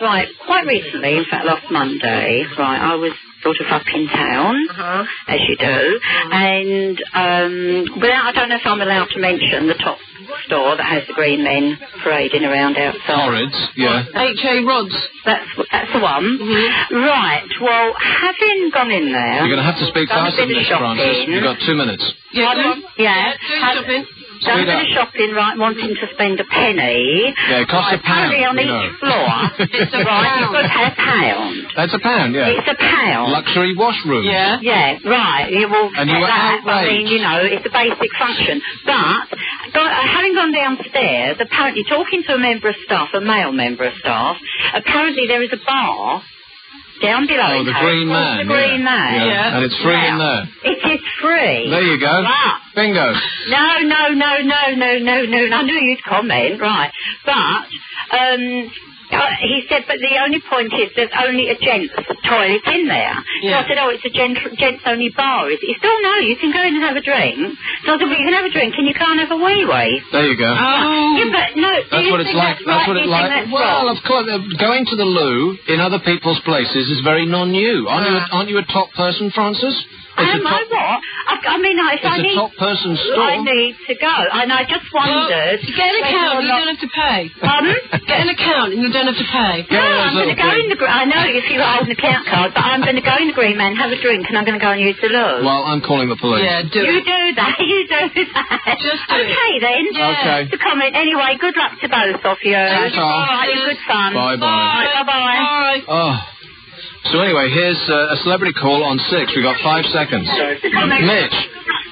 right, quite recently, in fact last Monday, right, I was sort of up in town, as you do, and I don't know if I'm allowed to mention the top store that has the green men parading around outside. Horrids, yeah. H.A. Rods. That's the one. Right, well, having gone in there... You're going to have to speak faster, Miss Francis. You've got 2 minutes. Yeah, shopping. Done a bit of shopping, right, wanting to spend a penny. Yeah, it costs a pound. On each floor. It's a right, you've got to pay a pound. That's a pound, yeah. It's a pound. Luxury washroom. Yeah. Yeah, right. You will and you were outraged. I mean, it's a basic function. But, having gone downstairs, apparently talking to a member of staff, a male member of staff, apparently there is a bar down below. Oh, the Green Man. The Green Man. Yeah. And it's free in there. It is free. There you go. Bingo. No. I knew you'd comment, right. But, he said, but the only point is there's only a gents' toilet in there. Yeah. So I said, it's a gents-only bar. He said, no, you can go in and have a drink. So I said, well, you can have a drink and you can't have a wee-wee. There you go. Oh. Yeah, but no. That's what it's like. That's what it's like. Well, of course, going to the loo in other people's places is very non-you. Aren't you a top person, Francis? Am I what? I mean, if it's I need... a top person store. I need to go. And I just wondered... Get an account and you don't have to pay. Pardon? Get an account and you don't have to pay. No, I'm going to go in the... I know if you hold an account card, but I'm going to go in the Green Man, have a drink, and I'm going to go and use the loo. Well, I'm calling the police. Yeah, do you it. do that. You do that. Just do it. Okay, then. Yeah. Okay. To comment. Anyway, good luck to both of you. Thanks, all right, good fun. Bye-bye. Bye-bye. Oh. So anyway, here's a celebrity call on 6. We've got 5 seconds. Mitch.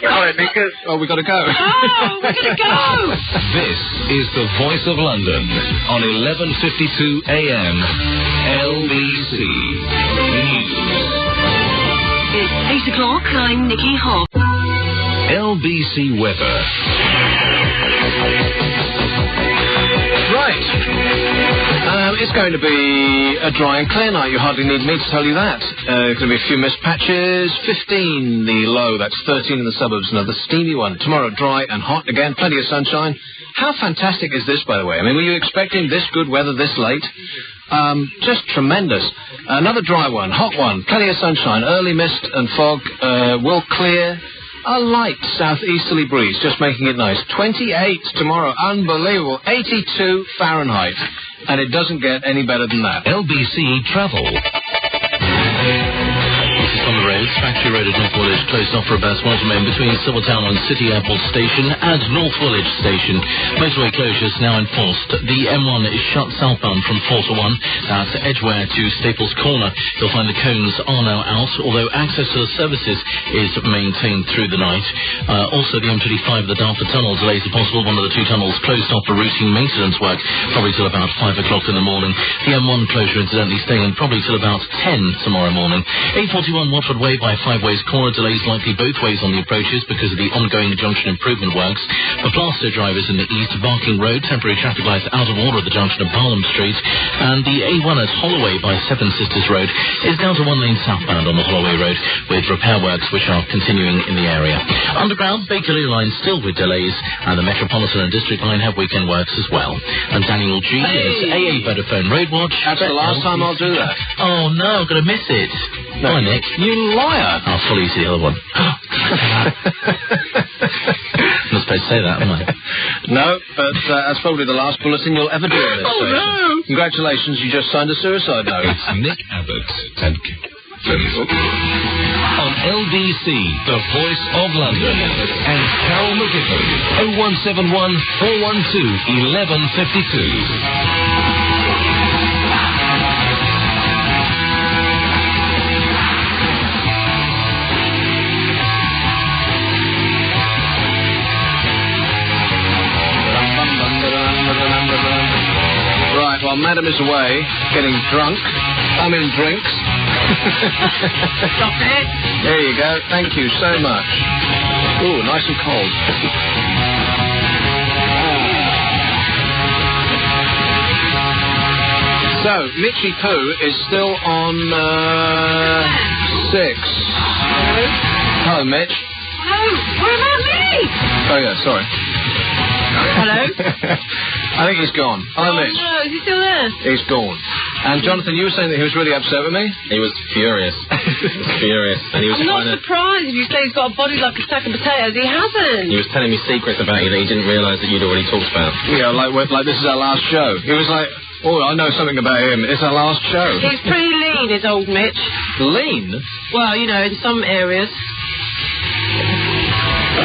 Hi, because... Oh, we've got to go. Oh, we're going to go. This is the Voice of London on 11:52 a.m. LBC News. It's 8 o'clock. I'm Nikki Hobb. LBC weather. Right. It's going to be a dry and clear night. You hardly need me to tell you that. Going to be a few mist patches. 15 the low. That's 13 in the suburbs. Another steamy one. Tomorrow dry and hot again. Plenty of sunshine. How fantastic is this, by the way? I mean, were you expecting this good weather this late? Just tremendous. Another dry one. Hot one. Plenty of sunshine. Early mist and fog will clear. A light southeasterly breeze, just making it nice. 28 tomorrow, unbelievable. 82 Fahrenheit, and it doesn't get any better than that. LBC Travel. On the roads, Factory Road at North Woolwich closed off for about Watermain between Silvertown and City Airport Station and North Woolwich Station. Motorway closures now enforced. The M1 is shut southbound from 4 to 1. That's Edgware to Staples Corner. You'll find the cones are now out, although access to the services is maintained through the night. Also, the M25, the Dartford Tunnel, delays are possible. One of the two tunnels closed off for routine maintenance work, probably till about 5 o'clock in the morning. The M1 closure, incidentally, staying probably till about 10 tomorrow morning. 841 Watford Way by Five Ways Corner, delays likely both ways on the approaches because of the ongoing junction improvement works. For Plaster drivers in the east, Barking Road, temporary traffic lights out of order at the junction of Barnum Street, and the A1 at Holloway by Seven Sisters Road is down to 1 lane southbound on the Holloway Road with repair works which are continuing in the area. Underground, Bakerloo line still with delays, and the Metropolitan and District line have weekend works as well. And Daniel G is AA Vodafone Road Watch. That's the last time I'll do that. Oh no, I'm going to miss it. No, Bye, Nick. You liar. I'll fully see the other one. I'm not supposed to say that, am I? No, but that's probably the last bulletin you'll ever do on this station. No! Congratulations, you just signed a suicide note. It's Nick Abbot and on LBC, the voice of London, and Carol McGiffin, 0171 412 1152. While Madam is away getting drunk, drinks. Stop it. There you go. Thank you so much. Ooh, nice and cold. So, Mitchie Poo is still on 6. Hello, Mitch. Hello. What about me? Oh, yeah, sorry. Hello? I think he's gone. Hello, Mitch. No, is he still there? He's gone. And Jonathan, you were saying that he was really upset with me? He was furious. Furious. And he was I'm not surprised if you say he's got a body like a sack of potatoes. He hasn't. He was telling me secrets about you that he didn't realise that you'd already talked about. Yeah, like this is our last show. He was like, oh, I know something about him. It's our last show. He's pretty lean, is old Mitch. Lean? Well, you know, in some areas.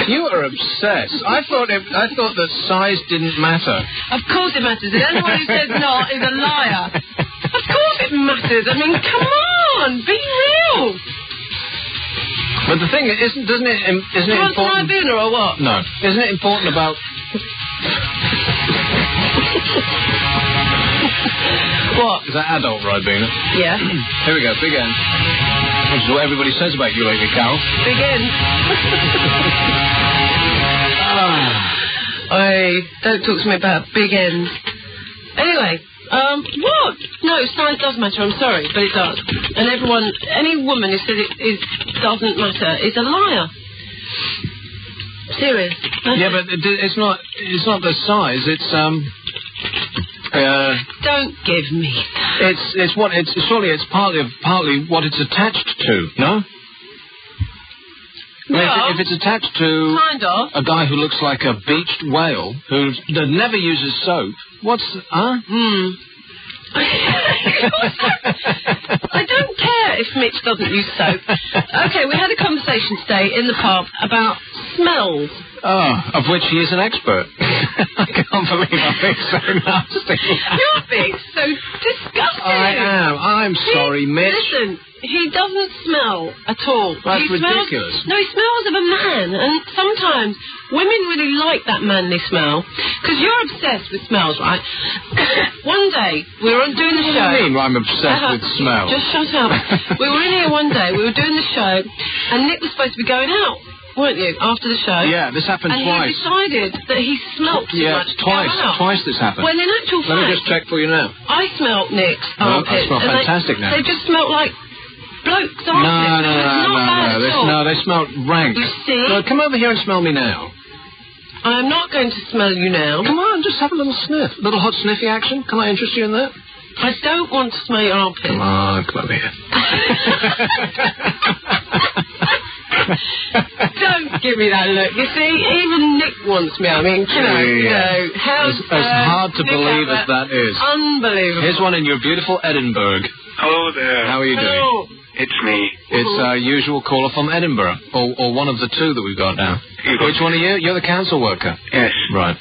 You are obsessed. I thought that size didn't matter. Of course it matters. And anyone who says not is a liar. Of course it matters. I mean, come on, be real. But the thing is, isn't it important? Do you want some Ribena or what? No. Isn't it important about? What? Is that adult Ribena? Yeah. Here we go. Big N. Which is what everybody says about you lately, Carol. Big N. Don't talk to me about big ends. Anyway, what? No, size does matter, I'm sorry, but it does. And any woman who says it doesn't matter is a liar. Serious. Yeah, but it's not the size, it's, don't give me that. Surely it's partly what it's attached to, no? No. If it's attached to kind of a guy who looks like a beached whale that never uses soap, I don't care if Mitch doesn't use soap. Okay, we had a conversation today in the pub about smells. Oh, of which he is an expert. I can't believe I'm being so nasty. You're being so disgusting. I am. I'm sorry, Mitch. Listen, he doesn't smell at all. That's ridiculous. No, he smells of a man, and sometimes women really like that manly smell, because you're obsessed with smells, right? One day, we were doing the show. What do you mean I'm obsessed with smell? Just shut up. We were in here one day, we were doing the show, and Nick was supposed to be going out. weren't you, after the show? Yeah, this happened and twice. And he decided that he smelt too much. Twice this happened. Well, in actual fact... Let me just check for you now. I smelt Nick's armpits. They smell fantastic now. They just smelt like blokes' armpits. No, they smelt rank. You see? No, come over here and smell me now. I'm not going to smell you now. Come on, just have a little sniff. A little hot sniffy action. Can I interest you in that? I don't want to smell your armpits. Come on, come over here. Don't give me that look. You see, even Nick wants me. I mean, you know, how's as hard to believe as that is. Unbelievable. Here's one in your beautiful Edinburgh. Hello there. How are you doing? It's me. It's our usual caller from Edinburgh, or one of the two that we've got now. Which one are you? You're the council worker. Yes. Right.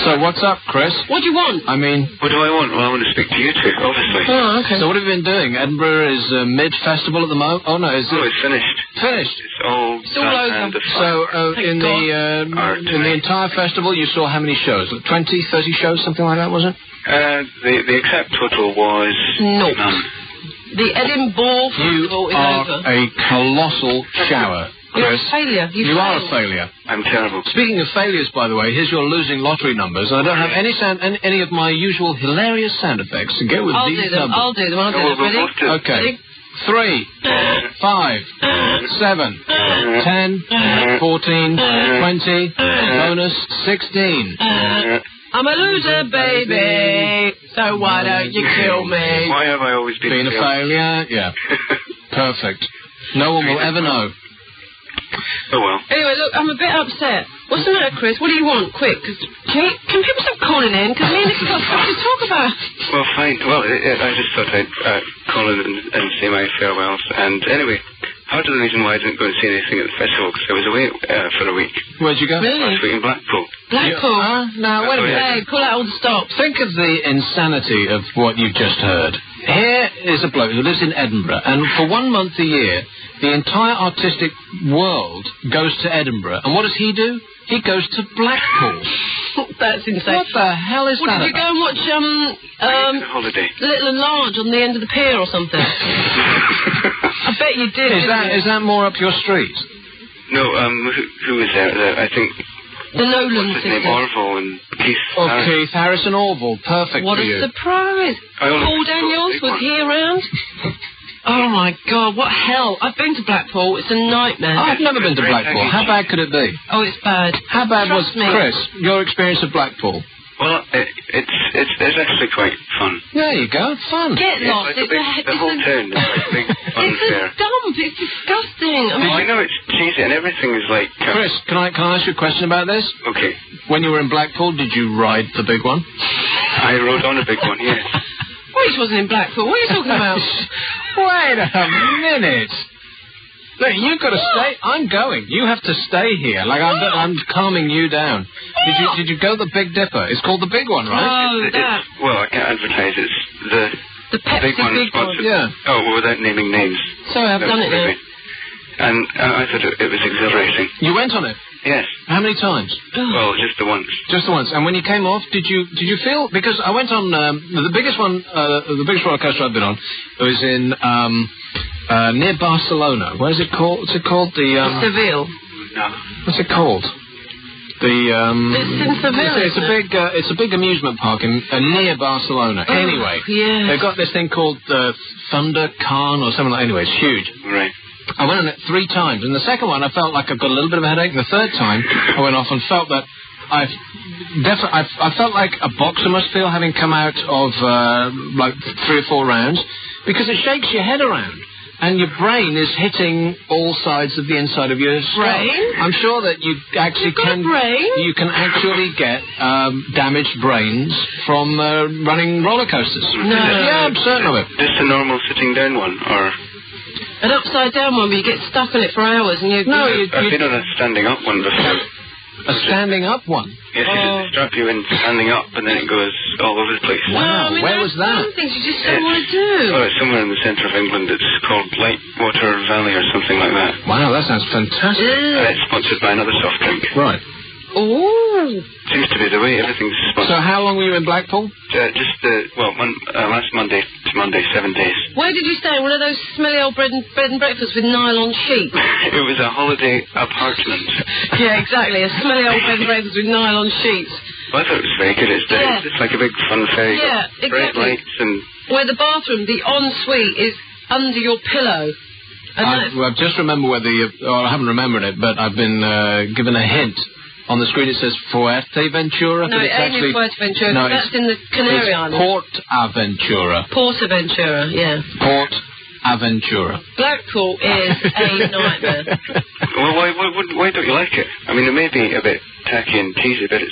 So what's up, Chris? What do you want? What do I want? Well, I want to speak to you two, obviously. Oh, okay. So what have you been doing? Edinburgh is mid-festival at the moment. Oh no, is it? Oh, it's finished. Finished. It's all over. So in the entire festival, you saw how many shows? 20, 30 shows, something like that, was it? The exact total was none. The Edinburgh Festival is over. You are a colossal shower. You're a failure. You are a failure. I'm terrible. Speaking of failures, by the way, here's your losing lottery numbers. I don't have any of my usual hilarious sound effects to go with these numbers. I'll do them. Ready? Okay. 3, 5, 7, 10, 14, 20, bonus 16. I'm a loser, baby. So why don't you kill me? Why have I always been a failure? Yeah. Perfect. No one will ever know. Oh, well. Anyway, look, I'm a bit upset. What's the matter, Chris? What do you want? Quick, can people stop calling in? Because me and Nick have got stuff to talk about. Well, fine. Well, I just thought I'd call in and say my farewells. And anyway, part of the reason why I didn't go and see anything at the festival, because I was away for a week. Where'd you go? Really? Last week in Blackpool. Blackpool? Now, wait a minute. Hey, pull out all the stops. Think of the insanity of what you've just heard. Here is a bloke who lives in Edinburgh, and for 1 month a year, the entire artistic world goes to Edinburgh. And what does he do? He goes to Blackpool. That's insane. What the hell is that? Did you go and watch holiday. Little and Large on the end of the pier or something? I bet you did. Is that more up your street? No, who was there? I think... The Nolan What's his name? Orville and Keith Harris. Keith Harris and Orville. Perfect for you. What a surprise. Paul Daniels, was he around? Oh, my God, what hell. I've been to Blackpool. It's a nightmare. I've never been to Blackpool. How bad could it be? Oh, it's bad. How bad was, me. Chris, your experience of Blackpool? Well, it's actually quite fun. There you go, it's fun. Get lost. Like the whole town is like a big fun fair. It's a dump. It's disgusting. I know it's cheesy and everything is like... Chris, can I ask you a question about this? Okay. When you were in Blackpool, did you ride the big one? I rode on a big one, yes. Which wasn't in Blackpool. What are you talking about? Wait a minute. Look, you've got to stay. I'm going. You have to stay here. Like, I'm calming you down. Did you go the Big Dipper? It's called the big one, right? Oh, well, I can't advertise. It's the Pepsi big one. Yeah. Oh, well, without naming names. Sorry, I've done it now. And I thought it was exhilarating. You went on it? Yes. How many times? Well, just the once. Just the once. And when you came off, did you feel? Because I went on the biggest one, the biggest roller coaster I've been on was in near Barcelona. What is it called? What's it called? Seville. No. What's it called? It's in Seville. It's a big amusement park near Barcelona. Oh, anyway, they've got this thing called Thunder Khan or something like. Anyway, it's huge. Right. I went on it 3 times, and the second one I felt like I got a little bit of a headache, and the third time I went off and felt that I felt like a boxer must feel having come out of like 3 or 4 rounds, because it shakes your head around, and your brain is hitting all sides of the inside of your skull. Brain? I'm sure that you actually you can actually get damaged brains from running roller coasters. No. Yeah, I'm certain of it. Just a normal sitting down one, or... An upside-down one where you get stuck on it for hours and you... No, I've been on a standing-up one before. A standing-up one? Yes, they strap you in standing up and then it goes all over the place. Wow, where was that? Some things you just don't want to do. Oh, it's somewhere in the centre of England. It's called Lightwater Valley or something like that. Wow, that sounds fantastic. It's sponsored by another soft drink. Right. Oh. Seems to be the way everything's supposed So how long were you in Blackpool? Last Monday to Monday, 7 days. Where did you stay? One of those smelly old bread and breakfasts with nylon sheets? It was a holiday apartment. Yeah, exactly. A smelly old bed and breakfast with nylon sheets. Well, I thought it was very good. It's just like a big fun ferry. Yeah, Bright exactly. lights and... Where the bathroom, the ensuite, is under your pillow. I just remember where I haven't remembered it, but I've been given a hint. On the screen it says Fuerteventura. No, it ain't in Fuerteventura. No, that's in the Canary Islands. Portaventura. Portaventura, yeah. Portaventura. Blackpool is a nightmare. Well, why don't you like it? I mean, it may be a bit tacky and cheesy, but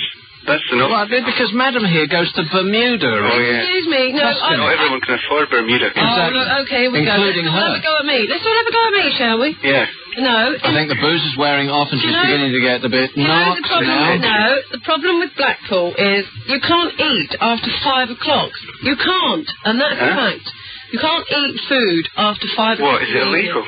that's the note. Well, because Madam here goes to Bermuda. Oh, yeah. Excuse me. No, not everyone can afford Bermuda. Oh, look, okay, we go. Including her. Let's all have a go at me. Let's all have a go at me, shall we? Yeah. No. I think the booze is wearing off and she's beginning to get a bit knocked now. No, the problem with Blackpool is you can't eat after 5 o'clock. You can't, and that's a fact. You can't eat food after 5 o'clock. What, is it illegal?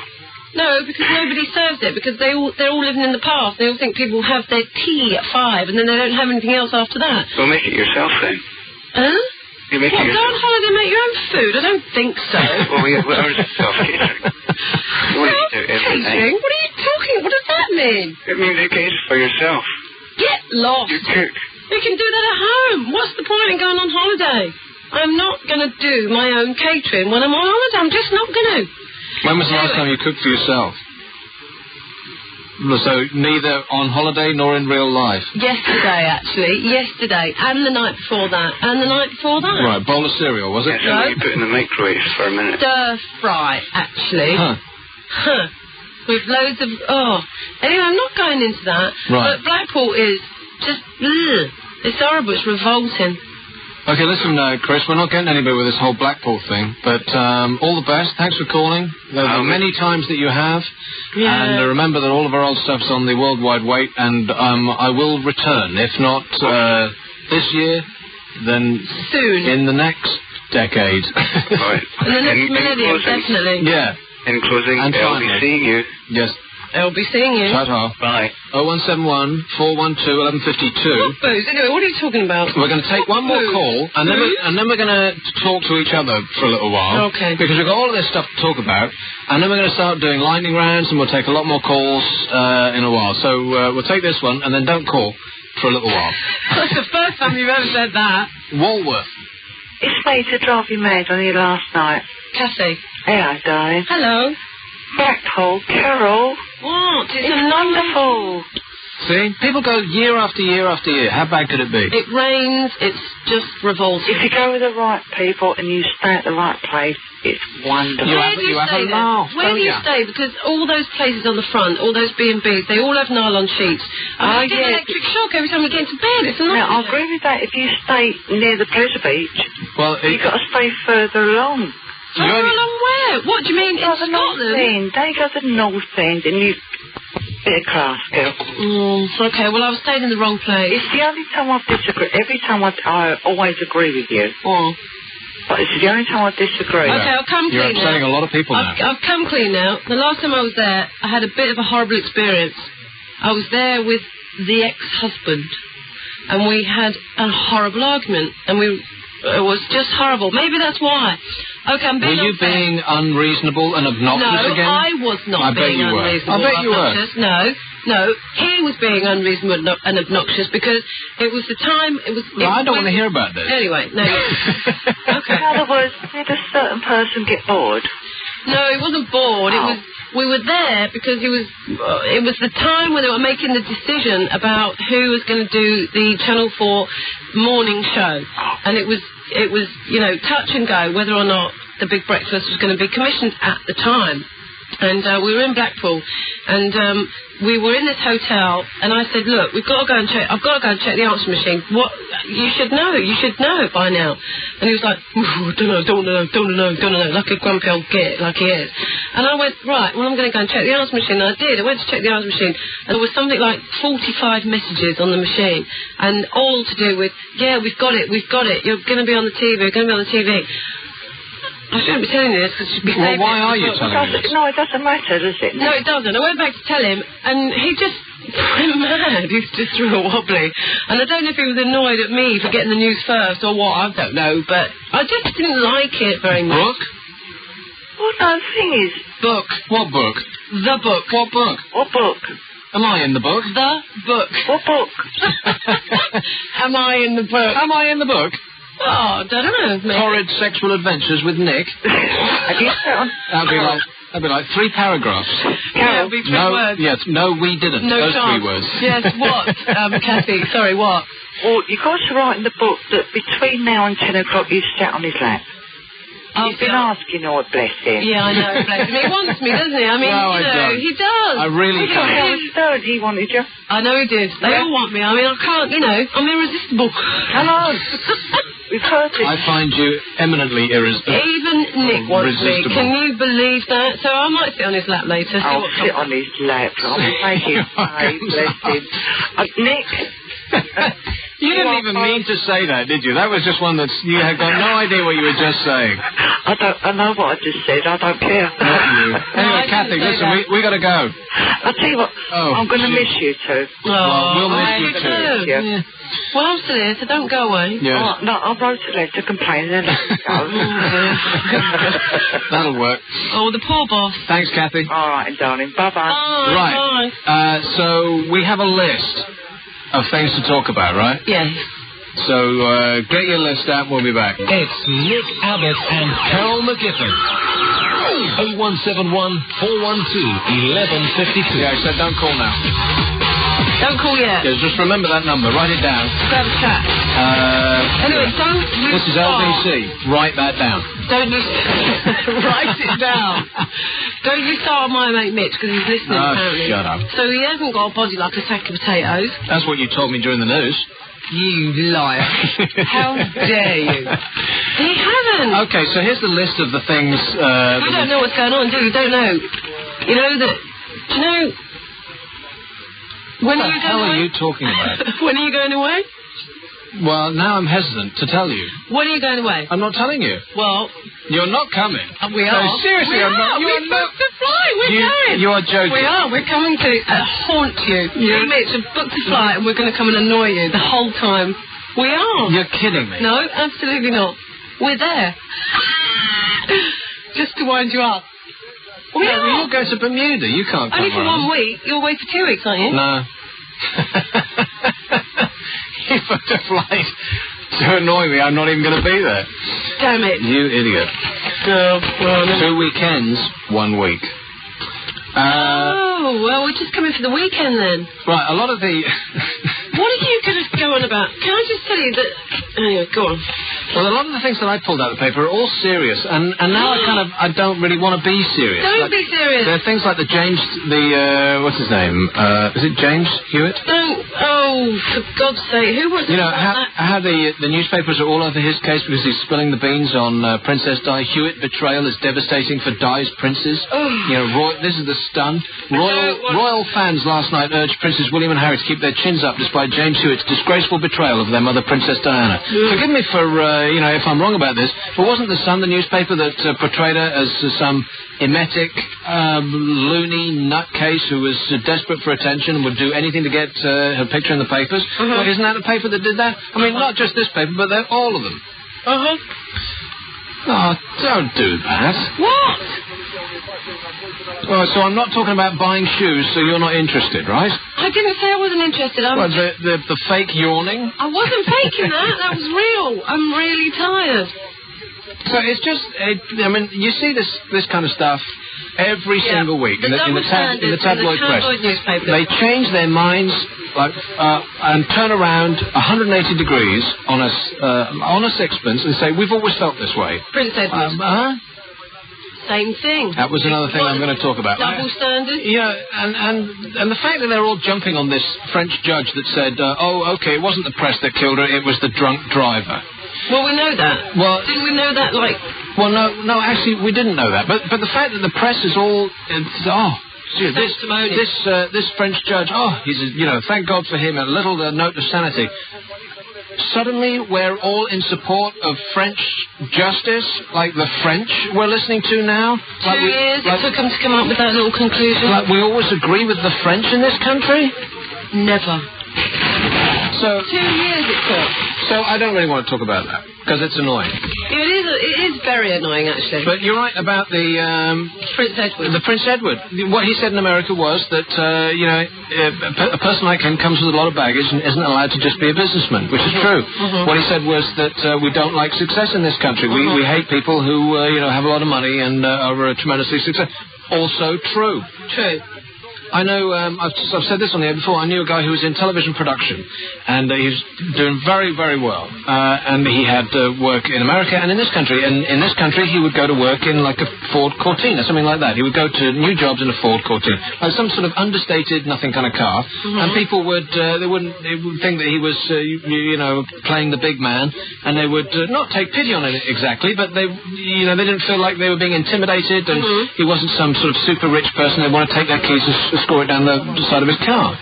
No, because nobody serves it, because they're all living in the past. They all think people have their tea at 5, and then they don't have anything else after that. Well, make it yourself then. Huh? You make What, it go yourself. on holiday and make your own food? I don't think so. Well, ours is self-catering. Self-catering? What are you talking? What does that mean? It means you cater for yourself. Get lost. You cook. You can do that at home. What's the point in going on holiday? I'm not going to do my own catering when I'm on holiday. I'm just not going to. When was the last time you cooked for yourself? So neither on holiday nor in real life? Yesterday, actually. Yesterday. And the night before that. And the night before that. Right, bowl of cereal, was it? Yeah, so you put in the microwave for a minute. Stir fry, actually. Huh. With loads of... Oh. Anyway, I'm not going into that. Right. But Blackpool is just... Ugh. It's horrible. It's revolting. Okay, listen, Chris, we're not getting anywhere with this whole Blackpool thing, but all the best. Thanks for calling. There are many times that you have. Yeah. And remember that all of our old stuff's on the World Wide Wait, and I will return. If not this year, then soon. In the next decade. Right. In the next millennium, definitely. Yeah. In closing, And I'll be finally. seeing you. Yes. I'll be seeing you. Ta-ta. Bye. 0171 412 1152. What booze? Anyway, what are you talking about? We're going to take one more call, and then we're going to talk to each other for a little while. Okay. Because we've got all of this stuff to talk about, and then we're going to start doing lightning rounds, and we'll take a lot more calls in a while. So we'll take this one, and then don't call for a little while. That's the first time you've ever said that. Walworth. It's me to drive you mad on you last night. Cassie. Hello, darling. Hello. Blackpool, Carol. What? It's wonderful. See? People go year after year after year. How bad could it be? It rains. It's just revolting. If you go with the right people and you stay at the right place, it's wonderful. Where do you stay then? Where do you stay? Because all those places on the front, all those B&Bs, they all have nylon sheets. I get electric shock every time you get into bed. It's a nightmare. Now, I agree with that. If you stay near the pleasure beach, you've got to stay further along. Further along where? What do you mean? In Scotland? They go to the north end and you... Bit of class, girl. Okay, well, I've stayed in the wrong place. It's the only time I've disagreed. Every time I always agree with you. But it's the only time I disagree. Okay, I'll come clean now. You're upsetting a lot of people now. I've come clean now. The last time I was there, I had a bit of a horrible experience. I was there with the ex-husband, and we had a horrible argument, and it was just horrible. Maybe that's why. Okay, I'm being Were you being unreasonable and obnoxious again? No, I was not being unreasonable. I bet you were. No, he was being unreasonable and obnoxious because it was the time. I don't want to hear about this. Anyway, no. Okay. In other words, did a certain person get bored? No, he wasn't bored. It was. We were there because it was the time when they were making the decision about who was going to do the Channel 4 morning show, and it was touch and go whether or not the Big Breakfast was going to be commissioned at the time. And we were in Blackpool, and we were in this hotel, and I said, look, I've got to go and check the answer machine. What? You should know by now. And he was like, don't know, like a grumpy old git, like he is. And I went, right, well, I'm going to go and check the answer machine. And I did. I went to check the answer machine, and there was something like 45 messages on the machine, and all to do with, yeah, we've got it, you're going to be on the TV, I shouldn't be telling you this because it should be safe. Well, why are you telling me this? No, it doesn't matter, does it? No, it doesn't. I went back to tell him, and he just went mad. He's just real wobbly. And I don't know if he was annoyed at me for getting the news first or what, I don't know, but I just didn't like it very much. Book? Well, no, the thing is... Book? What book? The book. What book? What book? Am I in the book? The book. What book? Am I in the book? Am I in the book? Oh, don't know. Maybe. Torrid Sexual Adventures with Nick. Have you found? That'd be like 3 paragraphs. Yeah, it'd be 3 words. Yes, no, we didn't. No Those chance. 3 words. Yes, what? Kathy, sorry, what? Well, you got to write in the book that between now and 10 o'clock you sat on his lap. He's been asking, oh, bless him. Yeah, I know, bless him. He wants me, doesn't he? I mean, No, I don't. he does. I really don't. He wanted you. I know he did. They all want me. I mean, I can't, I'm irresistible. Hello. We've heard it. I find you eminently irresistible. Even Nick wants me. Can you believe that? So I might sit on his lap later. I'll sit on his lap. I'll make him pay, bless him. Nick. You didn't even mean to say that, did you? That was just one that you had got no idea what you were just saying. I know what I just said. I don't care. Not you. Anyway, Kathy, listen, we got to go. I'll tell you what. I'm going to miss you too. Well, we'll miss you too. Yeah. Well, I'm still here, so don't go away. Yeah. No, I wrote a letter complaining and let it go. That'll work. Oh, the poor boss. Thanks, Kathy. All right, darling. Bye-bye. Right. Bye. So we have a list of things to talk about, right? Yes. So get your list out. We'll be back. It's Nick Abbot and Carol McGiffin. 0171 412 1152. Yeah, I said don't call now. Don't call yet. Yeah, just remember that number. Write it down. Grab a chat. Anyway, don't you This is LBC. Write that down. Don't you... Write it down. Don't you start on my mate Mitch, because he's listening, apparently. Shut up. So he hasn't got a body like a sack of potatoes. That's what you told me during the news. You liar. How dare you? He hasn't. Okay, so here's the list of the things... we don't know what's going on, do we? Don't know. You know that... Do you know... When what the hell are you talking about? When are you going away? Well, now I'm hesitant to tell you. When are you going away? I'm not telling you. Well... You're not coming. We are. No, seriously, we I'm not. We're booked to fly. We're going. You are joking. We are. We're coming to haunt you. Me and Mitch have booked a flight and we're going to come and annoy you the whole time. We are. You're kidding me. No, absolutely not. We're there. Just to wind you up. We are. You're going to Bermuda. You can't come Only for 1 week. You're away for 2 weeks, aren't you? No. You booked a flight to annoy me. I'm not even going to be there. Damn it. You idiot. No. Well, 2 weekends, 1 week. Oh, well, we're just coming for the weekend then. Right, a lot of the... What are you going to go on about? Can I just tell you that... Anyway, go on. Well, a lot of the things that I pulled out of the paper are all serious, and now I don't really want to be serious. Don't be serious. There are things like what's his name? Is it James Hewitt? Oh, for God's sake, who was... You know, how the newspapers are all over his case because he's spilling the beans on Princess Di. Hewitt betrayal is devastating for Di's princes. Oh. You know, this is the stun. Royal fans last night urged Princes William and Harry to keep their chins up despite James Hewitt's disgraceful betrayal of their mother, Princess Diana. Forgive me for, if I'm wrong about this, but wasn't The Sun the newspaper that portrayed her as some emetic, loony nutcase who was desperate for attention and would do anything to get her picture in the papers? Well, isn't that the paper that did that? I mean, not just this paper, but they're all of them. Oh, don't do that. What? Well, so I'm not talking about buying shoes, so you're not interested, right? I didn't say I wasn't interested. Well, the fake yawning? I wasn't faking that. That was real. I'm really tired. So it's just, you see this kind of stuff every single week in the tabloid press. Newspaper. They change their minds and turn around 180 degrees on a sixpence and say, we've always felt this way. Prince Edward. Same thing. That was another thing I'm going to talk about. Double standard? Yeah, and the fact that they're all jumping on this French judge that said, it wasn't the press that killed her, it was the drunk driver. Well, we know that. Well, didn't we know that, Well, no, actually, we didn't know that. But the fact that the press is all... This French judge, thank God for him, a little note of sanity. Suddenly, we're all in support of French justice, like the French we're listening to now. 2 years it took them to come up with that little conclusion. Like we always agree with the French in this country. Never. So 2 years it took. So I don't really want to talk about that because it's annoying. It is very annoying, actually. But you're right about the Prince Edward. The Prince Edward. What he said in America was that a person like him comes with a lot of baggage and isn't allowed to just be a businessman, which is true. What he said was that we don't like success in this country. We hate people who have a lot of money and are tremendously successful. Also true. True. I know, I've said this on the air before, I knew a guy who was in television production, and he's doing very, very well. And he had work in America and in this country. And in this country, he would go to work in like a Ford Cortina, something like that. He would go to new jobs in a Ford Cortina, like some sort of understated, nothing kind of car. And people would, they would think that he was, playing the big man, and they would not take pity on it exactly, but they didn't feel like they were being intimidated, and he wasn't some sort of super rich person. They want to take their keys and score it down the side of his car.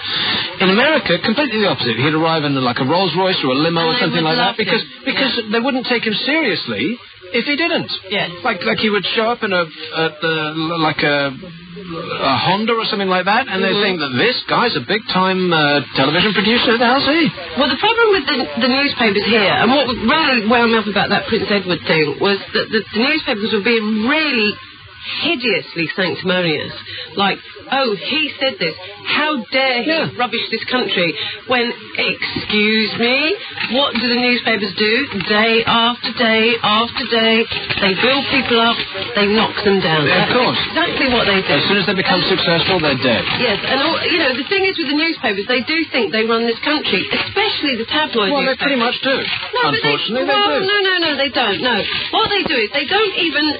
In America, completely the opposite. He'd arrive in like a Rolls Royce or a limo or something like that because they wouldn't take him seriously if he didn't. Yes. Like he would show up in a Honda or something like that, and they think that this guy's a big-time television producer. Who the hell's he? Well, the problem with the newspapers here, and what really wound me up about that Prince Edward thing, was that the newspapers were being really hideously sanctimonious. Like, oh, he said this. How dare he rubbish this country? When, excuse me, what do the newspapers do? Day after day after day, they build people up, they knock them down. Yeah, of course. Exactly what they do. As soon as they become successful, they're dead. Yes, and the thing is with the newspapers, they do think they run this country, especially the tabloid Well, newspapers. they pretty much do. No, Unfortunately, they do. No, they don't. No, what they do is they don't even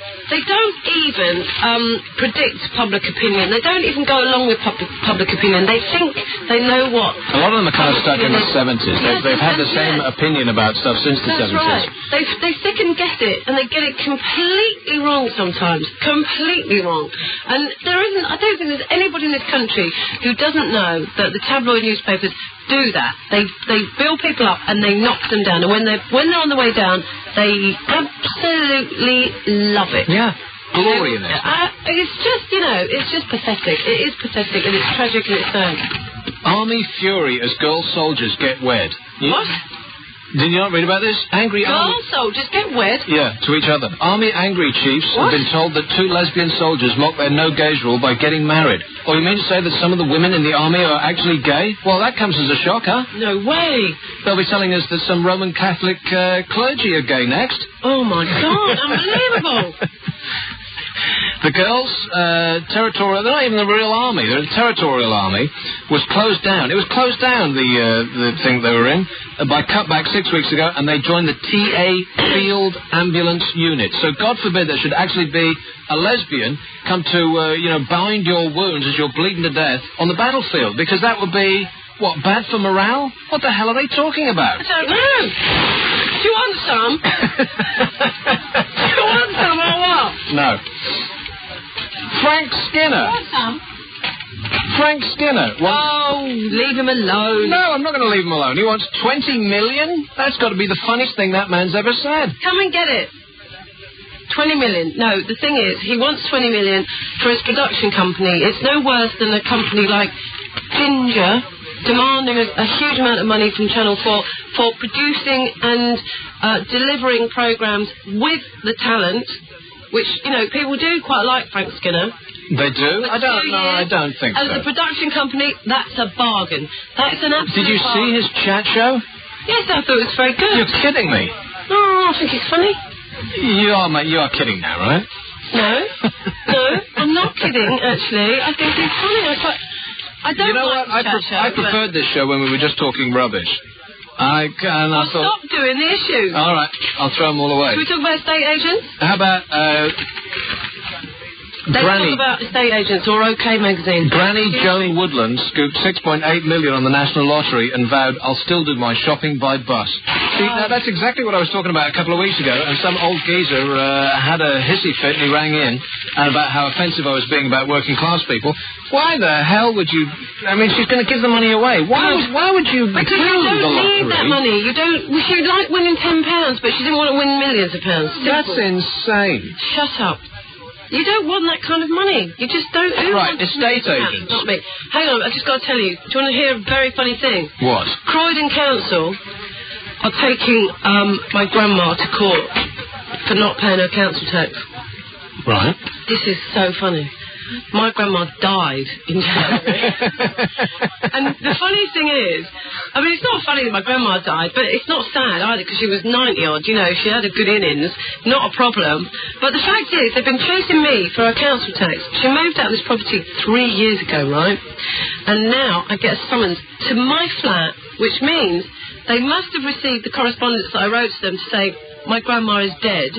predict public opinion. They don't even go along with public opinion. They think they know what. A lot of them are kind of stuck in the 70s. They've had the same opinion about stuff since the 70s. That's right. They stick and get it, and they get it completely wrong sometimes. Completely wrong. And I don't think there's anybody in this country who doesn't know that the tabloid newspapers do that. They build people up and they knock them down. And when they're on the way down, they absolutely love it. Yeah. Glory in it. It's just pathetic. It is pathetic, and it's tragic in its own. Army fury as girl soldiers get wed. What? Did you not read about this? Girl soldiers get wed? Yeah, to each other. Army angry chiefs have been told that 2 lesbian soldiers mock their no-gays rule by getting married. Oh, you mean to say that some of the women in the army are actually gay? Well, that comes as a shock, huh? No way. They'll be telling us that some Roman Catholic clergy are gay next. Oh, my God. Unbelievable. The girls' territorial, they're not even the real army, they're the territorial army, was closed down. It was closed down, the thing they were in, by cutback 6 weeks ago, and they joined the TA Field Ambulance Unit. So God forbid there should actually be a lesbian come to, bind your wounds as you're bleeding to death on the battlefield, because that would be, bad for morale? What the hell are they talking about? I don't know. Do you want some? Do you want some or what? No. Frank Skinner. Want some? Frank Skinner. Leave him alone. No, I'm not going to leave him alone. He wants 20 million? That's got to be the funniest thing that man's ever said. Come and get it. 20 million. No, the thing is, he wants 20 million for his production company. It's no worse than a company like Ginger demanding a huge amount of money from Channel 4 for producing and delivering programmes with the talent, which, people do quite like Frank Skinner. They do? I don't think so. As a production company, that's a bargain. That's an absolute Did you see his chat show? Yes, I thought it was very good. You're kidding me. Oh, I think it's funny. You are kidding now, right? No, I'm not kidding, actually. I think it's funny. I don't like the chat show. I preferred this show when we were just talking rubbish. I thought... Stop doing the issues. All right, I'll throw them all away. Should we talk about estate agents? How about... Let's talk about estate agents or OK Magazine. Granny Joan Woodland scooped 6.8 million on the National Lottery and vowed, I'll still do my shopping by bus. See, now that's exactly what I was talking about a couple of weeks ago, and some old geezer had a hissy fit and he rang in and about how offensive I was being about working class people. Why the hell would you... I mean, she's going to give the money away. Why would you... Because you don't need that money. You don't... She'd like winning £10, but she didn't want to win millions of pounds. That's insane. Shut up. You don't want that kind of money. You just don't. Right, estate agents. Not me. Hang on, I just got to tell you. Do you want to hear a very funny thing? What? Croydon Council are taking my grandma to court for not paying her council tax. Right. This is so funny. My grandma died in January. And the funny thing is, I mean, it's not funny that my grandma died, but it's not sad either because she was 90-odd, you know, she had a good innings, not a problem. But the fact is, they've been chasing me for her council tax. She moved out of this property 3 years ago, right? And now I get a summons to my flat, which means they must have received the correspondence that I wrote to them to say, my grandma is dead,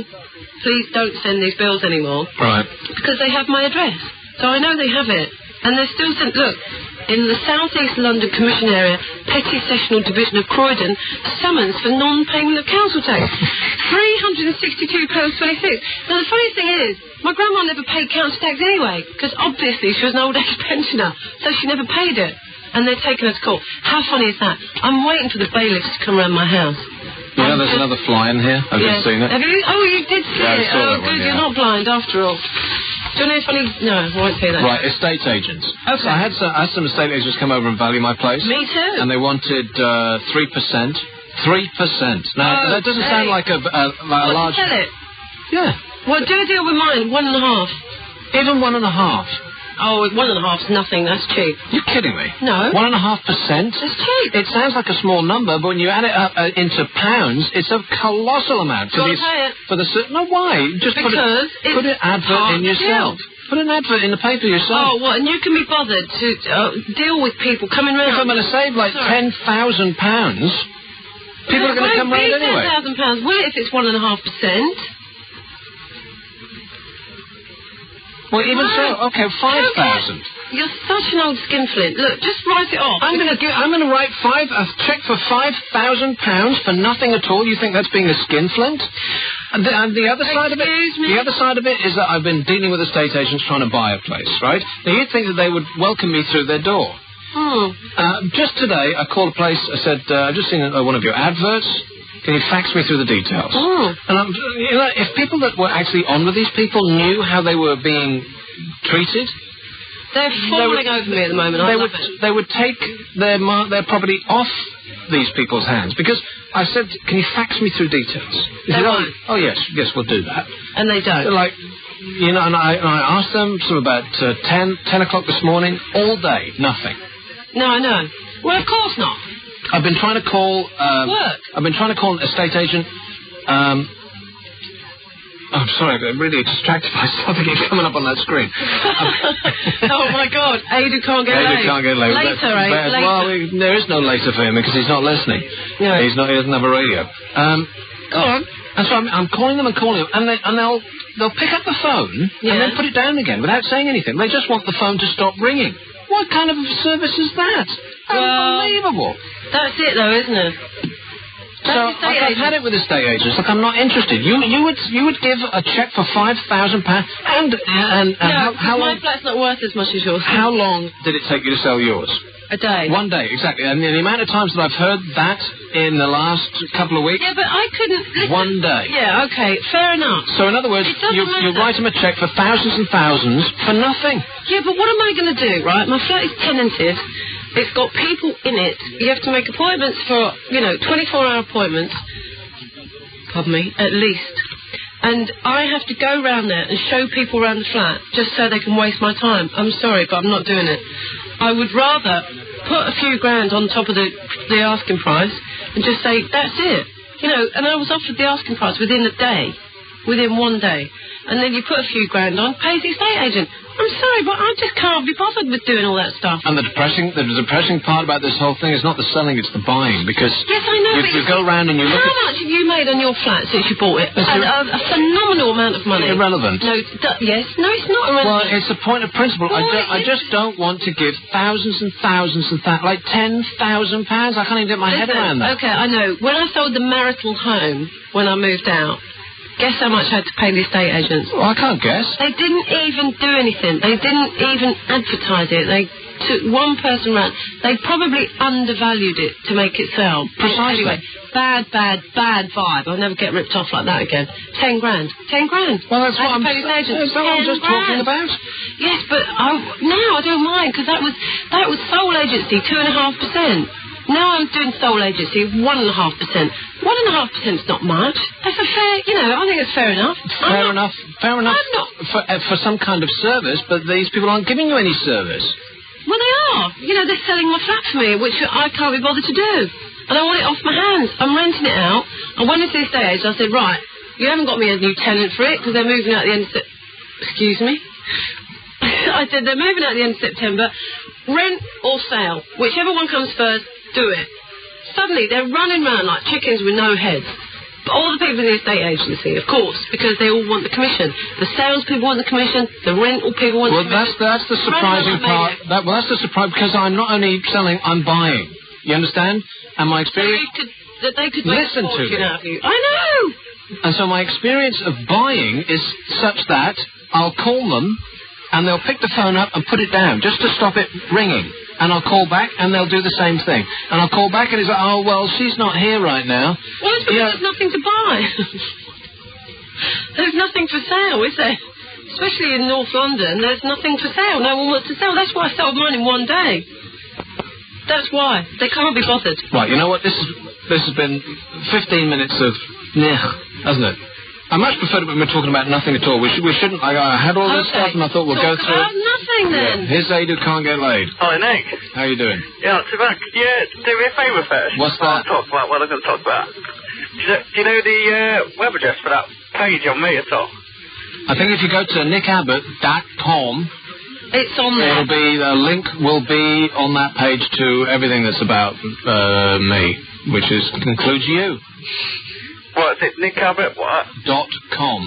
please don't send these bills anymore. Right. Because they have my address. So I know they have it. And they're still sent, look, in the South East London Commission Area, Petty Sessional Division of Croydon, summons for non-payment of council tax. £362.26. Now, the funny thing is, my grandma never paid council tax anyway, because obviously she was an old age pensioner, so she never paid it. And they're taking her to court. How funny is that? I'm waiting for the bailiffs to come around my house. Yeah, there's another fly in here. I've just seen it. Have you? Oh, you did see it. Oh, good. You're not blind after all. Do you know funny? No, I won't say that. Right, estate agents. Okay. So I had some estate agents come over and value my place. Me too. And they wanted 3%. 3%. Now, that doesn't sound like a large... Sell it? Yeah. Well, do a deal with mine. 1.5. Even 1.5? Oh, 1.5's nothing. That's cheap. You're kidding me? No. 1.5%? That's cheap. It sounds like a small number, but when you add it up into pounds, it's a colossal amount. Go on, pay it. For the no, why? Just put an advert in yourself. Put an advert in the paper yourself. Oh, what? And you can be bothered to deal with people coming round. If I'm going to save like £10,000, people are going to come round anyway. £10,000. Will it if it's 1.5%? Well, even so, okay, 5,000. You're such an old skinflint. Look, just write it off. I'm going to write a cheque for £5,000 for nothing at all. You think that's being a skinflint? And the other side of it, the other side of it is that I've been dealing with estate agents trying to buy a place, right? Now you'd think that they would welcome me through their door. Just today, I called a place. I said, I've just seen one of your adverts. Can you fax me through the details? And if people that were actually on with these people knew how they were being treated, they're falling over me at the moment. They would take their property off these people's hands because I said, "Can you fax me through details?" They said, "Oh yes, we'll do that." And they don't. So, like, you know, and I asked them from about 10 o'clock this morning, all day, nothing. No, I know. Well, of course not. I've been trying to call... Work. I've been trying to call an estate agent. I'm sorry, I'm really distracted by something coming up on that screen. Oh, my God. Ada can't get laid. Ada can't get laid. Later, later. Well, there is no later for him because he's not listening. Yeah. He doesn't have a radio. Go on. And so I'm calling them and they'll pick up the phone and then put it down again without saying anything. They just want the phone to stop ringing. What kind of service is that? Unbelievable. That's it, though, isn't it? So I've had it with estate agents. Look, I'm not interested. You would give a cheque for £5,000 and how long? My flat's not worth as much as yours. How long did it take you to sell yours? A day. 1 day, exactly. And the amount of times that I've heard that in the last couple of weeks. Yeah, but I couldn't. 1 day. Yeah, okay, fair enough. So in other words, you write them a cheque for thousands and thousands for nothing. Yeah, but what am I going to do, right? My flat is tenanted. It's got people in it. You have to make appointments for, 24-hour appointments. Pardon me, at least. And I have to go round there and show people around the flat just so they can waste my time. I'm sorry, but I'm not doing it. I would rather put a few grand on top of the asking price and just say, that's it. And I was offered the asking price within a day. Within 1 day. And then you put a few grand on, pays the estate agent. I'm sorry, but I just can't be bothered with doing all that stuff. And the depressing part about this whole thing is not the selling, it's the buying. Because yes, I know, you go around and you look How much have you made on your flat since you bought it? A phenomenal amount of money. Irrelevant. No, yes. No, it's not irrelevant. Well, it's a point of principle. I just don't want to give thousands and thousands and like £10,000. I can't even get my head around that. Okay, I know. When I sold the marital home, when I moved out, guess how much I had to pay the estate agents? Well, I can't guess. They didn't even do anything. They didn't even advertise it. They took one person round. They probably undervalued it to make it sell. Precisely. Anyway, bad vibe. I'll never get ripped off like that again. 10 grand. 10 grand. Well, that's what I'm just talking about. Yes, but now I don't mind, because that was sole agency, 2.5%. Now I'm doing sole agency, 1.5%. 1.5% is not much. That's a fair, I think it's fair enough. Fair enough. I'm not... For some kind of service, but these people aren't giving you any service. Well, they are. They're selling my flat for me, which I can't be bothered to do. And I want it off my hands. I'm renting it out. I went into the estate agent. I said, right, you haven't got me a new tenant for it, because they're moving out at the end of Excuse me? I said, they're moving out at the end of September. Rent or sale. Whichever one comes first, do it. Suddenly, they're running around like chickens with no heads. But all the people in the estate agency, of course, because they all want the commission. The salespeople want the commission. The rental people want the commission. Well, that's the surprising part. That's the surprise, because I'm not only selling, I'm buying. You understand? And my experience... They could make listen a fortune to me. out of you. I know! And so my experience of buying is such that I'll call them, and they'll pick the phone up and put it down, just to stop it ringing. And I'll call back, and they'll do the same thing. And I'll call back, and it's like, oh, well, she's not here right now. Well, it's because there's nothing to buy. There's nothing for sale, is there? Especially in North London, there's nothing for sale. No one wants to sell. That's why I sold mine in one day. That's why. They can't be bothered. Right, you know what? This has been 15 minutes of hasn't it? I much prefer it when we're talking about nothing at all. We shouldn't. I had all this stuff, and I thought we'll go through it. Nothing then. Yeah. Here's Aid who can't get laid. Hi, Nick. How you doing? Yeah, not too bad. Could you do me a favour first? What's that? I'll talk about what I'm going to talk about. Do you know the web address for that page on me at all? I think if you go to nickabbott.com, it's on there. It'll be the link will be on that page to everything that's about me, which includes you. What is it? Nick Abbott, what? .com.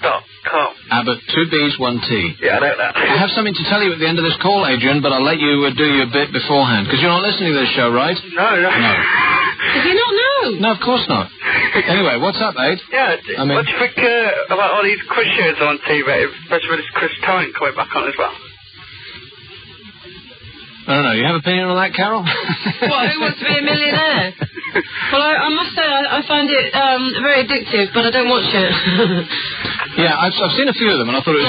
.com. Abbott, 2 B's, 1 T. Yeah, I know that. I have something to tell you at the end of this call, Adrian, but I'll let you do your bit beforehand, because you're not listening to this show, right? No. Does he not know? No, of course not. Anyway, what's up, Aid? Yeah, what do you think about all these quiz shows on TV, especially with this Chris Tyne coming back on as well? I don't know. You have an opinion on that, Carol? What, Who Wants to Be a Millionaire? Well, I must say I find it very addictive, but I don't watch it. Yeah, I've seen a few of them, and I thought it was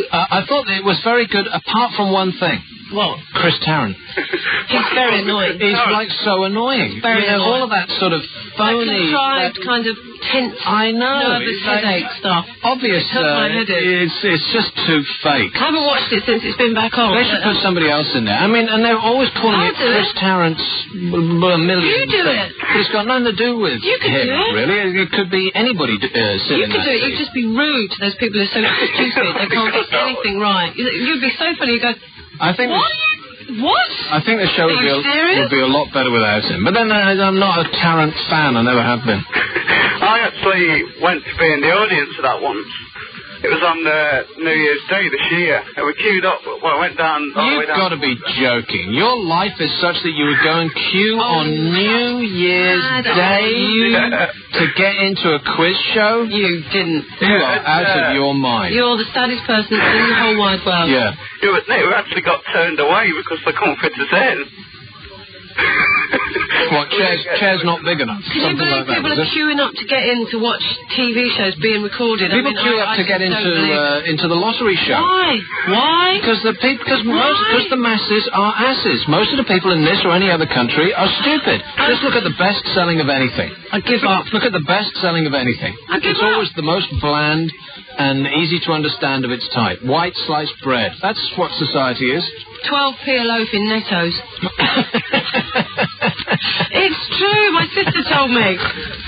I thought it was very good, apart from one thing. What? Chris Tarrant. He's very annoying. He's like so annoying. Very annoying. All of that sort of phony... That contrived kind of tense, nervous headache stuff. Obvious. It's just too fake. I haven't watched it since it's been back on. They should put somebody else in there. I mean, and they're always calling it Chris Tarrant's million. You do it. But it's got nothing to do with him, really. It could be anybody sitting there. You could do it. You'd just be rude to those people who are so stupid. They can't get anything right. You'd be so funny. You go... I think what? I think the show would be a lot better without him. But then I'm not a Tarrant fan. I never have been. I actually went to be in the audience for that once. It was on New Year's Day this year. And we queued up. Well, I went down... You've got to be joking. Your life is such that you would go and queue on New Year's Day to get into a quiz show? You didn't. You are out of your mind. You're the saddest person in the whole wide world. Yeah. Yeah, but no, we actually got turned away because they couldn't fit us in. What, chairs not big enough? Can you believe people are queuing up to get in to watch TV shows being recorded? People queue up to get into the lottery show. Why? Because the masses are asses. Most of the people in this or any other country are stupid. Just look at the best selling of anything. I give up. Look at the best selling of anything. It's always the most bland and easy to understand of its type. White sliced bread. That's what society is. 12p a loaf in Netto's. It's true, my sister told me.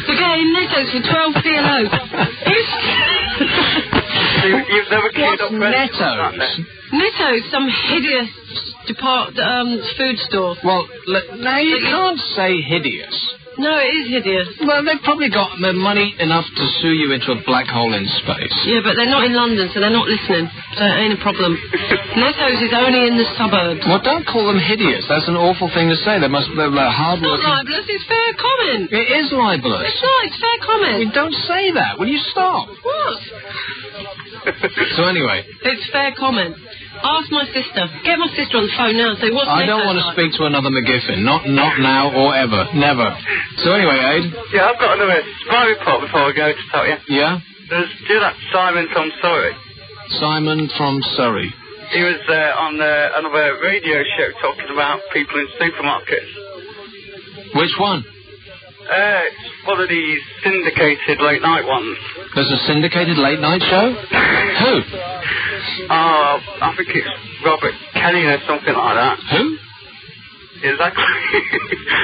To get in Netto's for 12p a loaf. You've never queued up for Netto's? Netto's, some hideous food store. Well, now you can't say hideous. No, it is hideous. Well, they've probably got money enough to sue you into a black hole in space. Yeah, but they're not in London, so they're not listening. So it ain't a problem. Netto's is only in the suburbs. Well, don't call them hideous. That's an awful thing to say. They're hard working. It's not libelous, it's fair comment. It is libelous. It's not, it's fair comment. We don't say that. Will you stop? What? So anyway. It's fair comment. Ask my sister. Get my sister on the phone now and say, what's I don't want to speak to another McGiffin. Not now or ever. Never. So anyway, Aid. Yeah, I've got another spy report before I go to tell you. Yeah? Do that Simon from Surrey. Simon from Surrey. He was on another radio show talking about people in supermarkets. Which one? It's one of these syndicated late night ones. There's a syndicated late night show? Who? I think it's Robert Kelly or something like that. Who? Exactly.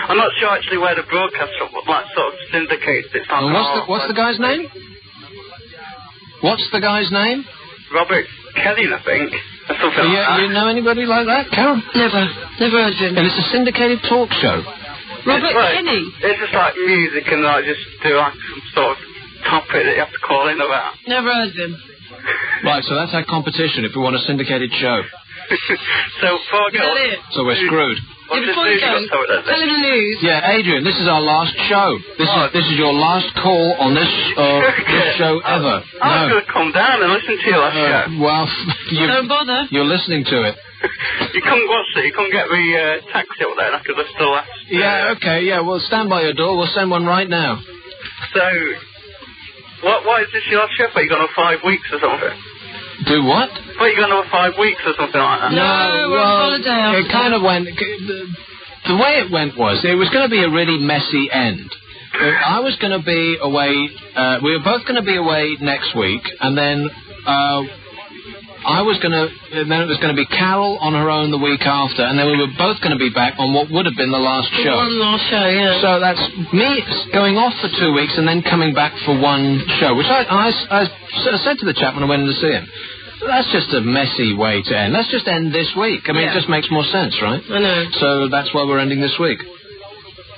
I'm not sure actually where the broadcast from, but like sort of syndicates it. And what's the guy's name? What's the guy's name? Robert Kelly, I think. Or something like that. You know anybody like that, Carol? Never heard of him. And it's a syndicated talk show. Robert Kelly? It's just like music and like just do like some sort of topic that you have to call in about. Never heard of him. Right, so that's our competition if we want a syndicated show. So before I go... So we're screwed. Yeah, before you go, tell him the news. Yeah, Adrian, this is our last show. This is your last call on this show ever. I was going to come down and listen to your last show. Well, don't bother. You're listening to it. You couldn't watch it. You couldn't get the taxi up there. I could listen to the last. Yeah, okay, yeah. Well, stand by your door. We'll send one right now. So, what is this your last show? Are you going on 5 weeks or something? Do what? Well, you're going on 5 weeks or something like that. No, we're on holiday. It kind of went. The way it went was it was going to be a really messy end. I was going to be away. We were both going to be away next week, and then I was going to. Then it was going to be Carol on her own the week after, and then we were both going to be back on what would have been the last show. One last show, yeah. So that's me going off for 2 weeks and then coming back for one show, which I said to the chap when I went in to see him. That's just a messy way to end. Let's just end this week. I mean, it just makes more sense, right? I know. So that's why we're ending this week.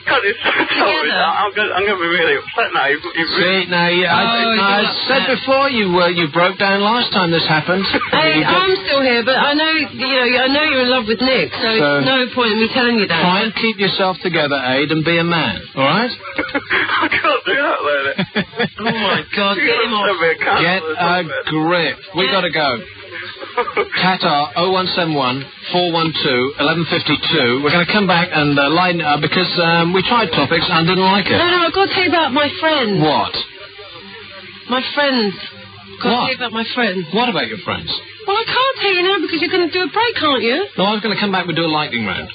God, it's so terrible. I'm going to be really upset now. See, now, I said before you broke down last time this happened. Hey, I'm still here, but I know you're in love with Nick, so it's no point in me telling you that. Try and keep yourself together, Aid, and be a man, all right? I can't do that, lady. Oh, my God, get him off. Get a grip. We got to go. Qatar 0171 412 1152. We're going to come back and line because we tried topics and didn't like it. No, I've got to tell you about my friends. What? My friends. Got to tell you about my friends. What about your friends? Well, I can't tell you now because you're going to do a break, aren't you? No, I was going to come back and do a lightning round.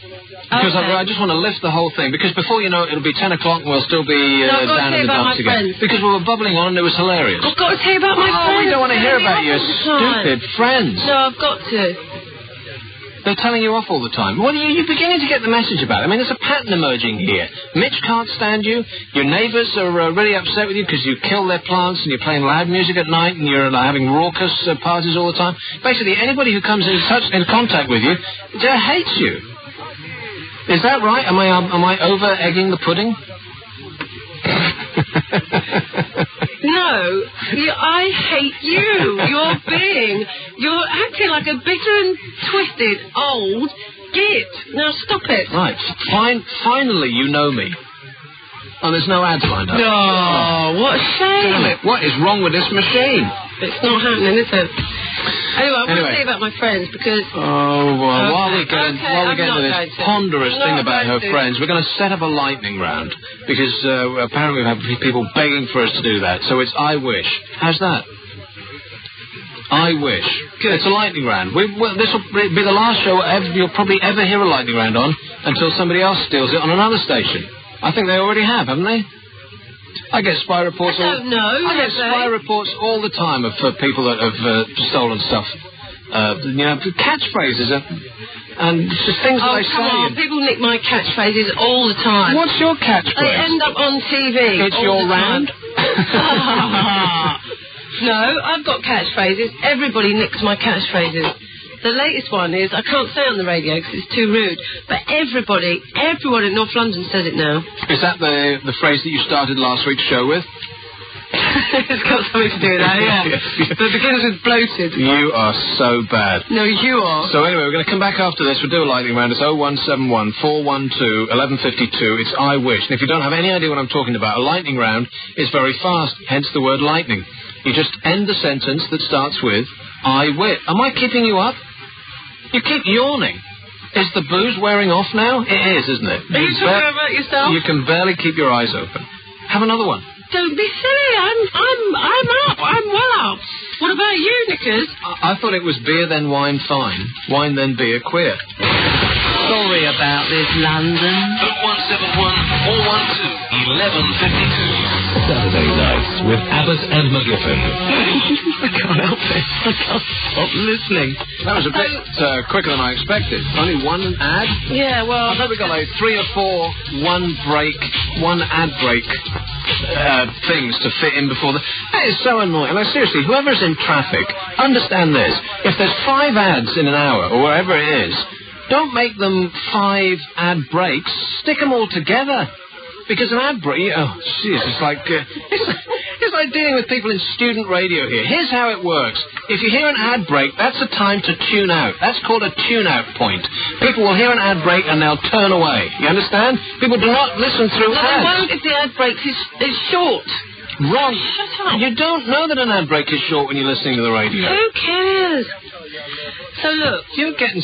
Because I just want to lift the whole thing. Because before you know it, it'll be 10 o'clock and we'll still be down in the dumps again. Because we were bubbling on and it was hilarious. I've got to tell you about my friends. We don't want to hear about your stupid friends. No, I've got to. They're telling you off all the time. What are you're beginning to get the message about? I mean, there's a pattern emerging here. Mitch can't stand you. Your neighbours are really upset with you because you kill their plants and you're playing loud music at night and you're having raucous parties all the time. Basically, anybody who comes in contact with you hates you. Is that right? Am I over-egging the pudding? No, I hate you. You're acting like a bitter and twisted old git. Now stop it. Right. Finally, you know me. Oh, there's no ads lined up. No, what a shame. Damn it. What is wrong with this machine? It's not happening, is it? Anyway, I want to say about my friends because... Oh, well, while we get into this ponderous thing about her friends, we're going to set up a lightning round because apparently we have people begging for us to do that. So it's I Wish. How's that? I Wish. Good. It's a lightning round. This will be the last show you'll probably ever hear a lightning round on until somebody else steals it on another station. I think they already have, haven't they? I get spy reports. I get spy reports all the time of people that have stolen stuff. Catchphrases and just things that they say. Come on, people nick my catchphrases all the time. What's your catchphrase? They end up on TV. It's your round. No, I've got catchphrases. Everybody nicks my catchphrases. The latest one is, I can't say on the radio because it's too rude, but everyone in North London says it now. Is that the phrase that you started last week's show with? It's got something to do with that, yeah. But it begins with bloated. You are so bad. No, you are. So anyway, we're going to come back after this. We'll do a lightning round. It's 0171 412 1152. It's I Wish. And if you don't have any idea what I'm talking about, a lightning round is very fast, hence the word lightning. You just end the sentence that starts with I wish. Am I keeping you up? You keep yawning. Is the booze wearing off now? It is, isn't it? Are you talking about yourself? You can barely keep your eyes open. Have another one. Don't be silly. I'm up. I'm well up. What about you, Nickers? I thought it was beer then wine fine, wine then beer queer. Sorry about this, London. 0171 412 1152. Saturday nights with Abbot and McGiffin. I can't help it. I can't stop listening. That was a bit quicker than I expected. Only one ad? Yeah, well... I bet we got like 3 or 4 one ad break things to fit in before the... That is so annoying. Like, seriously, whoever's in traffic, understand this. If there's 5 ads in an hour, or wherever it is, don't make them 5 ad breaks. Stick them all together. Because an ad break... Oh, jeez, it's like... It's like dealing with people in student radio here. Here's how it works. If you hear an ad break, that's a time to tune out. That's called a tune-out point. People will hear an ad break and they'll turn away. You understand? People do not listen through ads. They won't if the ad break is short. Wrong. Shut up. You don't know that an ad break is short when you're listening to the radio. Who cares? So look... You're getting...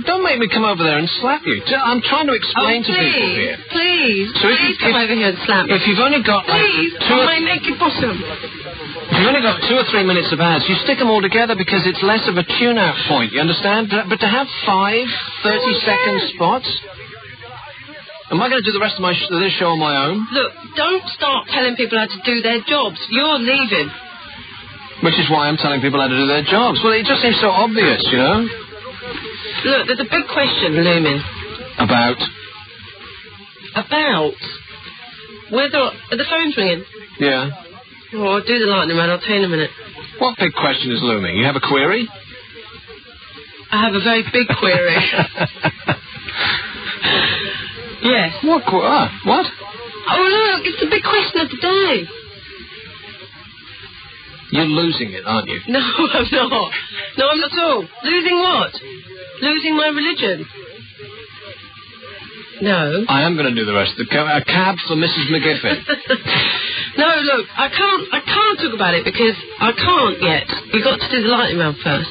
Don't make me come over there and slap you. I'm trying to explain to people here. Please come over here and slap me. If you've only got... Please, on my naked bottom. If you've only got 2 or 3 minutes of ads, you stick them all together because it's less of a tune-out point, you understand? But to have 5 30-second spots... Am I going to do the rest of this show on my own? Look, don't start telling people how to do their jobs. You're leaving. Which is why I'm telling people how to do their jobs. Well, it just seems so obvious, you know? Look, there's a big question looming. About? Whether... Are the phones ringing? Yeah. Oh, I'll do the lightning round. I'll tell you in a minute. What big question is looming? You have a query? I have a very big query. Yes. What? What? Oh, look, it's the big question of the day. You're losing it, aren't you? No, I'm not. No, I'm not at all. Losing what? Losing my religion. No. I am going to do the rest of a cab for Mrs. McGiffin. No, look, I can't talk about it because I can't yet. You've got to do the lightning round first.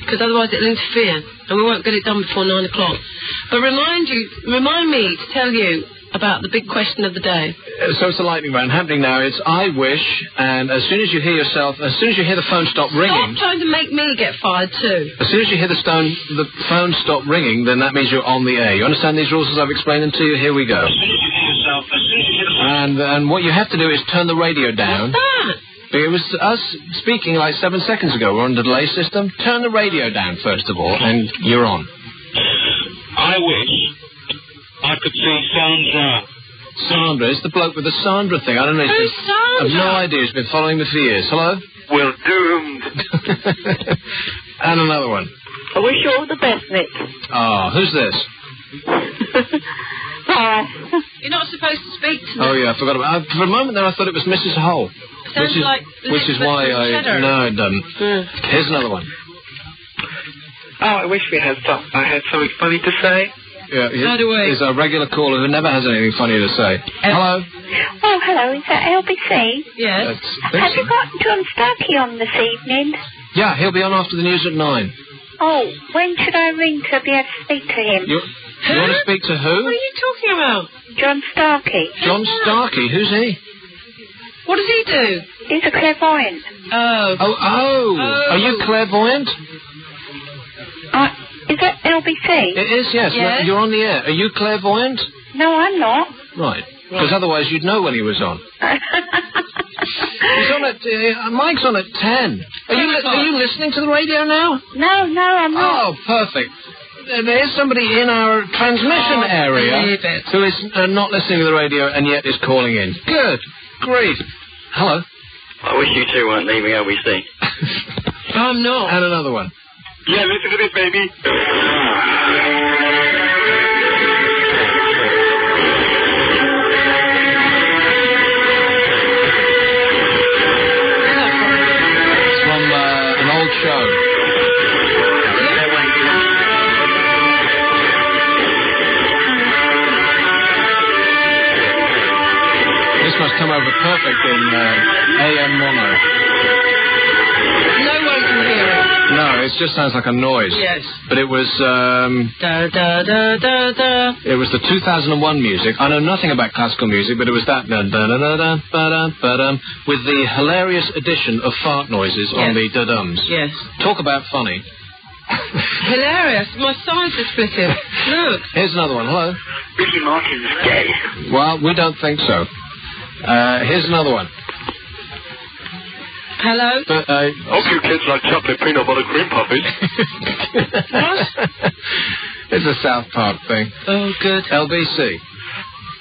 Because otherwise it'll interfere and we won't get it done before 9 o'clock. But remind me to tell you about the big question of the day. So it's the lightning round happening now. It's I wish, and as soon as you hear the phone stop ringing... Stop trying to make me get fired too. As soon as you hear the phone stop ringing, then that means you're on the air. You understand these rules as I've explained them to you? Here we go. And what you have to do is turn the radio down. What's that? It was us speaking like 7 seconds ago. We're on the delay system. Turn the radio down, first of all, and you're on. I wish I could see Sandra. Sandra? It's the bloke with the Sandra thing. I don't know. Who's Sandra? I've no idea. He's been following me for years. Hello? We're doomed. And another one. I wish you all the best, Nick. Oh, who's this? You're not supposed to speak to me. Oh, yeah, I forgot about it. For a moment there, I thought it was Mrs. Hull. Sounds like which is why cheddar. No, it doesn't. Here's another one. Oh, I wish I had something funny to say. Yeah, How do we? He's our regular caller who never has anything funny to say. Hello? Oh, hello. Is that LBC? Yes. Have you got John Starkey on this evening? Yeah, he'll be on after the news at 9. Oh, when should I ring to be able to speak to him? You want to speak to who? What are you talking about? John Starkey. John Starkey? Who's he? What does he do? He's a clairvoyant. Oh. Are you clairvoyant? Is that LBC? It is, yes. Yes. You're on the air. Are you clairvoyant? No, I'm not. Right. Because otherwise you'd know when he was on. He's on at... Mike's on at 10. Are you listening to the radio now? No, I'm not. Oh, perfect. There is somebody in our transmission area who is not listening to the radio and yet is calling in. Good. Great. Hello. I wish you two weren't leaving LBC. I'm not. And another one. Yeah, listen to this, baby. It's from an old show. This must come over perfect in AM mono. No one can hear it. No, it just sounds like a noise. Yes. But it was, Da, da, da, da, da. it was the 2001 music. I know nothing about classical music, but it was that with the hilarious addition of fart noises on the da-dums. Yes. Talk about funny. Hilarious. My sides are splitting. Look. Here's another one. Hello. Ricky Martin's gay. Well, we don't think so. Here's another one. Hello? Hope you kids like chocolate peanut butter cream puppies. What? It's a South Park thing. Oh, good. LBC.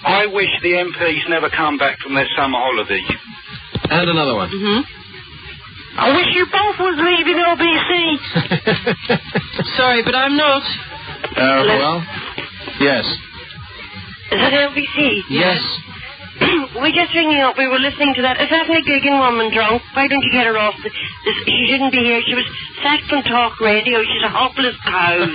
I wish the MPs never come back from their summer holiday. And another one. I wish you both was leaving LBC. Sorry, but I'm not. Well, yes. Is that LBC? Yes. We're just ringing up. We were listening to that. Is that a gigging woman drunk? Why don't you get her off? She shouldn't be here. She was sacked from talk radio. She's a hopeless cow.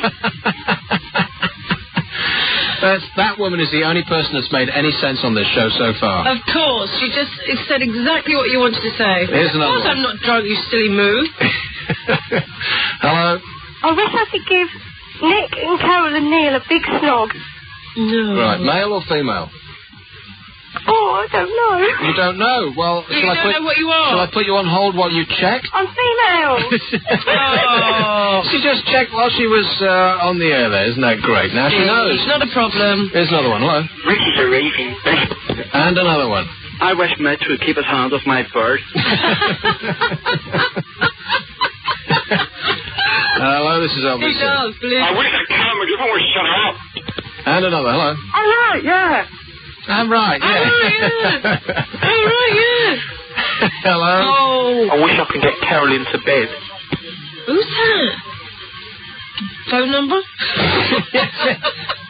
That woman is the only person that's made any sense on this show so far. Of course. She just said exactly what you wanted to say. Here's another one. I'm not drunk, you silly moo. Hello? I wish I could give Nick and Carol and Neil a big snog. No. Right, male or female? Oh, I don't know. You don't know? Well, you don't know what you are. Shall I put you on hold while you check? I'm female. She just checked while she was on the air there. Isn't that great? Now she knows. It's not a problem. Here's another one. Hello. Ricky's a raving. And another one. I wish Mitch would keep his hands off my bird. Hello, this is LBC. He does, believe I wish that Carol McGiffin would shut up. And another. Hello. All right, yeah. I'm right, yeah. All right, yeah. Hello. Oh. I wish I could get Carol into bed. Who's that? Phone number?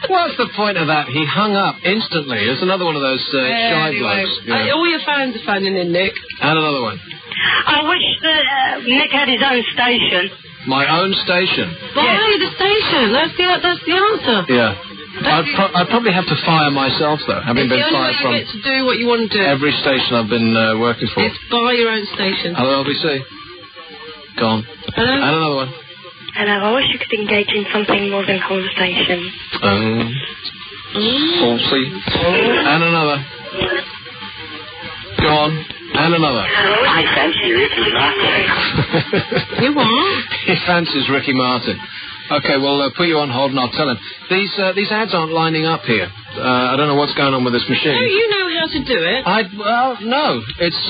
What's the point of that? He hung up instantly. It's another one of those shy blokes. Yeah. All your fans are phoning in, Nick. And another one. I wish that Nick had his own station. My own station. Buy the station. That's the answer. Yeah. I'd probably have to fire myself, though, having been fired from... It's the only way you get to do what you want to do. Every station I've been working for. It's buy your own station. Hello, LBC. Gone. Hello? And another one. Hello, I wish you could engage in something more than conversation. Falsely. And another. Go on. And another. I fancy Ricky Martin. You what? He fancies Ricky Martin. Okay, well, put you on hold and I'll tell him. These ads aren't lining up here. I don't know what's going on with this machine. No, you know how to do it. Well, no. It's,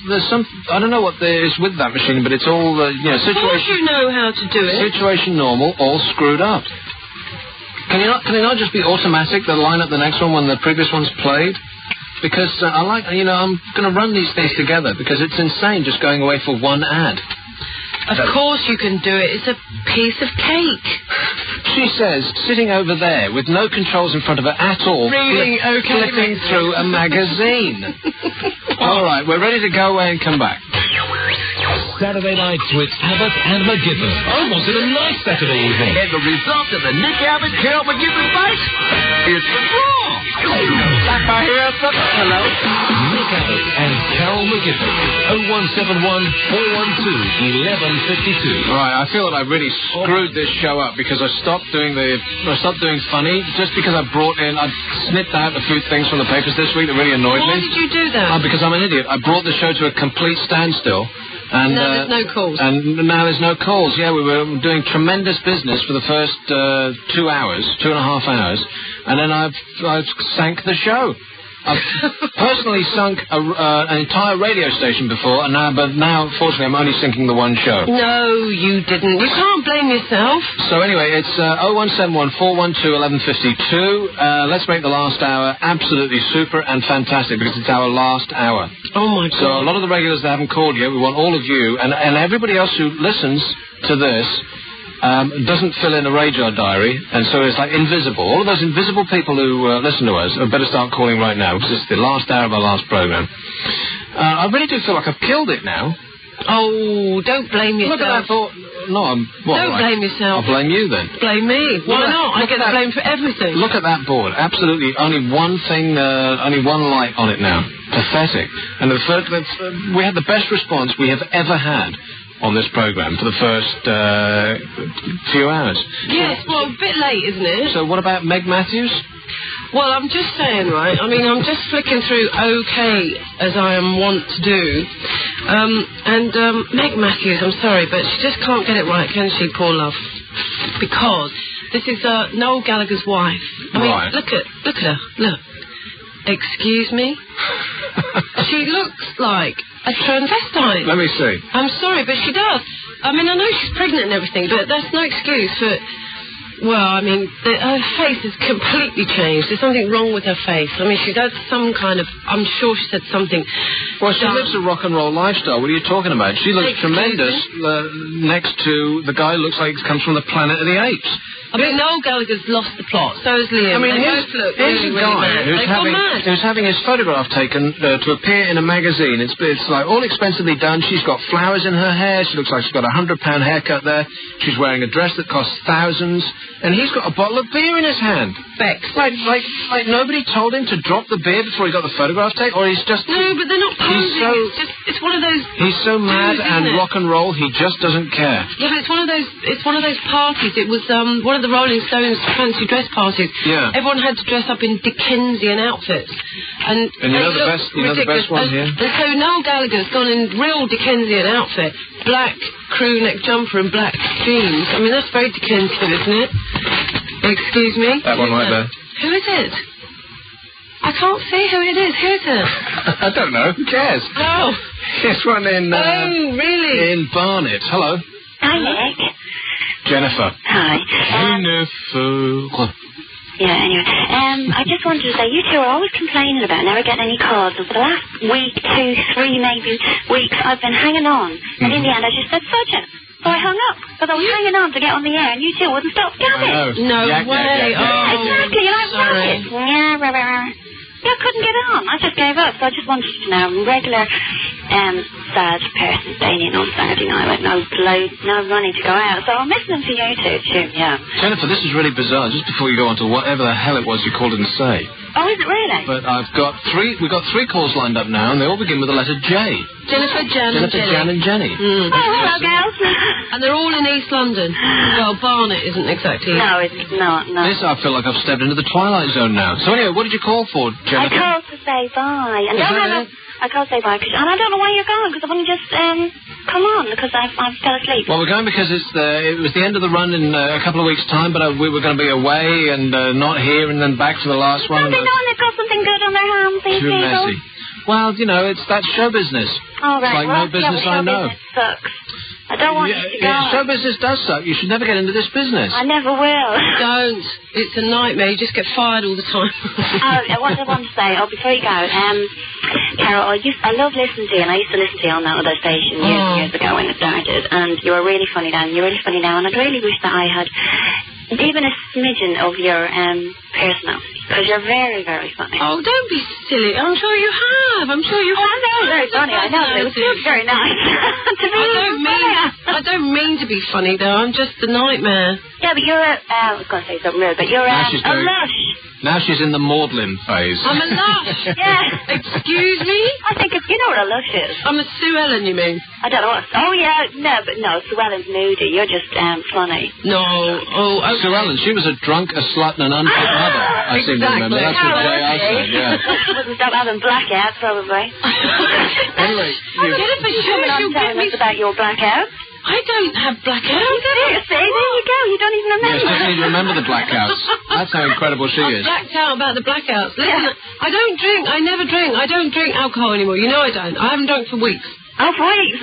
there's some... I don't know what there is with that machine, but it's all, situation... Of course you know how to do it. Situation normal, all screwed up. Can it not just be automatic, they'll line up the next one when the previous one's played? Because I'm going to run these things together because it's insane just going away for one ad. Of course you can do it. It's a piece of cake. She says, sitting over there with no controls in front of her at all, flipping through a magazine. All right, we're ready to go away and come back. Saturday nights with Abbot and McGiffin. I wanted a nice Saturday evening. And the result of the Nick Abbott, Carol McGiffin fight is the draw. Back by here, hello. Nick Abbott and Carol McGiffin. 0171-412-1152. Right, I feel that I really screwed this show up because I stopped doing funny just because I snipped out a few things from the papers this week that really annoyed me. Why did you do that? Because I'm an idiot. I brought the show to a complete standstill. And now there's no calls. And now there's no calls. Yeah, we were doing tremendous business for the first 2 hours, 2.5 hours, and then I sank the show. I've personally sunk an entire radio station before, but now, fortunately, I'm only sinking the one show. No, you didn't. You can't blame yourself. So anyway, it's 0171-412-1152. Let's make the last hour absolutely super and fantastic because it's our last hour. Oh, my God. So a lot of the regulars that haven't called yet, we want all of you and everybody else who listens to this doesn't fill in a radar diary, and so it's like invisible. All of those invisible people who listen to us better start calling right now because it's the last hour of our last program. I really do feel like I've killed it now. Oh, don't blame yourself. Look at that thought. No, don't blame yourself. I'll blame you then. Blame me. Why not? I get the blame for everything. Look at that board. Absolutely, only one thing, only one light on it now. Pathetic. And we had the best response we have ever had on this programme for the first few hours. Yes, well, a bit late, isn't it? So what about Meg Matthews? Well, I'm just saying, right, I mean, I'm just flicking through OK, as I am wont to do. Meg Matthews, I'm sorry, but she just can't get it right, can she, poor love? Because this is Noel Gallagher's wife. I mean, look at her, look. Excuse me? She looks like a transvestite. Let me see. I'm sorry, but she does. I mean, I know she's pregnant and everything, but that's no excuse for... Well, I mean, her face has completely changed. There's something wrong with her face. I mean, she's had some kind of... I'm sure she said something... Well, she lives a rock and roll lifestyle. What are you talking about? She looks tremendous next to the guy who looks like he comes from the planet of the apes. I mean, Noel Gallagher's lost the plot. So is Liam. I mean, here's a guy who's having his photograph taken to appear in a magazine. It's like all expensively done. She's got flowers in her hair. She looks like she's got a £100 haircut there. She's wearing a dress that costs thousands. And he's got a bottle of beer in his hand. Bex. Like nobody told him to drop the beer before he got the photograph taken? Or he's just... No, but they're not posing. It's one of those... He's so mad and rock and roll, he just doesn't care. Yeah, but it's one of those parties. It was one of the Rolling Stones fancy dress parties. Yeah. Everyone had to dress up in Dickensian outfits. And you know the best one here? And so Noel Gallagher's gone in real Dickensian outfit. Black crew neck jumper and black jeans. I mean, that's very Dickensian, isn't it? Excuse me? That one right there. Who is it? I can't see who it is. Who is it? I don't know. Who cares? Oh. This one in... oh, really? In Barnet. Hello. Hi, Nick. Jennifer. Hi. Jennifer. Yeah, anyway. I just wanted to say, you two are always complaining about never getting any calls. And for the last week, 2, 3, maybe weeks, I've been hanging on. And in the end, I just said, fudge it. So I hung up, because I was hanging on to get on the air, and you two wouldn't stop gabbing. No way. Exactly, and I'm sorry. Yeah, I couldn't get on. I just gave up, so I just wanted to know, regular sad person staying in on Saturday night with no money to go out, so I'm listening to you two, too, yeah. Jennifer, this is really bizarre. Just before you go on to whatever the hell it was you called in to say. Oh, is it really? But we've got 3 calls lined up now, and they all begin with the letter J. Jennifer, Jan, and Jenny. Oh, hello, girls. And they're all in East London. Well, Barnet isn't exactly... No, it's not, no. This, I feel like I've stepped into the Twilight Zone now. So anyway, what did you call for, Jennifer? I called to say bye. And I called to say bye, and I don't know why you're going, because I've only just come on, because I fell asleep. Well, we're going because it was the end of the run in a couple of weeks' time, but we were going to be away and not here and then back for the last one. Don't they know they've got something good on their hands, these Too people? messy. Well, that's show business. All right. It's like no business I know. Business sucks. I don't want you to go. Show business does suck. You should never get into this business. I never will. Don't. It's a nightmare. You just get fired all the time. What I want to say, before you go, Carol, I love listening to you, and I used to listen to you on that other station years ago when it started, and you were really funny then, you're really funny now, and I'd really wish that I had even a smidgen of your personality, because you're very, very funny. Oh, don't be silly. I'm sure you have. I'm sure you have. I know, very funny. I know. It was very nice. I don't mean to be funny, though. I'm just the nightmare. Yeah, but you're I was going to say something rude, but you're a lush. Now she's in the maudlin phase. I'm a lush. Yeah. Excuse me? I think you know what a lush is. I'm a Sue Ellen, you mean? I don't know what... Oh, yeah. No, Sue Ellen's moody. You're just funny. No. Oh, okay. Sue Ellen, she was a drunk, a slut, and an unfit mother. I seem to remember. That's what J.R. said, yeah. She wouldn't stop having blackouts, probably. Anyway, you telling us about your blackouts. I don't have blackouts. You see, there you go. You don't even remember. Yes, she doesn't even remember the blackouts. That's how incredible she is. I'm blacked out about the blackouts. Listen, I don't drink. I never drink. I don't drink alcohol anymore. You know I don't. I haven't drunk for weeks. Oh, for weeks?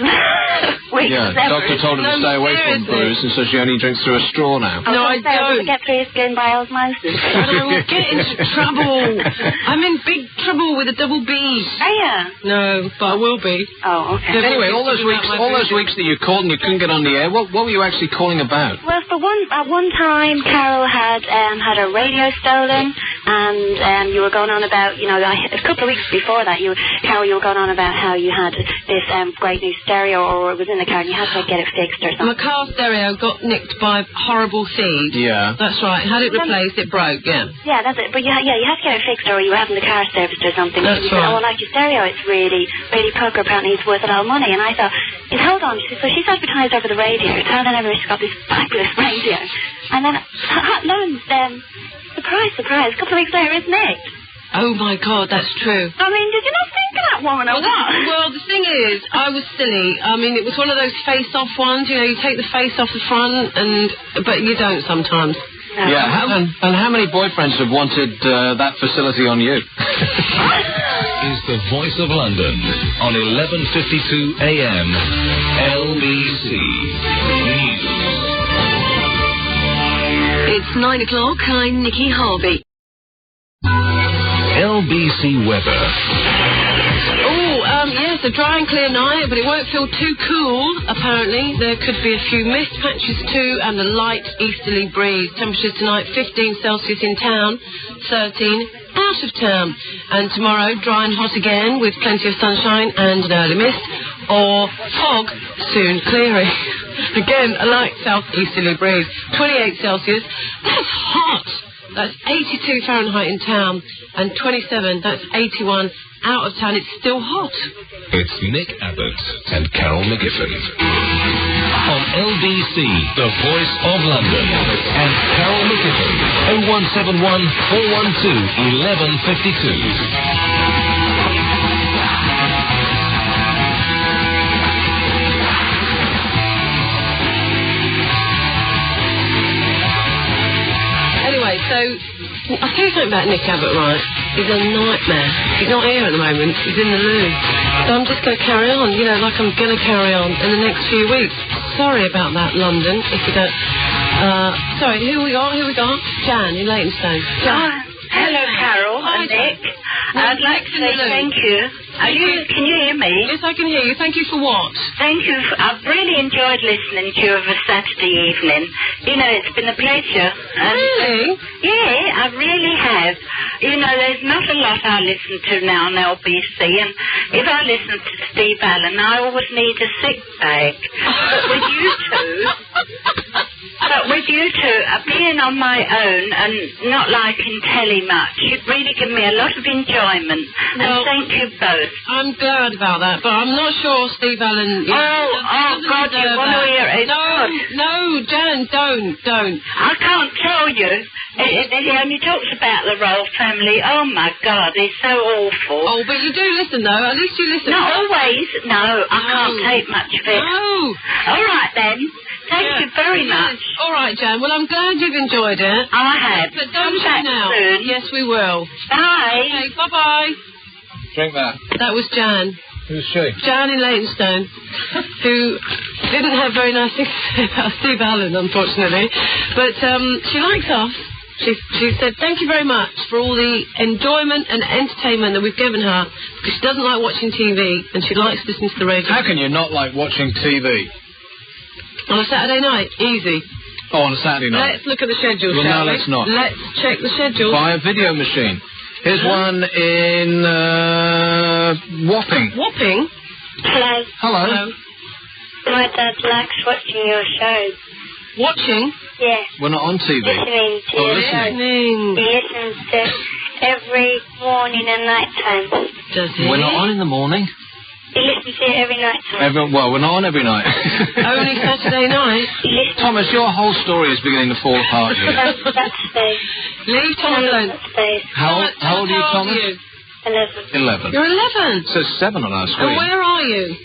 Weeks. Yeah, the doctor told her to stay away from booze, and so she only drinks through a straw now. No, I don't. Get through your skin by osmosis. I will get into trouble. I'm in big trouble with a double B. Are you? No, but I will be. Oh, okay. Anyway, all those weeks that you called and you couldn't get on the air, what were you actually calling about? Well, at one time, Carol had her radio stolen and you were going on about, you know, a couple of weeks before that, Carol, you were going on about how you had this great new stereo, or it was in the car, and you had to get it fixed or something. My car stereo got nicked by horrible thieves. Yeah. That's right. Had it replaced, it broke, yeah. Yeah, that's it. But you have to get it fixed, or you were having the car serviced or something. That's and you right. said, oh, I like your stereo. It's really, really pucker. Apparently it's worth a lot of money. And I thought, hold on. So she's advertised over the radio, telling everyone she's got this fabulous radio. And then, surprise, a couple of weeks later it's nicked. Oh, my God, that's true. I mean, did you not think of that woman or what? Well, the thing is, I was silly. I mean, it was one of those face-off ones. You know, you take the face off the front, but you don't sometimes. No. Yeah, and how many boyfriends have wanted that facility on you? Is the Voice of London on 11:52 a.m. LBC News. It's 9 o'clock. I'm Nikki Harvey. LBC weather. Yes, a dry and clear night, but it won't feel too cool, apparently. There could be a few mist patches too, and a light easterly breeze. Temperatures tonight, 15 Celsius in town, 13 out of town. And tomorrow, dry and hot again, with plenty of sunshine and an early mist, or fog soon clearing. Again, a light southeasterly breeze, 28 Celsius. That's hot! That's 82 Fahrenheit in town, and 27, that's 81 out of town. It's still hot. It's Nick Abbot and Carol McGiffin. On LBC, the Voice of London, and Carol McGiffin, 0171 412 1152. So, I'll tell you something about Nick Abbott, right? He's a nightmare. He's not here at the moment. He's in the loo. So I'm just going to carry on, you know, like I'm going to carry on in the next few weeks. Sorry about that, London, if you don't... sorry, who we got? Jan in Leytonstone. Hello, Carol and Nick. I'd like to say thank you. Can you hear me? Yes, I can hear you. Thank you for what? Thank you. I've really enjoyed listening to you over Saturday evening. You know, it's been a pleasure. Really? Yeah, I really have. You know, there's not a lot I listen to now on LBC, and if I listen to Steve Allen, I always need a sick bag. But with you two, being on my own and not liking telly much, you've really given me a lot of enjoyment. And thank you both. I'm glad about that, but I'm not sure Steve Allen... Oh, God, you want to hear it? No, Jan, don't. I can't tell you. He only talks about the royal family. Oh, my God, he's so awful. Oh, but you do listen, though. At least you listen. Not always. No, I can't take much of it. No. All right, then. Thank you very much. All right, Jan. Well, I'm glad you've enjoyed it. I have. But don't come now. Soon. Yes, we will. Bye. Okay, bye-bye. Drink that. That was Jan. Who's she? Jan in Leytonstone, who didn't have very nice things to say about Steve Allen, unfortunately. But she likes us. She said thank you very much for all the enjoyment and entertainment that we've given her, because she doesn't like watching TV and she likes listening to the radio. How can you not like watching TV? On a Saturday night? Easy. Oh, on a Saturday night? Let's look at the schedule, well, shall no, we? let's not. Let's check the schedule. By a video machine. Here's one in Wapping. Wapping? Hello. My dad likes watching your shows. Watching? Yeah. We're not on TV. Listening to your shows. He listens to every morning and night time. Does he? We're not on in the morning. He listens to it every night time. Well, we're not on every night. Only Saturday night? Thomas, your whole story is beginning to fall apart here. That stays. Leave Thomas alone. How old are you, Thomas? 11. 11. You're 11? It says 7 on our screen. And where are you?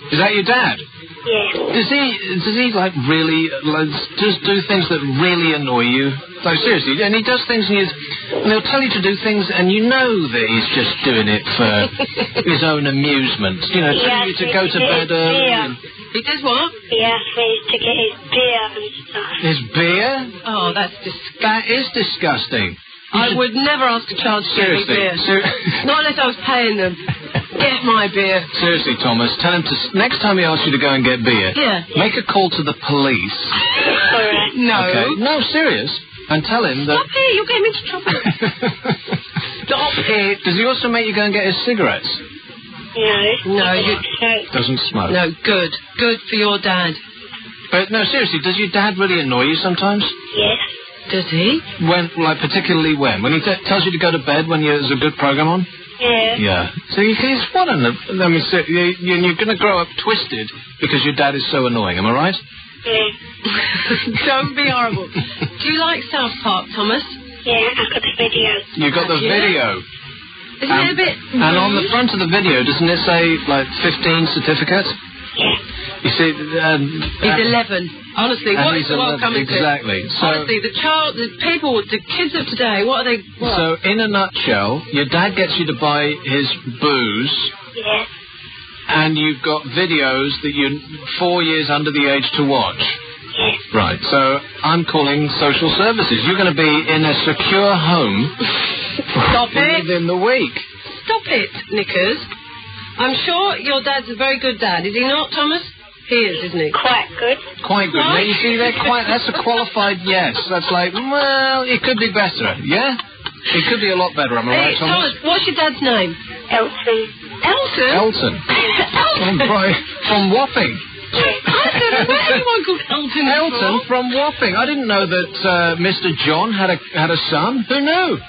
Is that your dad? Yeah. Does he like really just do things that really annoy you? No, seriously. And he does things and he'll tell you to do things and you know that he's just doing it for his own amusement. You know, telling you to go to bed early. He does what? He asked me to get his beer and stuff. His beer? Oh, that's disgusting. That is disgusting. I would never ask a child to get me beer. Not unless I was paying them. Get my beer. Seriously, Thomas, tell him to... Next time he asks you to go and get beer, make a call to the police. No. Okay. No, serious. And tell him that... Stop it, you'll get him into trouble. Stop it. Does he also make you go and get his cigarettes? No, you... Doesn't smoke. No, good. Good for your dad. But, no, seriously, does your dad really annoy you sometimes? Yes. Does he? When, like, particularly when? When he tells you to go to bed when there's a good program on? Yeah. Yeah. So he's one of them. I mean, so you're going to grow up twisted because your dad is so annoying, am I right? Yeah. Don't be horrible. Do you like South Park, Thomas? Yeah, I've got the video. You got the video. Isn't it a bit rude? And on the front of the video, doesn't it say, like, 15 certificates? Yeah. You see... he's 11. Honestly, what is the world coming to? Exactly. So, honestly, the kids of today, what are they... What? So, in a nutshell, your dad gets you to buy his booze... Yeah. And you've got videos that you're 4 years under the age to watch. Yes. Right, so I'm calling social services. You're going to be in a secure home within the week. Stop it, Knickers. I'm sure your dad's a very good dad. Is he not, Thomas? He is, isn't he? Quite good. Quite good. Now, you see, that's a qualified yes. That's like, well, it could be better, yeah? It could be a lot better, am I right, Thomas? What's your dad's name? Elton. Elton? Elton. From Wapping. I don't know anyone called Elton. Elton from Wapping. I didn't know that Mr. John had a son. Who knew?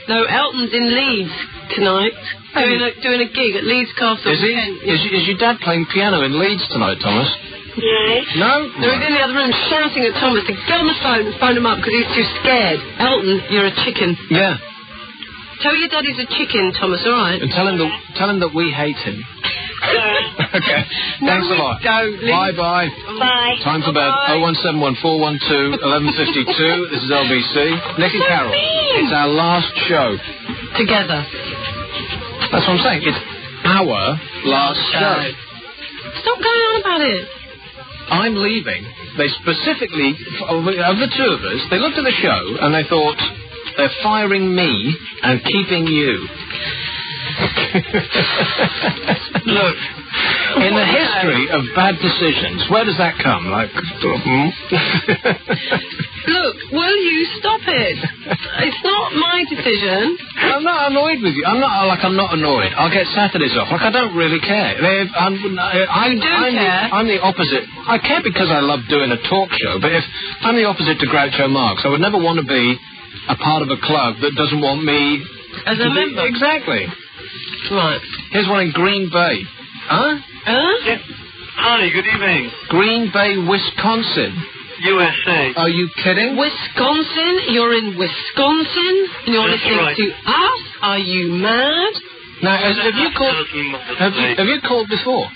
No, Elton's in Leeds tonight, doing a gig at Leeds Castle. Is he? Is your dad playing piano in Leeds tonight, Thomas? No. No, he's in the other room shouting at Thomas to get on the phone and phone him up because he's too scared. Elton, you're a chicken. Yeah. Tell your dad he's a chicken, Thomas, all right? And tell him that we hate him. Okay. Thanks a lot. Bye. Bye. Time for bed. 01714121152. This is LBC. Nick and Carol. It's our last show. Together. That's what I'm saying. It's our last show. Stop going on about it. I'm leaving. They specifically, of the two of us, they looked at the show and they thought, they're firing me and keeping you. Look, in the history of bad decisions, where does that come? Like, look, will you stop it? It's not my decision. I'm not annoyed with you. I'm not annoyed. I'll get Saturdays off. Like, I don't really care. I'm the opposite. I care because I love doing a talk show, but if I'm the opposite to Groucho Marx, I would never want to be a part of a club that doesn't want me as a member. Exactly. Right. Here's one in Green Bay. Huh? Yeah. Hi, good evening. Green Bay, Wisconsin. USA. Are you kidding? Wisconsin? You're in Wisconsin? And you're listening to us? Are you mad? Now, have you called before?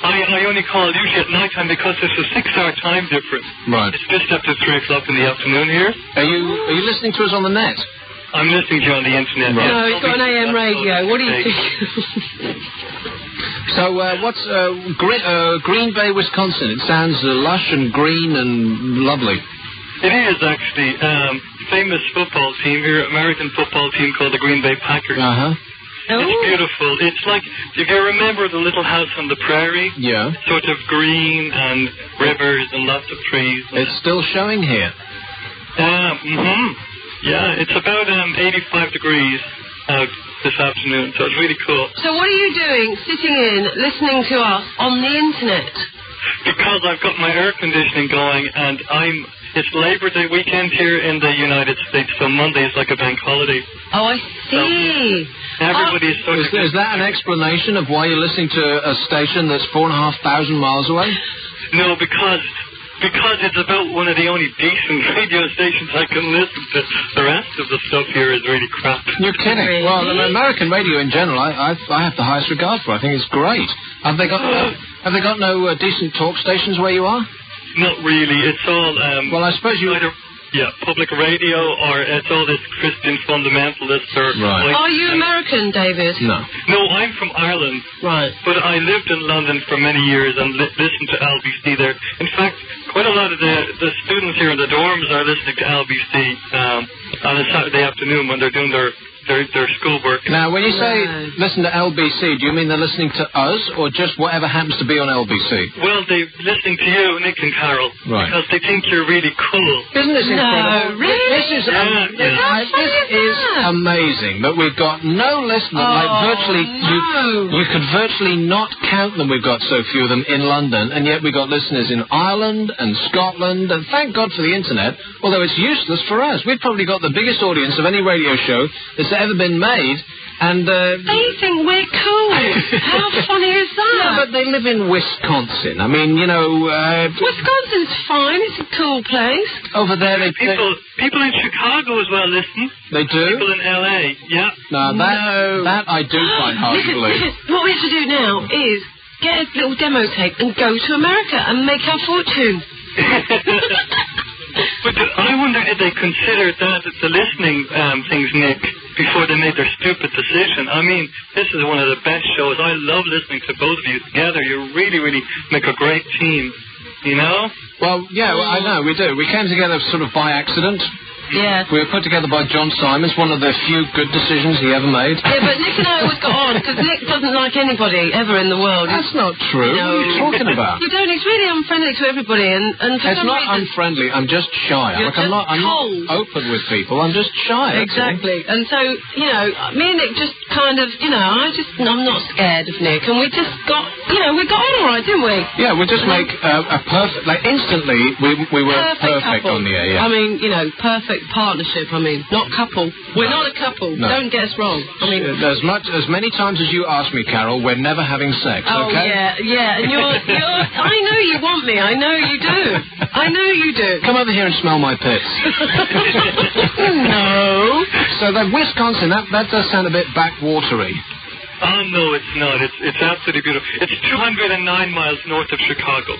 I only call usually at night time because there's a 6-hour time difference. Right. It's just after 3 o'clock in the afternoon here. Are you listening to us on the net? I'm listening to you on the internet. Right. No, he's got an AM radio. What do you think? So, what's Green Bay, Wisconsin? It sounds lush and green and lovely. It is, actually. Famous football team here, American football team called the Green Bay Packers. Uh-huh. It's beautiful. It's like, if you remember the Little House on the Prairie? Yeah. Sort of green and rivers and lots of trees. It's still showing here. Yeah, it's about 85 degrees out this afternoon, so it's really cool. So what are you doing, sitting in, listening to us on the internet? Because I've got my air conditioning going, and it's Labor Day weekend here in the United States, so Monday is like a bank holiday. Oh, I see. So everybody's sort of... Is that an explanation of why you're listening to a station that's 4,500 miles away? No, because it's about one of the only decent radio stations I can listen to. The rest of the stuff here is really crap. You're kidding. Really? Well, American radio in general, I have the highest regard for. I think it's great. Have they got no decent talk stations where you are? Not really. It's all... well, I suppose you... Yeah, public radio, or it's all this Christian fundamentalist. Right. Are you American, David? No, I'm from Ireland. Right. But I lived in London for many years and listened to LBC there. In fact, quite a lot of the students here in the dorms are listening to LBC on a Saturday afternoon when they're doing their their schoolwork. Now, when you say listen to LBC, do you mean they're listening to us or just whatever happens to be on LBC? Well, they're listening to you, Nick and Carol, because they think you're really cool. Isn't this incredible? Really? This is amazing. But we've got no listeners. Virtually, you could virtually not count them. We've got so few of them in London, and yet we've got listeners in Ireland and Scotland. And thank God for the internet. Although it's useless for us. We've probably got the biggest audience of any radio show that's ever been made, and they think we're cool. How funny is that? Yeah, but they live in Wisconsin. I mean, you know, Wisconsin's fine. It's a cool place. Over there, people in Chicago as well listen. They do. People in LA, yeah. No, that I do find hard to believe. What we have to do now is get a little demo tape and go to America and make our fortune. But I wonder if they considered that the listening things, Nick, before they made their stupid decision. I mean, this is one of the best shows. I love listening to both of you together. You really, really make a great team, you know? Well, yeah, I know, we do. We came together sort of by accident. Yeah. We were put together by John Simons, one of the few good decisions he ever made. Yeah, but Nick and I always got on, because Nick doesn't like anybody ever in the world. That's not true. No. What are you talking about? You don't. He's really unfriendly to everybody, and for it's some not reason... unfriendly. I'm just shy. I'm not open with people. I'm just shy. Exactly. And so, you know, me and Nick just kind of, you know, I'm not scared of Nick, and we just got, you know, we got on all right, didn't we? Yeah, we just make a perfect, like instantly we were perfect on the air. Yeah. I mean, you know, perfect partnership. I mean, not couple. We're not a couple. No. Don't get us wrong. I mean, as many times as you ask me, Carol, we're never having sex. Oh, okay? yeah. And you're. I know you want me. I know you do. I know you do. Come over here and smell my pits. No. So that Wisconsin, that does sound a bit backwatery. Oh no, it's not. It's absolutely beautiful. It's 209 miles north of Chicago.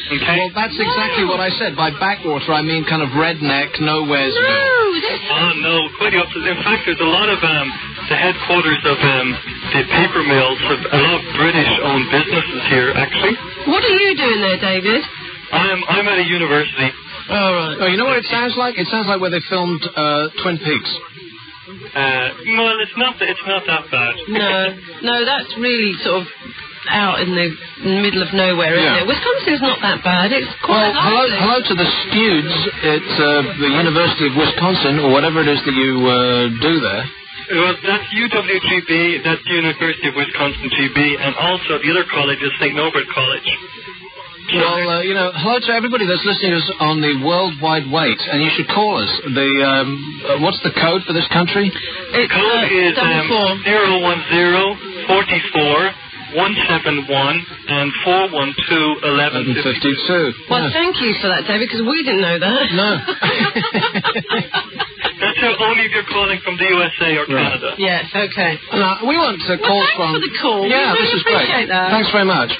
Okay. Well, that's exactly what I said. By backwater, I mean kind of redneck, nowheresville. Oh, no, quite the opposite. In fact, there's a lot of the headquarters of the paper mills, of a lot of British-owned businesses here, actually. What are you doing there, David? I'm at a university. All right. Oh, you know what it sounds like? It sounds like where they filmed Twin Peaks. Well, it's not that bad. No, that's really sort of out in the middle of nowhere, isn't it? Wisconsin's not that bad. It's quite hello to the Studes at the University of Wisconsin, or whatever it is that you do there. Well, that's UWGB, that's University of Wisconsin GB, and also the other college is St. Norbert College. Well, you know, hello to everybody that's listening to us on the World Wide Wait, and you should call us. What's the code for this country? The code is 010-44-171 and 412-1152. Well, thank you for that, David, because we didn't know that. No. That's only if you're calling from the USA or Canada. Yes, okay. We want to call from... Thanks for the call. Yeah, we this is appreciate great. That. Thanks very much.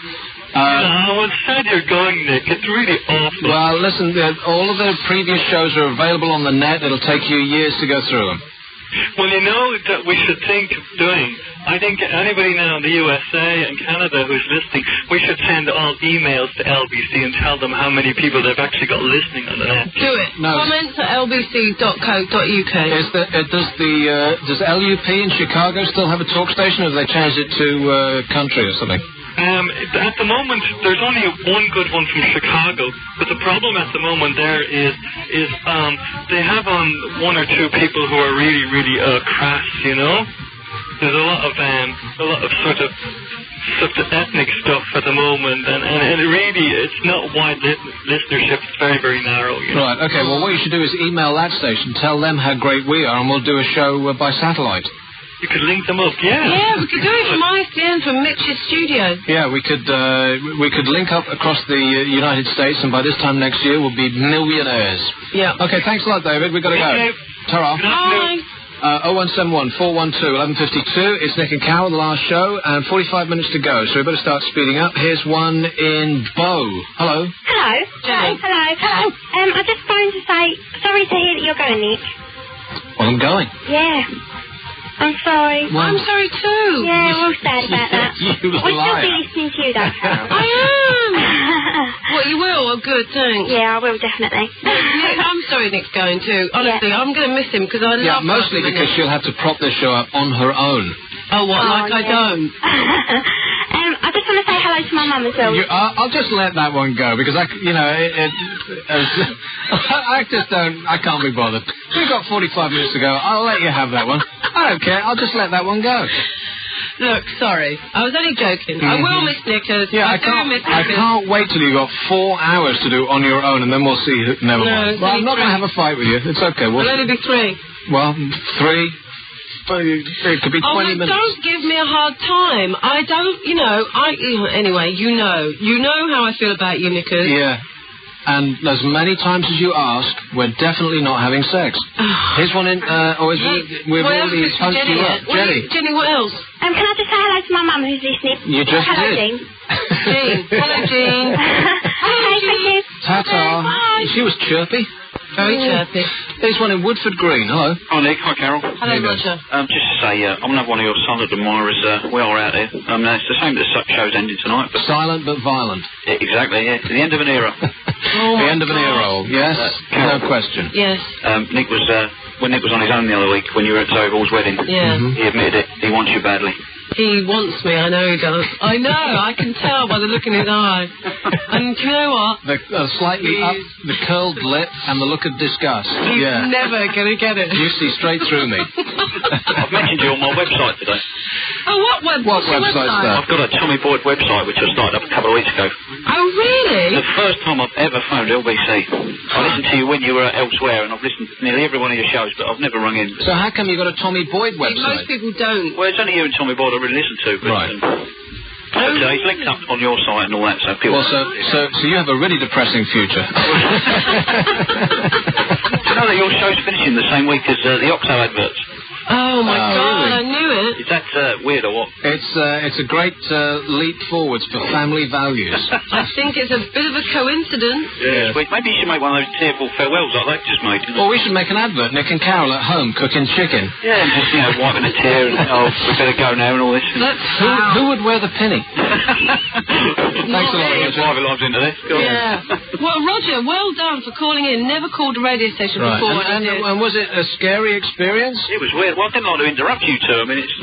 I'm sad you're going, Nick. It's really awful. Well, listen, all of the previous shows are available on the net. It'll take you years to go through them. Well, you know that we should think of doing. I think anybody now in the USA and Canada who's listening, we should send all emails to LBC and tell them how many people they've actually got listening on the net. Do it. No. Comments at lbc.co.uk. Does LUP in Chicago still have a talk station, or have they changed it to country or something? At the moment, there's only one good one from Chicago, but the problem at the moment there is they have one or two people who are really, really crass, you know? There's a lot of sort of ethnic stuff at the moment, and really, it's not wide listenership, it's very, very narrow, you know? Right, okay, well, what you should do is email that station, tell them how great we are, and we'll do a show by satellite. You could link them up, yeah. Yeah, we could do it from ISDN, from Mitch's studio. Yeah, we could link up across the United States, and by this time next year we'll be millionaires. Yeah. Okay, thanks a lot, David. We've got to go. Ta-ra. Bye. 0171 412 1152. It's Nick and Carol, the last show, and 45 minutes to go, so we better start speeding up. Here's one in Bow. Hello. Hello. Jenny. Hello. I just wanted to say, sorry to hear that you're going, Nick. Well, I'm going. Yeah. I'm sorry. Well, I'm sorry too. Yeah, we're all sad about that. You We'll still liar. be listening to you though, Carol. I am. What, you will? Oh, good, thanks. Yeah, I will, definitely. Nick, I'm sorry Nick's going too. Honestly, I'm going to miss him because I love Yeah, mostly because she'll have to prop this show up on her own. Oh, what, like I don't? I just want to say hello to my mum as well. I'll just let that one go because I just don't. I can't be bothered. We got 45 minutes to go. I'll let you have that one. I don't care. I'll just let that one go. Look, sorry. I was only joking. I will miss Nickers. Yeah, I can't wait till you got 4 hours to do on your own, and then we'll see. Never mind. Well, I'm not going to have a fight with you. It's okay. It'll only be 3. Well, 3. It could be 20 minutes. Don't give me a hard time. I don't, anyway, you know how I feel about you, Nickers. Yeah. And as many times as you ask, we're definitely not having sex. Here's one in, we've already punched you up. Jenny, what else? Can I just say hello to my mum who's listening? You just hello, did. Jean. Jean. Hello, Jean. Hi, thank you. Ta-ta. Bye. She was chirpy. Very chirpy. There's one in Woodford Green. Hello. Hi, Nick. Hi, Carol. Hello, Roger. Just to say, I'm another one of your silent admirers. We are out here. It's the same that the show's ending tonight. But silent but violent. Yeah, exactly, yeah. The end of an era. The end of an era, yes. No question. Yes. Nick was, when Nick was on his own the other week, when you were at Zoe Hall's wedding, he admitted it. He wants you badly. He wants me, I know he does. I know, I can tell by the look in his eye. And do you know what? The slightly up, the curled lip and the look of disgust. He's never going to get it. You see straight through me. I've mentioned you on my website today. Oh, what website's that? I've got a Tommy Boyd website, which I started up a couple of weeks ago. Oh, really? The first time I've ever phoned LBC. I listened to you when you were elsewhere, and I've listened to nearly every one of your shows, but I've never rung in. So how come you got a Tommy Boyd website? Most people don't. Well, it's only you and Tommy Boyd I really listen to. But, right. But he's linked up on your site and all that, so people... Well, so you have a really depressing future. Do you know that your show's finishing the same week as the Octo adverts? Oh, my God, really? I knew it. Is that weird or what? It's a great leap forwards for family values. I think it's a bit of a coincidence. Yeah. Maybe you should make one of those tearful farewells like they just made. Well, we should make an advert, Nick and Carol at home cooking chicken. Yeah, and just, wiping a tear and, we better go now and all this. Who would wear the penny? Thanks a lot, Roger. Private lives into this. Yeah. Well, Roger, well done for calling in. Never called a radio station before. And was it a scary experience? It was weird. Well, I didn't like to interrupt you two. I mean, it's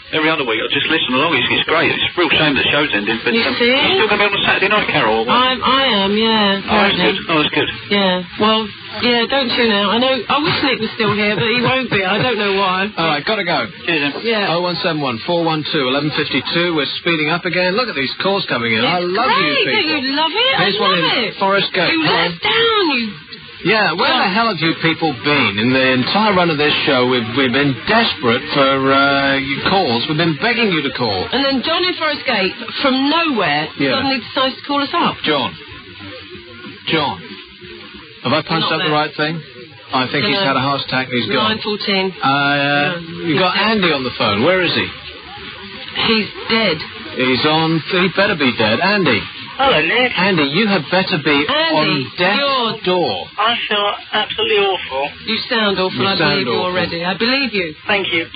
every other week I just listen along. It's great. It's a real shame that the show's ending. But you see? You're still going to be on Saturday night, Carol? Or what? I am, yeah. Oh, that's good. Oh, that's good. Yeah. Well, yeah, don't tune out. I know. I wish Nick was still here, but he won't be. I don't know why. All right, gotta go. Cheers, yeah. 0171 412 1152. We're speeding up again. Look at these calls coming in. I love you people. Don't you love it? Here's one in Forest Gate. You let us down, you... Yeah, where the hell have you people been? In the entire run of this show, we've been desperate for your calls. We've been begging you to call. And then John in Forest Gate, from nowhere, suddenly decides to call us up. John. Have I punched up the right thing? I think he's had a heart attack and he's gone. 9:14. You've got Andy on the phone. Where is he? He's dead. He better be dead. Andy. Hello, Nick. Andy, you had better be on death's door. I feel absolutely awful. You sound awful. I believe you already. I believe you. Thank you.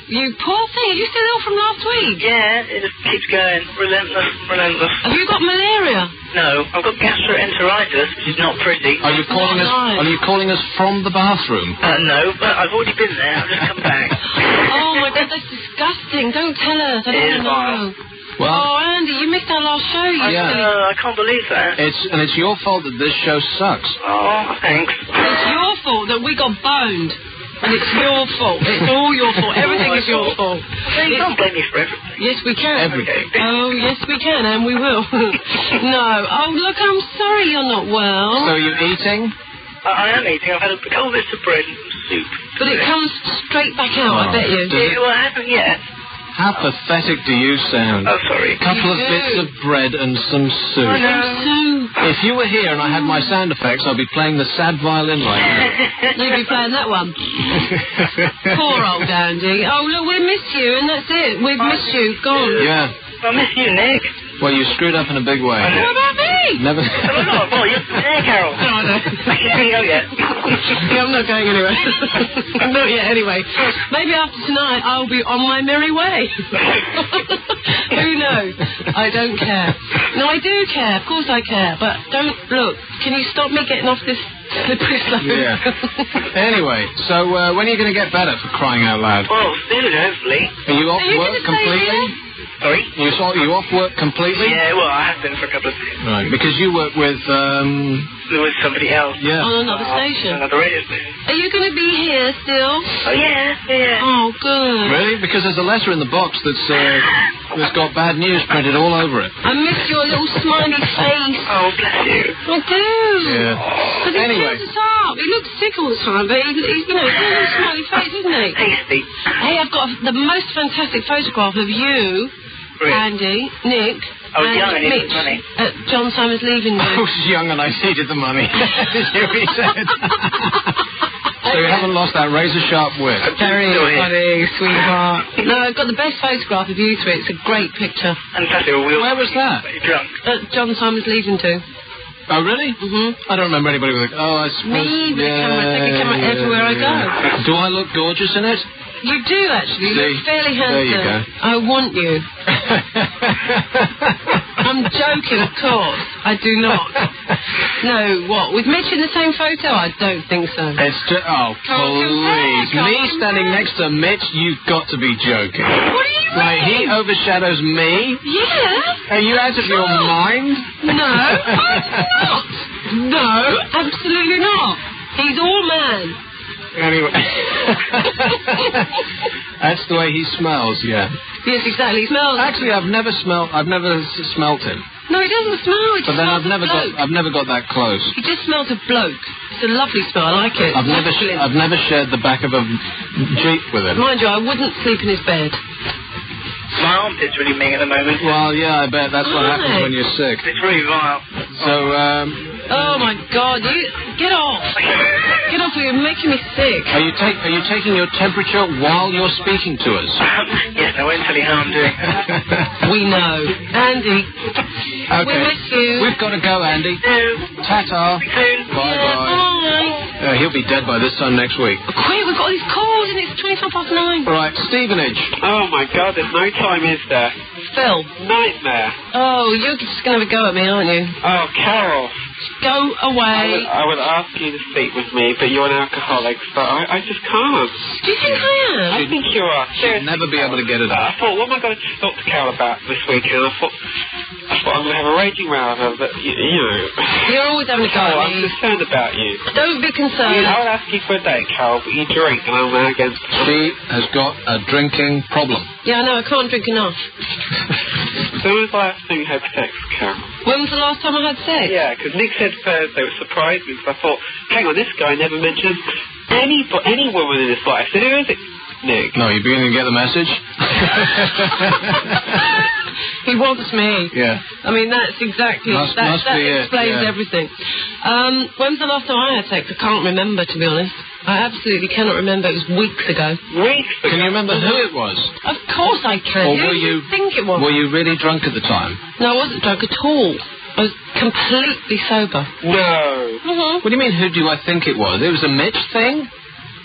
You poor thing. Are you still ill from last week? Yeah, it just keeps going. Relentless. Have you got malaria? No, I've got gastroenteritis, which is not pretty. Are you calling us from the bathroom? No, but I've already been there. I've just come back. Oh my God, that's disgusting. Don't tell us. I don't know. Well, Andy, you missed our last show. I can't believe that. It's your fault that this show sucks. Oh, thanks. It's your fault that we got boned. And it's your fault. It's all your fault. Everything is your fault. You can't blame me for everything. Yes, we can. Everything. Oh, yes, we can, and we will. No. Oh, look, I'm sorry you're not well. So you're eating? I am eating. I've had a whole bit of bread and soup. But it comes straight back out, I bet you. Well, I haven't yet. How pathetic do you sound? Oh, sorry. A couple of bits of bread and some soup. I know. If you were here and I had my sound effects, I'd be playing the sad violin right now. You'd be playing that one. Poor old Andy. Oh, look, we miss you, and that's it. We've missed you. Gone. Yeah. I miss you, Nick. Well, you screwed up in a big way. What about me? Really? Never. Oh, you're there, Carol. No, I know. I can't go yet. Yeah, I'm not going anywhere. Not yet, anyway. Maybe after tonight I'll be on my merry way. Who knows? I don't care. No, I do care. Of course I care. But don't, look, can you stop me getting off this slippery slope? Yeah. Anyway, so when are you going to get better, for crying out loud? Well, soon, hopefully. Are you off work completely? Sorry? You off work completely? Yeah, well, I have been for a couple of days. Right, because you work with, There was somebody else. Yeah. On another station. Another radio station. Are you going to be here still? Oh, yeah. Oh, good. Really? Because there's a letter in the box that's got bad news printed all over it. I miss your little smiley face. Oh, bless you. I do. Yeah. Because he Anyway. cheers us up. He looks sick all the time, but he's you know, he's got a little smiley face, isn't he? Tasty. Hey, I've got the most fantastic photograph of you, Andy, Nick, I was young and and needed Mitch money. at John Simon's leaving I do. was young and I needed the money. Is what he said. So you haven't lost that razor-sharp wit. Very funny, sweetheart. No, I've got the best photograph of you three. It's a great picture. Fantastic. Where was that? Drunk. At John Simon's leaving do. Oh, really? Mm-hmm. I don't remember anybody with I suppose... Me with a camera. I take a camera everywhere I go. Do I look gorgeous in it? You do, actually. You look fairly handsome. There you go. I want you. I'm joking, of course. I do not. No, what? With Mitch in the same photo? I don't think so. It's just... Oh, please. Me standing next to Mitch, you've got to be joking. What do you mean? Like, he overshadows me? Yeah. Are you out of your mind? No, I'm not. No, absolutely not. He's all man. Anyway. That's the way he smells, yeah. Yes, exactly. He smells. Actually, I've never smelt him. No, he doesn't smell. He But then I've never got that close. He just smells of bloke. It's a lovely smell. I like it. I've never shared the back of a Jeep with him. Mind you, I wouldn't sleep in his bed. My armpit's really mean at the moment. Well, yeah, I bet that's what happens when you're sick. It's really vile. So, Oh my God! You get off! Get off! You're making me sick. Are you taking your temperature while you're speaking to us? Yes, I won't tell you how I'm doing. We know, Andy. Okay. We miss you. We've got to go, Andy. Ta-ta. Bye. He'll be dead by this time next week. Quick, we've got these calls and it's 9:25. Right, Stevenage. Oh my God, there's no time, is there? Phil. Nightmare. Oh, you're just going to have a go at me, aren't you? Oh, Carol. Go away. I would ask you to sleep with me, but you're an alcoholic, so I just can't. Do you think I am? I think you are. She'd never be able to get it I up. thought, what am I going to talk to Carol about this weekend? I thought I'm going to have a raging row with her, but, you know... You're always having a go at I'm me. concerned about you. Don't be concerned. I would ask you for a date, Carol, but you drink, and I'm now against... She has got a drinking problem. Yeah, I know, I can't drink enough. So when was the last time you had sex, Carol? When was the last time I had sex? Yeah, because Nick said Thursday, which surprised me, because I thought, hang on, this guy never mentions any woman in his life. So who is it, Nick? No, you're beginning to get the message? He wants me. Yeah. I mean, that's exactly... Must that be it, explains yeah. everything. When was the last time I had sex? I can't remember, to be honest. I absolutely cannot remember. It was weeks ago. Weeks ago? Can you remember who it was? Of course I can. Or Who were do you think it was? Were you really drunk at the time? No, I wasn't drunk at all. I was completely sober. No. What do you mean, who do I think it was? It was a Mitch thing?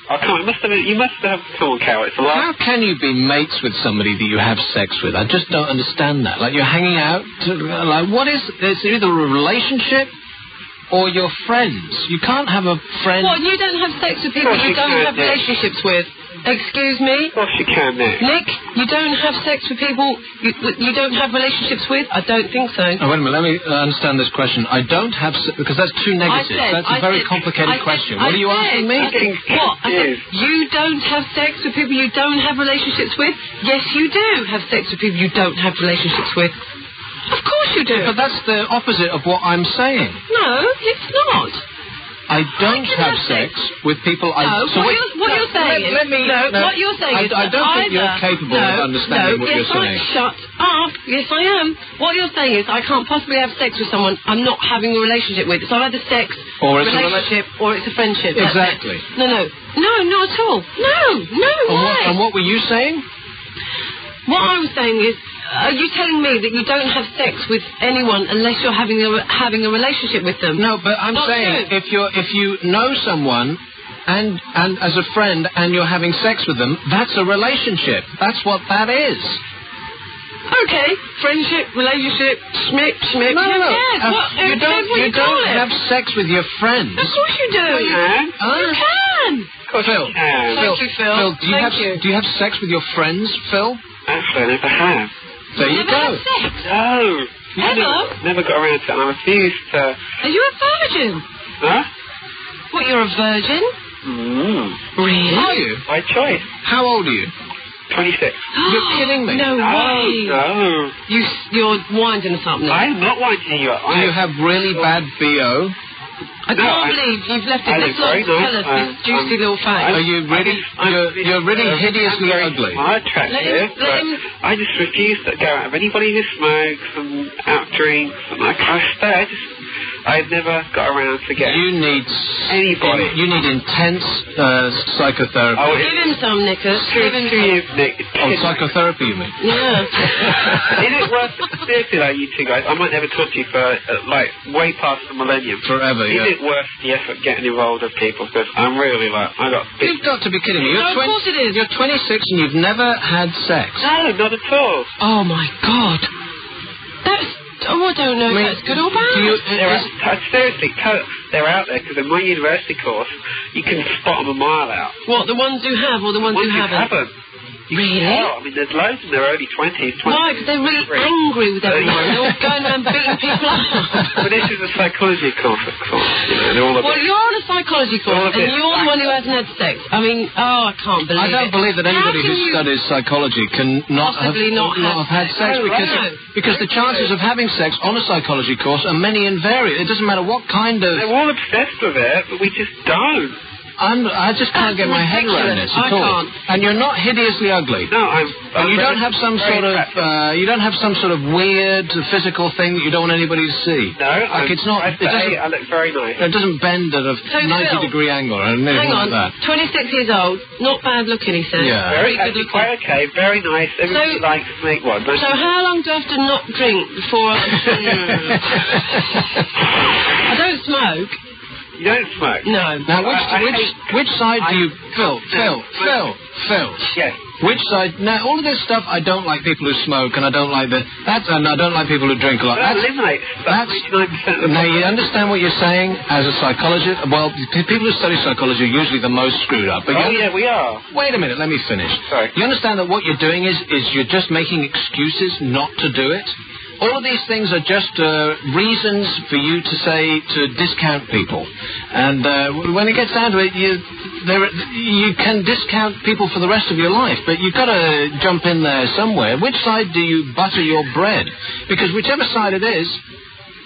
Oh, come on, you must have... Come on, Carol, it's a lot. How can you be mates with somebody that you have sex with? I just don't understand that. Like, you're hanging out... like, what is... It's either a relationship or you're friends. You can't have a friend... What, you don't have sex with people you don't have relationships with? Excuse me? Of course you can, Nick. Nick, you don't have sex with people you don't have relationships with? I don't think so. Oh, wait a minute, let me understand this question. I don't have... because that's too negative. That's a very complicated question. What are you asking me? What? You don't have sex with people you don't have relationships with? Yes, you do have sex with people you don't have relationships with. Of course you do. But that's the opposite of what I'm saying. No, it's not. I don't have sex with people I... No, so what you're saying is... what you're saying is... I don't think you're capable of understanding what you're saying. Shut up. Yes, I am. What you're saying is I can't possibly have sex with someone I'm not having a relationship with. So either sex, or it's relationship, or it's a friendship. Exactly. No, not at all. No way. And what were you saying? What What I was saying is, are you telling me that you don't have sex with anyone unless you're having a relationship with them? No, but I'm saying if you know someone and as a friend and you're having sex with them, that's a relationship. That's what that is. Okay, friendship, relationship, schmick. No. Yes, You don't have sex with your friends. Of course you do. You can. You can. Phil, Thank you, Phil. Phil, do you have sex with your friends, Phil? Actually, I never have. There you go. Sex? No. Never got around to it. I refused to. Are you a virgin? Huh? What, you're a virgin? Really? Are you? By choice. How old are you? 26. You're kidding me. No way. No. You're winding us up now. I'm not winding you up. Do you have really bad BO? I can't believe you've left it this long to tell us this juicy little fact. Are you really? You're really hideously ugly. I'm attractive, but I just refuse to go out with anybody who smokes and out drinks and I've never got around to getting You need anybody. You need intense psychotherapy. Give him some, Nicholas. Give him some. Nick. Psychotherapy, you mean? Yeah. Is it worth it? Seriously, though, you two guys, I might never talk to you for, way past the millennium. Forever, Is it worth the effort getting involved with people? Because I'm really, You've got to be kidding me. No, of course it is. You're 26 and you've never had sex. No, not at all. Oh, my God. I don't know if that's good or bad. Seriously, they're out there, because in my university course, you can spot them a mile out. What, the ones who have or the ones who haven't? Really? I mean, there's loads in their early 20s. Why? Because they're really angry with everyone. They're all going around beating people up. But this is a psychology course, of course. You're on a psychology course, and you're the one who hasn't had sex. I mean, I can't believe it. I don't believe that anybody who studies psychology can not have had sex, because the chances of having sex on a psychology course are many and varied. It doesn't matter what kind of... They're all obsessed with it, but we just don't. I just can't get my head around this at all. Can't. And you're not hideously ugly. No, and you don't have some sort of you don't have some sort of weird physical thing that you don't want anybody to see. No, it's not. I look very nice. It doesn't bend at a 90-degree angle or anything like that. 26 years old, not bad looking, he said. Yeah. Very good looking. Quite okay, very nice. Everybody likes to make one. So how long do I have to not drink before I don't smoke. You don't smoke? No. Now, which side do you... Phil. Yes. Which side... Now, all of this stuff, I don't like people who smoke, and I don't like and I don't like people who drink a lot. That eliminates 99%. Now, you understand what you're saying as a psychologist? Well, people who study psychology are usually the most screwed up. But yeah, we are. Wait a minute, let me finish. Sorry. You understand that what you're doing is you're just making excuses not to do it? All of these things are just reasons for you to discount people. And when it gets down to it, you can discount people for the rest of your life, but you've got to jump in there somewhere. Which side do you butter your bread? Because whichever side it is,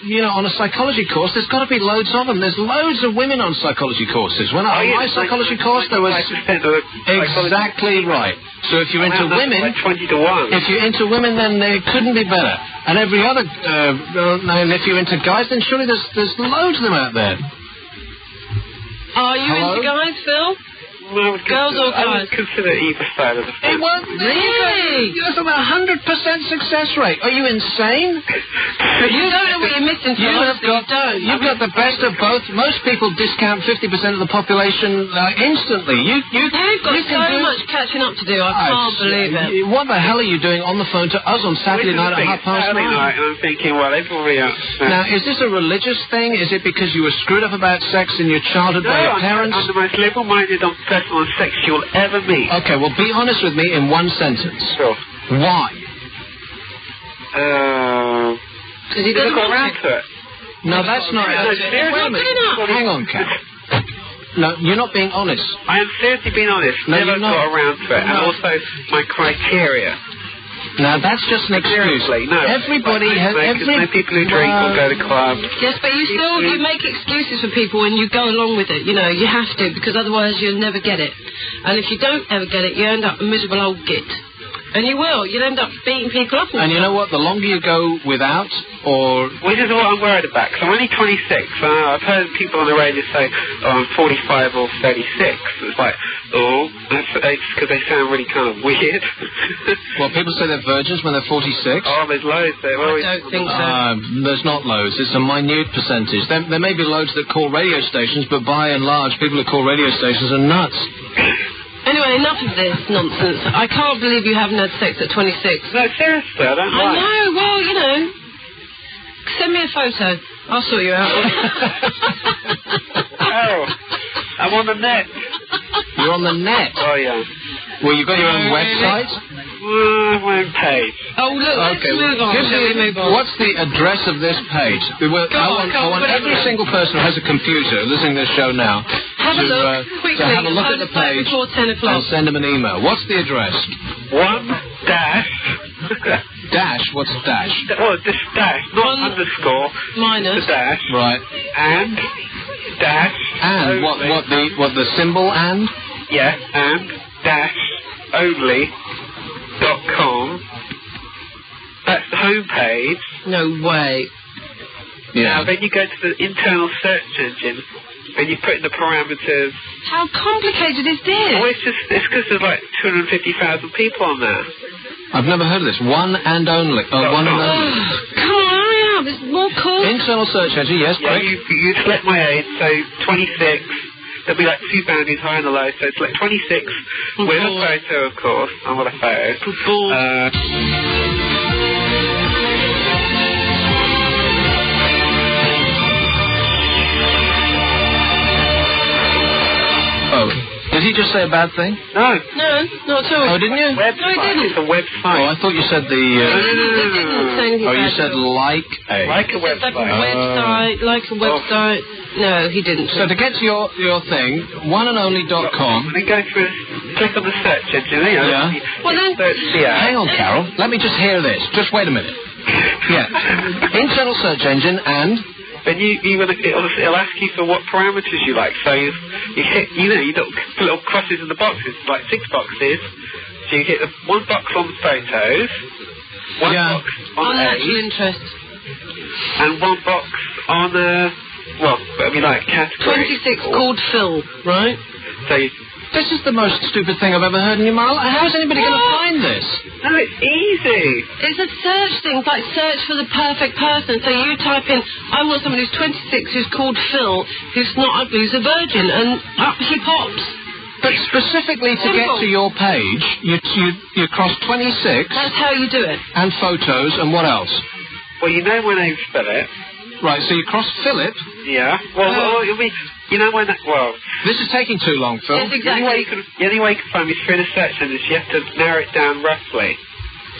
on a psychology course, there's got to be loads of them. There's loads of women on psychology courses. When I on my psychology course, there was... Exactly right. So if you're into women... 20 to 1. If you're into women, then they couldn't be better. And every other... and if you're into guys, then surely there's loads of them out there. Are you into guys, Phil? No, girls or guys? I would consider either side of the fence. Really? That's about 100% success rate. Are you insane? You don't know what you're missing, Phil. You've got the best of both. Most people discount 50% of the population instantly. You've got so much catching up to do. I can't believe it. What the hell are you doing on the phone to us on Saturday night at 9:30? Saturday night, and I'm thinking, well, everybody else. Now, is this a religious thing? Is it because you were screwed up about sex in your childhood by your parents? I'm the most liberal-minded person on sex you'll ever meet. Okay, well, be honest with me in one sentence. Sure. Why? Because he doesn't go around to it. No, that's not... Hang on, Kat. No, you're not being honest. I am seriously being honest. No, Never got around to it. And also, my criteria. Now, that's just an excuse. No. Everybody has... No people who drink or go to clubs. Yes, but you make excuses for people and you go along with it. You have to, because otherwise you'll never get it. And if you don't ever get it, you end up a miserable old git. And you will. You'll end up beating people up. And you know what? The longer you go without, or... Which is what I'm worried about, because I'm only 26, and I've heard people on the radio say, I'm 45 or 36. It's like, that's because they sound really kind of weird. Well, people say they're virgins when they're 46. Oh, there's loads. I don't think so. There's not loads. It's a minute percentage. There may be loads that call radio stations, but by and large, people who call radio stations are nuts. Anyway, enough of this nonsense. I can't believe you haven't had sex at 26. No, seriously, I don't I know, well, you know. Send me a photo. I'll sort you out. Carol, I'm on the net. You're on the net? Oh, yeah. Well, you've got your own website? My own page. Oh, look, let's move on. What's the address of this page? I want every single person who has a computer listening to this show now have a look, quickly, to have a look at the page before 10 o'clock. and send them an email. What's the address? Dash? What's dash? Well, just dash, not underscore. Minus. The dash. Right. And dash. And what the symbol and? Yeah, and dash only.com. That's the homepage. No way. Yeah. Now, then you go to the internal search engine and you put in the parameters. How complicated is this? Oh, it's because there's like 250,000 people on there. I've never heard of this. One and only. One and only. Come on, hurry up. It's more cool. Internal search engine, yes, yeah, quick. You select my age, so 26. There'll be like two boundaries, high and low, so it's like 26 with a photo, of course. I want a photo. Did he just say a bad thing? No. No, not at all. Oh, didn't you? Website. No, he didn't. It's a website. Oh, I thought you said the... He didn't say anything you bad. said like a... Like a website. Like a website. No, he didn't. So to get to your thing, oneandonly.com... And then go through, click on the search engine, you know. Yeah. Well, then... Hang on, Carol. Let me just hear this. Just wait a minute. Yeah. Internal search engine and... then it'll ask you for what parameters you like. So you hit, you don't put little crosses in the boxes, like 6 boxes. So you hit one box on photos, one box on natural interest, and one box on category. 26 called Phil, right? So this is the most stupid thing I've ever heard in your mouth. How is anybody going to find this? No, it's easy. It's a search thing. It's like search for the perfect person. So you type in, I want someone who's 26 who's called Phil, who's not ugly, who's a virgin, and up he pops. But specifically to get to your page, you cross 26. That's how you do it. And photos, and what else? Well, you know my name's Philip. Right, so you cross Philip. Yeah. You know when that... Well... This is taking too long, Phil. Yes, exactly. The only way you can find me is through the search engine. You have to narrow it down roughly.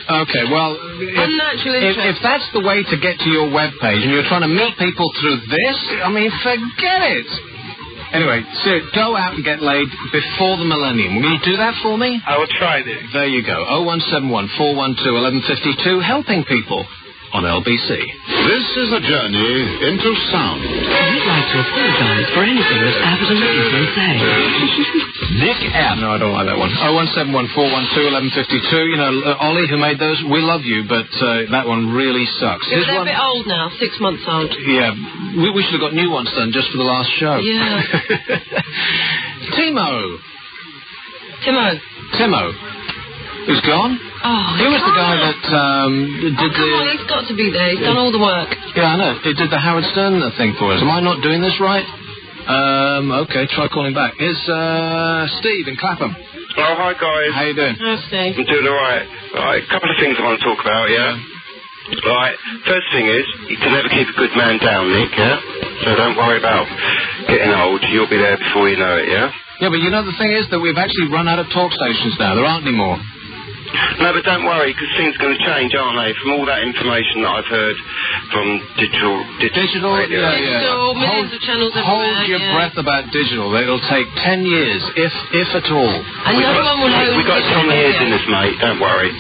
Okay, well, if that's the way to get to your webpage and you're trying to meet people through this, I mean, forget it. Anyway, so go out and get laid before the millennium. Will you do that for me? I will try this. There you go. 0171 412 1152, helping people on LBC. This is a journey into sound. We'd like to apologize for anything that Abbot and McGiffin say. Nick Abbott. No, I don't like that one. 0171 412 1152. You know, Ollie, who made those, we love you, but that one really sucks. They're a bit old now, 6 months old. Yeah, we should have got new ones done just for the last show. Yeah. Timo. Who's gone? Oh, he was the guy that did come on, he's got to be there. He's done all the work. Yeah, I know. He did the Howard Stern thing for us. Am I not doing this right? Okay, try calling back. Here's Steve in Clapham. Oh, hi, guys. How you doing? Hi, Steve. I'm doing all right. Right, a couple of things I want to talk about, yeah? Right, first thing is, you can never keep a good man down, Nick, yeah? So don't worry about getting old. You'll be there before you know it, yeah? Yeah, but you know the thing is that we've actually run out of talk stations now. There aren't any more. No, but don't worry, because things are going to change, aren't they? From all that information that I've heard from digital radio. Digital, millions of channels everywhere. Hold your breath about digital. It'll take 10 years, if at all. And no one will know. We've got 10 years in this, mate. Don't worry.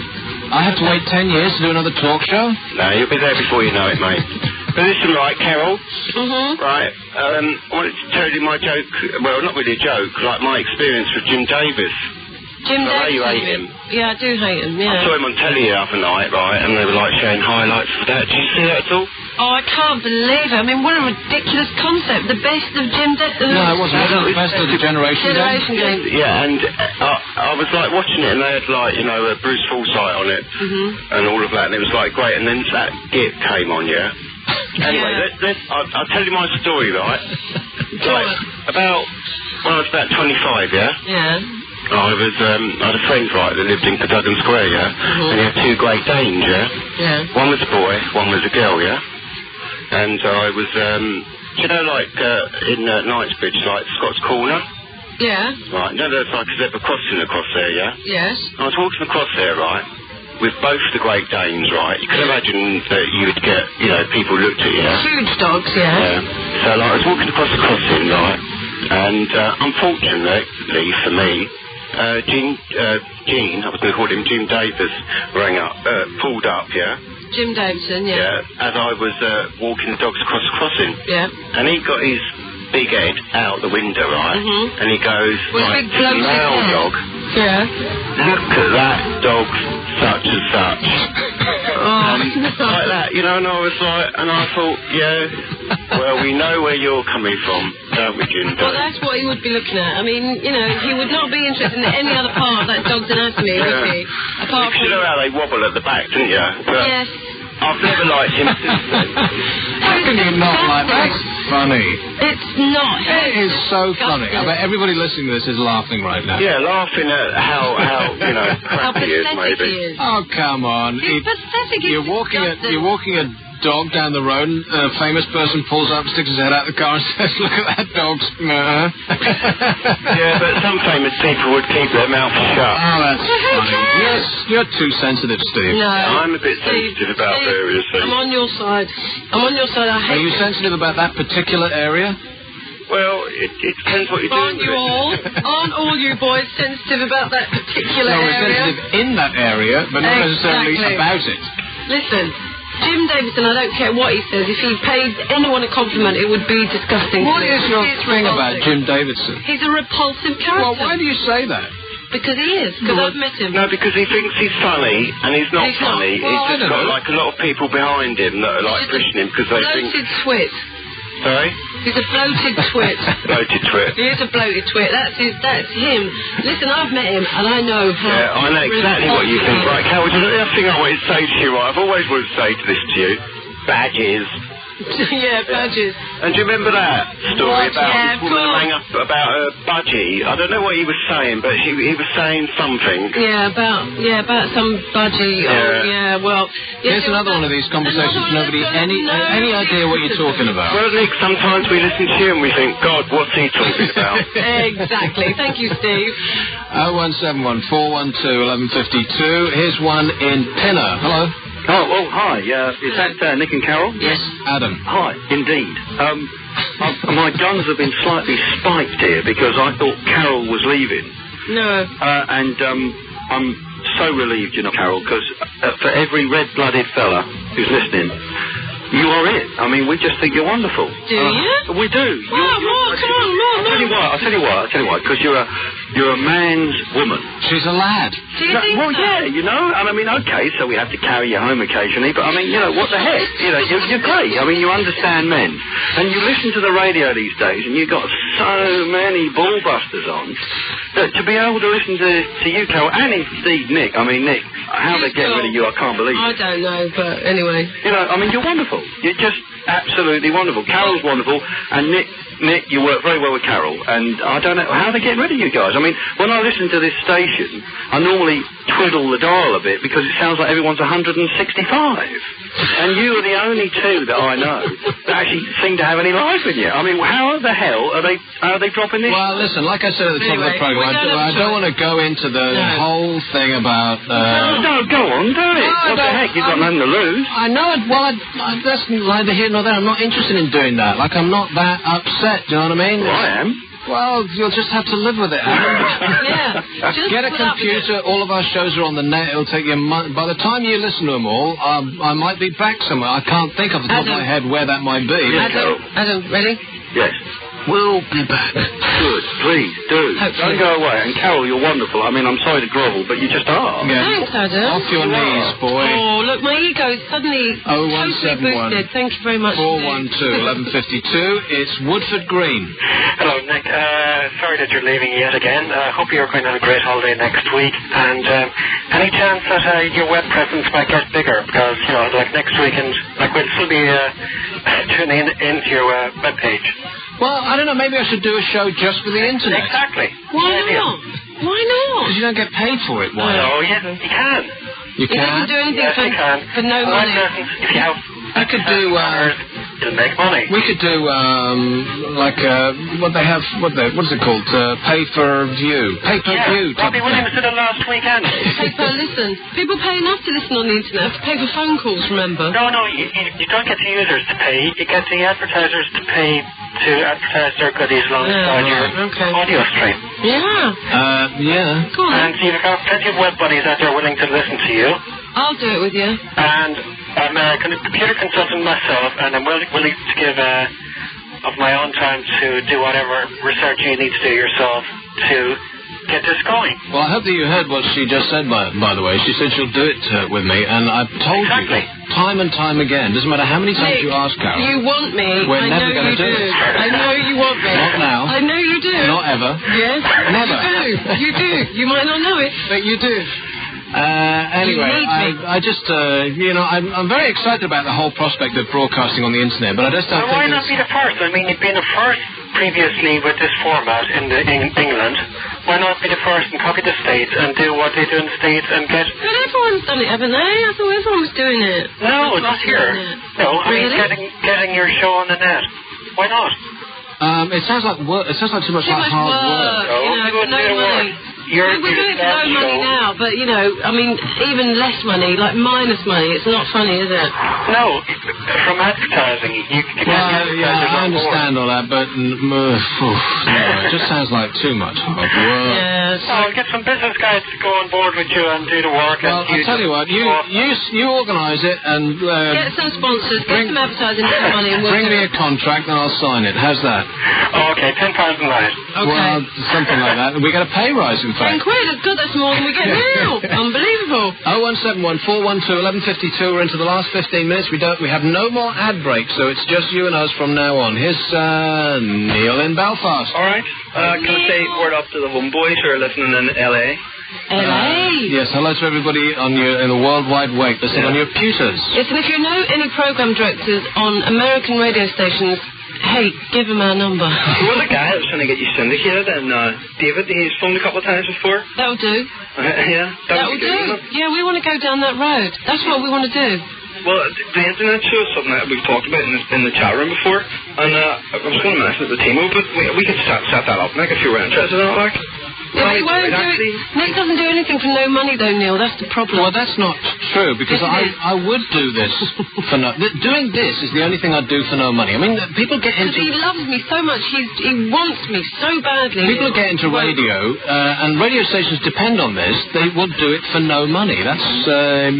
I have to wait 10 years to do another talk show? No, you'll be there before you know it, mate. But listen, right, Carol. Right, I wanted to tell you my joke. Well, not really a joke, like my experience with Jim Davis. Jim I know you Davidson. hate him. Yeah, I do hate him, I yeah. saw him on telly the other night, right, and they were like showing highlights of that. Did you see that at all? Oh, I can't believe it. I mean, what a ridiculous concept. The best of Jim Davidson. No, it wasn't. It was the best of the Generation Game. Yeah, and I was like watching it, and they had like, you know, Bruce Forsyth on it, and all of that, and it was like great. And then that Git came on, yeah. Anyway, I'll tell you my story, right? Like, about when I was about 25, yeah. Yeah. I had a friend, right, that lived in Cadogan Square, yeah, and he had 2 Great Danes, yeah. Yeah. One was a boy, one was a girl, yeah. And I was, you know, like in Knightsbridge, like Scott's Corner. Yeah. Right. No, there's like a zebra crossing across there, yeah. Yes. I was walking across there, right, with both the Great Danes, right. You can imagine that you would get, you know, people looked at you. Huge dogs, yeah. Yeah. So like, I was walking across the crossing, right, and unfortunately for me, Gene, I was going to call him Jim Davis, pulled up, yeah. Jim Davidson, yeah. Yeah, as I was walking the dogs across the crossing. Yeah. And he got his big head out the window, right? And he goes, like, now, dog. Yeah. Look at that dog, such and such. Like that, you know, and I was like, and I thought, yeah, well, we know where you're coming from, don't we, Jim? Well, that's what he would be looking at. I mean, you know, he would not be interested in any other part of that dog's anatomy, would he? Apart from... You know how they wobble at the back, didn't you? But yes. I've never liked him since then. How can you not like that? That's funny. It's not. It is so funny. I bet everybody listening to this is laughing right now. Yeah, laughing at how you know, crap he is, maybe. Oh, come on. He's pathetic. You're walking a dog down the road, and a famous person pulls up, sticks his head out the car and says, look at that dog's... Yeah, but some famous people would keep their mouth shut. Oh, that's funny. Yes, you're too sensitive, Steve. No. I'm a bit sensitive about various things. I'm on your side. I'm on your side. Are you sensitive about that particular area? Well, it depends what you do. Aren't all you boys sensitive about that particular area? No, we're sensitive in that area, but not necessarily about it. Listen, Jim Davidson, I don't care what he says. If he paid anyone a compliment, it would be disgusting. What is your thing about Jim Davidson? He's a repulsive character. Well, why do you say that? Because he is. Because I've met him. No, because he thinks he's funny, and he's not funny. Well, he's just got like a lot of people behind him that are like pushing him because they think. Bloated twit. Sorry? He's a bloated twit. Bloated twit. He is a bloated twit. That's him. Listen, I've met him, and I know how... Yeah, I know exactly what you think. Right, Carol, the other thing I wanted to say to you, right, I've always wanted to say this to you. Badges. Yeah, badges. And do you remember that story about this woman rang up about a budgie? I don't know what he was saying, but he was saying something. Yeah, about some budgie. Yeah. Oh, yeah, well... Here's another one of these conversations. Nobody any idea what you're talking about. Well, Nick, sometimes we listen to you and we think, God, what's he talking about? Exactly. Thank you, Steve. 0171 412 1152. Here's one in Pinner. Hello. Oh, hi. Is that Nick and Carol? Yes, Adam. Hi, indeed. My guns have been slightly spiked here because I thought Carol was leaving. No. And I'm so relieved, you know, Carol, because for every red-blooded fella who's listening, you are it. I mean, we just think you're wonderful. Do you? We do. More. I'll tell you why. Because you're a man's woman. She's a lad. Do you think so? Yeah, you know. And I mean, okay, so we have to carry you home occasionally, but I mean, you know, what the heck? You know, you're great. I mean, you understand men. And you listen to the radio these days, and you've got so many ballbusters on that to be able to listen to you, Carol, and indeed Nick. I mean, Nick, how they get rid of you, I can't believe it. I don't know, but anyway. You know, I mean, you're wonderful. You're just absolutely wonderful. Carol's wonderful, and Nick, you work very well with Carol, and I don't know how they're getting rid of you guys. I mean, when I listen to this station, I normally twiddle the dial a bit because it sounds like everyone's 165. And you are the only two that I know that actually seem to have any life in you. I mean, how the hell are they dropping this? Well, listen, like I said at the top of the program, I don't want to go into the whole thing about... No, go on, do it. What the heck? You've got nothing to lose. I know it. Well, that's neither here nor there. I'm not interested in doing that. Like, I'm not that upset, do you know what I mean? Well, I am. Well, you'll just have to live with it. Get a computer. All of our shows are on the net. It'll take you a month. By the time you listen to them all, I might be back somewhere. I can't think off the top of my head where that might be. Yes, Adam, ready? Yes. We'll be back. Good, please, do. Hopefully. Don't go away. And Carol, you're wonderful. I mean, I'm sorry to grovel, but you just are. Yeah. Thanks, Adam. Off your knees, boy. Oh, look, my ego is suddenly totally 0171 boosted. Thank you very much. 412 1152. It's Woodford Green. Hello, Nick. Sorry that you're leaving yet again. Hope you're going to have a great holiday next week. And any chance that your web presence might get bigger? Because, you know, like next weekend, like we'll still be tuning into your web page. Well, I don't know. Maybe I should do a show just for the internet. Exactly. Why not? Why not? Because you don't get paid for it. Why? Oh, yeah, you can. You You can? can do anything Yes, you can. for no money. If you have I could do. you'll make money. We could do what they have. What's it called? Pay per view. Pay per view. Robbie Williams did it last weekend. Pay per listen. People pay enough to listen on the internet. Have to pay for phone calls, remember? No, you don't get the users to pay. You get the advertisers to pay to advertise their goodies alongside your audio stream. Yeah. Yeah. Go on. And you've got plenty of web buddies out there willing to listen to you. I'll do it with you. And I'm a computer consultant myself, and I'm willing to give of my own time to do whatever research you need to do yourself to get this going. Well, I hope that you heard what she just said, by the way. She said she'll do it with me, and I've told you time and time again. Doesn't matter how many times you ask, Carol. You want me. We're I never know going to you do do. it. I know you want me. Not now. I know you do. Not ever. Yes. Never. You do. You do. You might not know it, but you do. Anyway, I just, I'm very excited about the whole prospect of broadcasting on the internet, but I just don't Well, why think not be the first? I mean, you've been the first previously with this format in England. Why not be the first and copy the States and do what they do in the States and get... But everyone's done it, haven't they? I thought everyone was doing it. No, not here. No, I mean, getting your show on the net. Why not? it sounds like work. It sounds like too much like hard work. You know, no money. We're doing it for no money now, but, you know, I mean, even less money, like minus money, it's not funny, is it? No, from advertising, you can I understand all that, but no, it just sounds like too much hard work. Yes. Oh, get some business guys to go on board with you and do the work. Well, I'll tell you what, you organise it and... get some sponsors, get some advertising, get some money, and we'll bring me a contract and I'll sign it. How's that? Oh, okay, £10 a night. Okay. Well, something like that. We get a pay rise, in fact. £10, that's good, that's more than we get now. Unbelievable. 0171 412 1152. We're into the last 15 minutes. We have no more ad breaks, so it's just you and us from now on. Here's Neil in Belfast. All right. Can I say word up to the homeboys who are listening in LA? Yes, hello to everybody in the World Wide Web. Listen on your computers. Yes, and if you know any program directors on American radio stations, hey, give him our number. Who was the guy that was trying to get you syndicated? And David, he's phoned a couple of times before. That'll do. Yeah, that will do. Yeah, we want to go down that road. That's what we want to do. Well, the internet show is something that we've talked about in the chat room before, and I was going to mention it to Timo, but we could set that up, Nick, if you were interested in it, like. Yeah, but he won't do it. Nick doesn't do anything for no money, though, Neil. That's the problem. Well, that's not true, because I would do this for no... Doing this is the only thing I'd do for no money. I mean, people get into... Because he loves me so much. He wants me so badly. People get into radio, and radio stations depend on this. They would do it for no money. That's and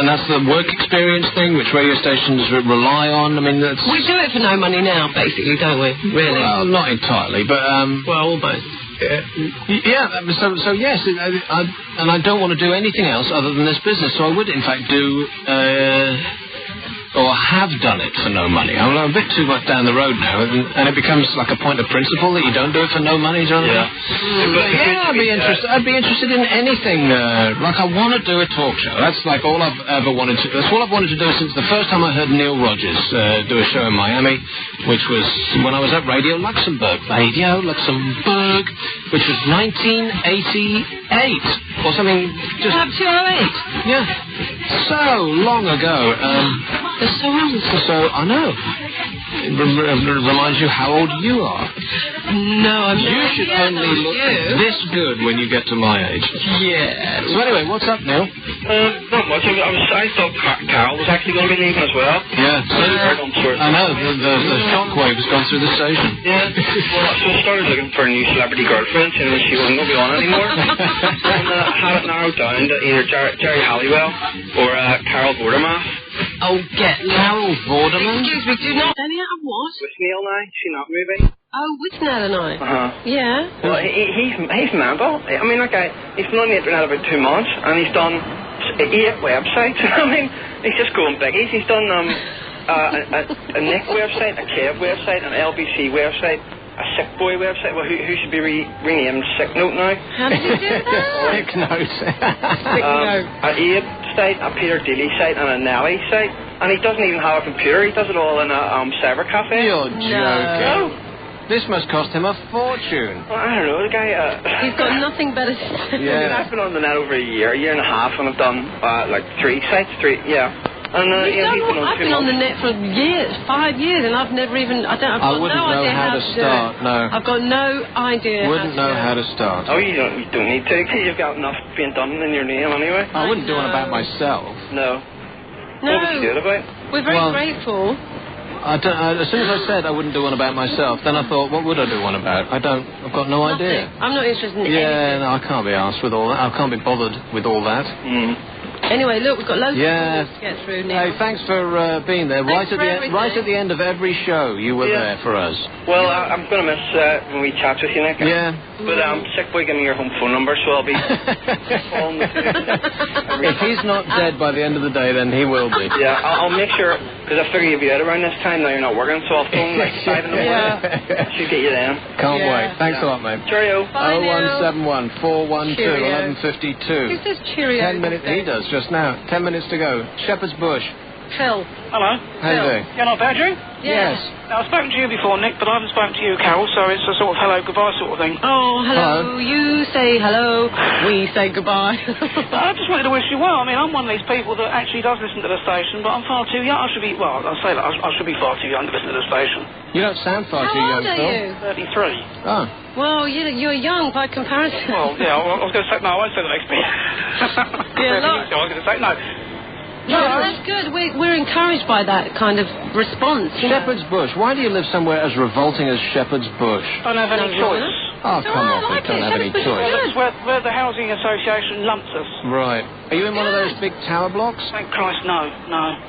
that's the work experience thing, which radio stations rely on. I mean, that's... We do it for no money now, basically, don't we? Really? Well, not entirely, but... well, almost. Yeah, so yes, and I don't want to do anything else other than this business, so I would in fact do or have done it for no money. I'm a bit too much down the road now, and it becomes like a point of principle that you don't do it for no money, do you know what I mean? I'd be interested in anything, like I want to do a talk show. That's like all I've ever wanted to, that's all I've wanted to do since the first time I heard Neil Rogers do a show in Miami, which was when I was at Radio Luxembourg, which was 1988, or something just... 208? Yeah. So long ago. That's so old. So, I know. It reminds you how old you are. No, I'm not. You should only look this good when you get to my age. Yeah. So anyway, what's up, Neil? Not much. I thought Carol was actually going to be leaving as well. Yeah. I know. The shockwave has gone through the station. Yeah. Well, so I started looking for a new celebrity girlfriend, you know, she wasn't going to be on anymore. And had it narrowed down to either Jerry Halliwell or Carol Vordermass. Oh, get Carol Vorderman? Excuse me, do not... Any out of what? With Neil now, seen that movie? Oh, with Nell and I? Yeah. Well, he's mental. I mean, okay, he's been on the internet about 2 months, and he's done 8 websites. I mean, he's just going biggies. He's done a Nick website, a Kev website, an LBC website, a Sick Boy website. Well, who should be renamed Sick Note now? How did you do that? Sick Note. Sick Note. An Abe site, a Peter Daly site, and a Nelly site. And he doesn't even have a computer. He does it all in a cyber cafe. You're joking. No. This must cost him a fortune. Well, I don't know, the guy... He's got nothing better to do. Yeah. I've been on the net over a year and a half, and I've done, like, 3 sites, yeah. And, I've been on the net for years, 5 years, and I've never even... I've got I wouldn't no know idea how to start, no. I've got no idea Wouldn't know how to start. Oh, you don't need to, because you've got enough being done in your name anyway. I wouldn't do one about myself. No. No. What would you do it about? We're very grateful. As soon as I said I wouldn't do one about myself, then I thought, what would I do one about? I've got no idea. I'm not interested in anything. Yeah, no, I can't be asked with all that. I can't be bothered with all that. Anyway, look, we've got loads of calls to get through now. Hey, thanks for being there. Right at the end of every show, you were there for us. Well, I'm going to miss when we chat with you, Nick. Yeah. But Sick Boy, give me your home phone number, so I'll be calling with you. If he's not dead by the end of the day, then he will be. Yeah, I'll make sure, because I figure you'll be out around this time. Now you're not working, so I'll phone like 5 in the morning. Should get you then. Can't wait. Thanks a lot, mate. Cheerio. 0171 412 1152. Who says cheerio? 10 minutes. He does just now. 10 minutes to go. Shepherd's Bush. Phil. Hello. How you doing? You're not bad, you? Yes. Now, I've spoken to you before, Nick, but I haven't spoken to you, Carol, so it's a sort of hello, goodbye sort of thing. Oh, hello. You say hello, we say goodbye. I just wanted to wish you well. I mean, I'm one of these people that actually does listen to the station, but I'm far too young. I should be far too young to listen to the station. You don't sound far too young, Phil. How old are you? 33. Oh. Well, you're young by comparison. Well, yeah, I was going to say, no, I won't say the next bit. Yeah, I was going to say, no. No, that's good. We're encouraged by that kind of response. Shepherd's Bush. Why do you live somewhere as revolting as Shepherd's Bush? I don't have any choice. Oh, come on. You don't have any choice. Well, that's where the Housing Association lumps us. Right. Are you in one of those big tower blocks? Thank Christ, no.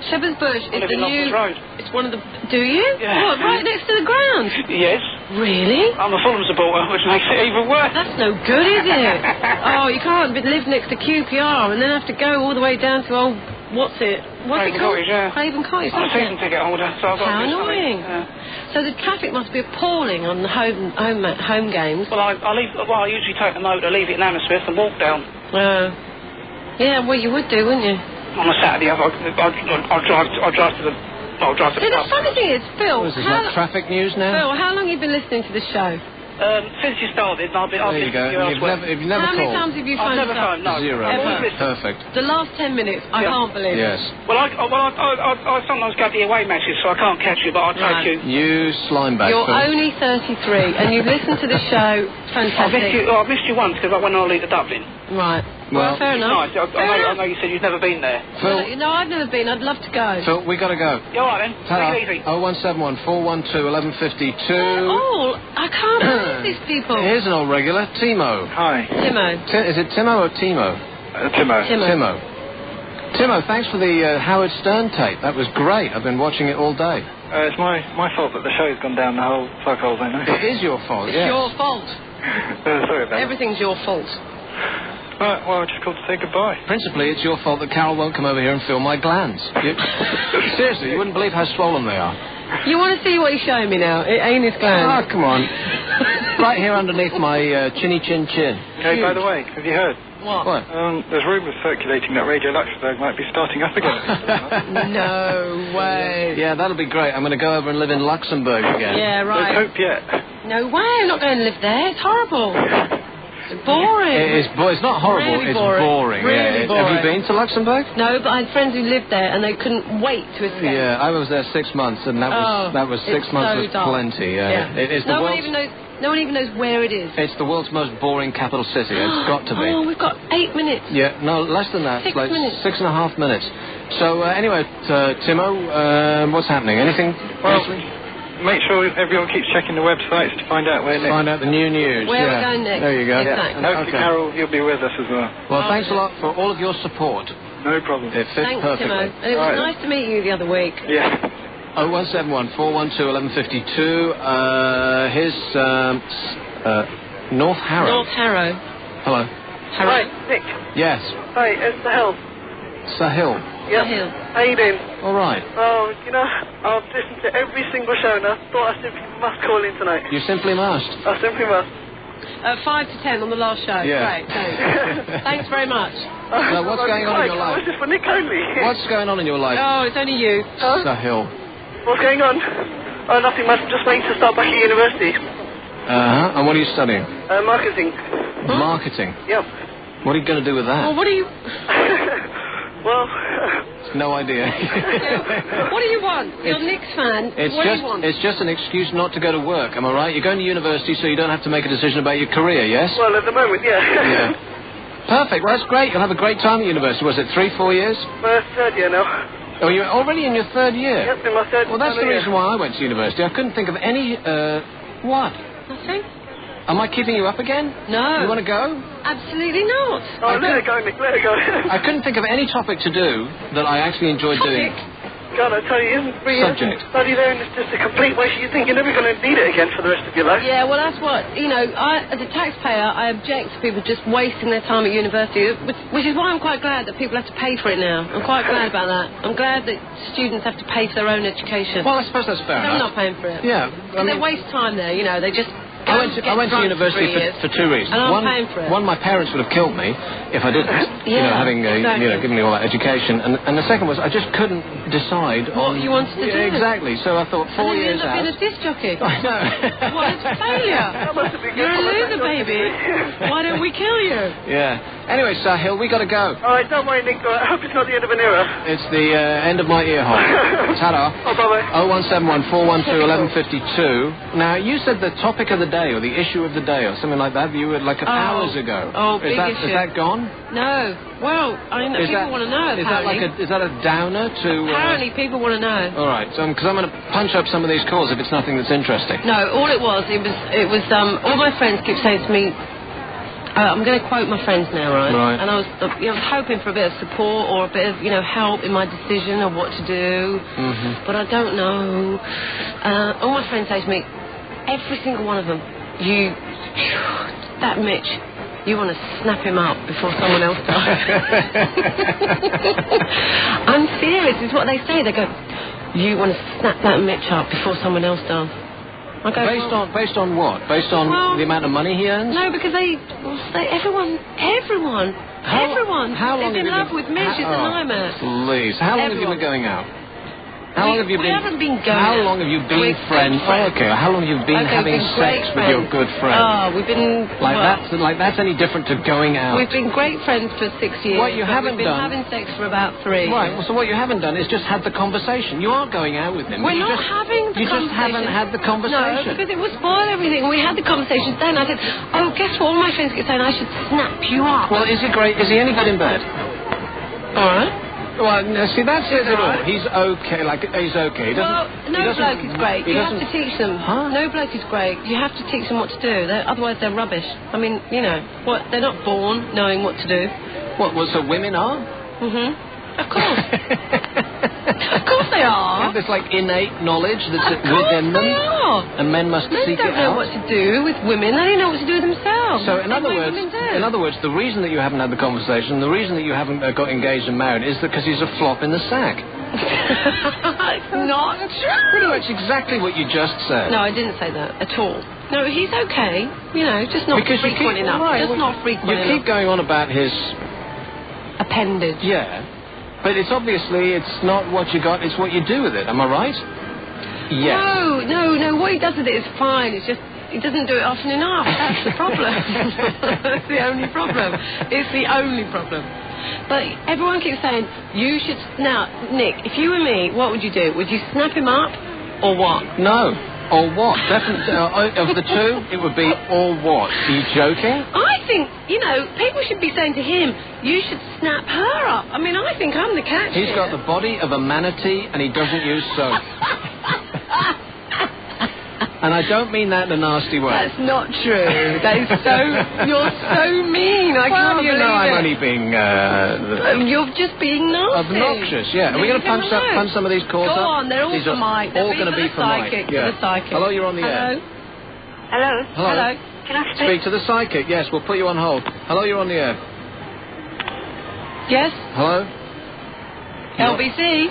Shepherd's Bush is the new... Road. It's one of the... Do you? Yeah. What, right next to the ground? Yes. Really? I'm a Fulham supporter, which makes it even worse. That's no good, is it? Oh, you can't live next to QPR and then have to go all the way down to old... What's it Craven called? Cottage, yeah. Craven Cottage, I'm a season ticket holder, so I've got How to do annoying. something. So the traffic must be appalling on the home games. Well, I usually take the motor, leave it in Hammersmith and walk down. Yeah, well, you would do, wouldn't you? On a Saturday, I'll drive to the... The funny thing is, Phil... Is that traffic news now? Phil, how long have you been listening to the show? Since you started, I've been... There you go. You've never How many called? times have you phoned I've never phoned, no. 0. Ever? Perfect. The last 10 minutes, I can't believe it. Yes. Well, I sometimes go to the away matches, so I can't catch you, but I'll take you. You slimebag. You're only 33, and you've listened to the show. Fantastic. I missed you once, because I went on a leave to Dublin. Right. Well, fair enough. Nice. I know you said you've never been there. Phil, no, I've never been. I'd love to go. Phil, we got to go. You all right, then? Take it easy. 0171 412 1152. Oh, I can't believe these people. Here's an old regular, Timo. Hi. Timo. Is it Timo or Timo? Timo. Timo, thanks for the Howard Stern tape. That was great. I've been watching it all day. It's my fault that the show's gone down the whole fuck hole, I know. It is your fault, It's your fault. Sorry about Everything's your fault. Right, well, I just called to say goodbye. Principally, it's your fault that Carol won't come over here and feel my glands. Seriously, you wouldn't believe how swollen they are. You want to see what he's showing me now? Anus glands. Ah, come on. Right here underneath my chinny chin chin. Okay, by the way, have you heard? What? There's rumours circulating that Radio Luxembourg might be starting up again. No way. Yeah, that'll be great. I'm going to go over and live in Luxembourg again. Yeah, right. Let's hope yet. No way, I'm not going to live there. It's horrible. It's boring. It's not horrible, really it's boring. Really boring. Have you been to Luxembourg? No, but I had friends who lived there and they couldn't wait to escape. Yeah, I was there 6 months and that was 6 months so was dull. plenty. It's no one even knows where it is. It's the world's most boring capital city. It's got to be. Oh, we've got 8 minutes. Yeah, no, less than that. 6 like minutes. 6.5 minutes. So anyway, Timo, what's happening? Anything? Make sure everyone keeps checking the websites to find out where Find out the new news. Where are we going next? There you go. Exactly. And hopefully, Carol, you'll be with us as well. Well, thanks a lot for all of your support. No problem. It fits Thanks, perfectly. Timo. And it was nice to meet you the other week. Yeah. 0171 412 1152. Here's North Harrow. North Harrow. Hello. Hi, Nick. Yes. Hi, it's Sahil. Sahil. Yep. Sahil. How you doing? All right. Oh, you know, I've listened to every single show and I thought I simply must call in tonight. You simply must. I simply must. 5 to 10 on the last show. Yeah. Great, thanks. Thanks very much. Now, what's going on in your life? This is for Nick only. What's going on in your life? Oh, it's only you. Sahil. What's going on? Oh, nothing much. Just waiting to start back at university. And what are you studying? Marketing. Marketing? Yep. What are you going to do with that? Well, what do you... Well... No idea. What do you want? You're a Knicks fan. It's what just, do you want? it's just an excuse not to go to work, am I right? You're going to university so you don't have to make a decision about your career, yes? Well, at the moment, yeah. Yeah. Perfect. Well, that's great. You'll have a great time at university. Was it 3-4 years? Well, third year now. Oh, you're already in your third year? Yep, in my third year. Well, that's the reason why I went to university. I couldn't think of any, what? Nothing. Am I keeping you up again? No. You want to go? Absolutely not. Oh, let it go, Nick, let it go. I couldn't think of any topic to do that I actually enjoyed doing. God, I tell you, isn't Subject. study there and it's just a complete waste. You think you're never going to need it again for the rest of your life. Yeah, well, that's what, you know, as a taxpayer, I object to people just wasting their time at university, which is why I'm quite glad that people have to pay for it now. I'm quite glad about that. I'm glad that students have to pay for their own education. Well, I suppose that's fair I'm enough. not paying for it. Yeah. They waste time there, you know, they just... I went to university for two reasons. And I'm paying for it. One, my parents would have killed me if I didn't. You know, having given me all that education. And the second was I just couldn't decide what you wanted to do. Exactly. So I thought 4 years out. And then you ended up being a disc jockey. I know. What a failure. You're a loser, baby. Why don't we kill you? Yeah. Anyway, Sahil, we got to go. All right, don't worry, Nick. I hope it's not the end of an era. It's the end of my ear hole. Ta-da. Oh, bye-bye. 0171 412 1152. Now, you said the topic of the day or the issue of the day or something like that. You were like hours ago. Oh, big issue. Is that gone? No. Well, I know people want to know. Is that a downer to? Apparently, people want to know. All right. So, because I'm going to punch up some of these calls if it's nothing that's interesting. No, all it was all my friends keep saying to me. I'm going to quote my friends now, right? And I was hoping for a bit of support or a bit of, help in my decision of what to do. Mm-hmm. But I don't know. All my friends say to me, every single one of them, that Mitch, you want to snap him up before someone else does. I'm serious, it's what they say. They go, you want to snap that Mitch up before someone else does. I go, based on what? Based on the amount of money he earns? No, because everyone. How long is in love with Mitch. It's a nightmare. Please. How long have you been going out? How long have you been? We haven't been going. How long have you been friends? Oh, okay. How long have you been having sex with your good friend? Oh, we've been that's any different to going out. We've been great friends for 6 years. What you haven't we've been done? Having sex for about 3. Right. Well, so what you haven't done is just had the conversation. You are going out with him. We're not having the conversation. You just haven't had the conversation. No, because it would spoil everything. We had the conversation then. I said, oh, guess what? All my friends keep saying I should snap you up. Well, is he great? Is he any good in bed? All right. Well, see, that says it all. He's okay, he's okay. No bloke is great. You have to teach them. Huh? No bloke is great. You have to teach them what to do. Otherwise, they're rubbish. I mean, they're not born knowing what to do. What, so women are? Mm-hmm. Of course. Of course they are. There's innate knowledge that's within them. They are. And men must seek it out. Men don't know what to do with women. They don't know what to do with themselves. So in other words, the reason that you haven't had the conversation, the reason that you haven't got engaged and married is because he's a flop in the sack. It's not true. Pretty much exactly what you just said. No, I didn't say that at all. No, he's okay. Just not frequent enough. Not frequent enough. You keep going on about his appendage. Yeah. But it's obviously, it's not what you got, it's what you do with it. Am I right? Yes. No. What he does with it is fine. It's just, he doesn't do it often enough. That's the problem. That's the only problem. It's the only problem. But everyone keeps saying, you should... Now, Nick, if you were me, what would you do? Would you snap him up or what? No. Or what? Definitely, of the two, it would be or what? Are you joking? I think, people should be saying to him, you should snap her up. I mean, I think I'm the catch. He's got the body of a manatee and he doesn't use soap. And I don't mean that in a nasty way. That's not true. That is so... You're so mean. I can't believe I'm it. only being... You're just being nasty. obnoxious, yeah. Are we going to punch some of these calls Go up? on, they're all These for are Mike. all going to be for Mike. Yeah. The psychic. Hello, you're on the air. Hello? Hello. Can I Speak to the psychic. Yes, we'll put you on hold. Hello, you're on the air. Yes? Hello? LBC?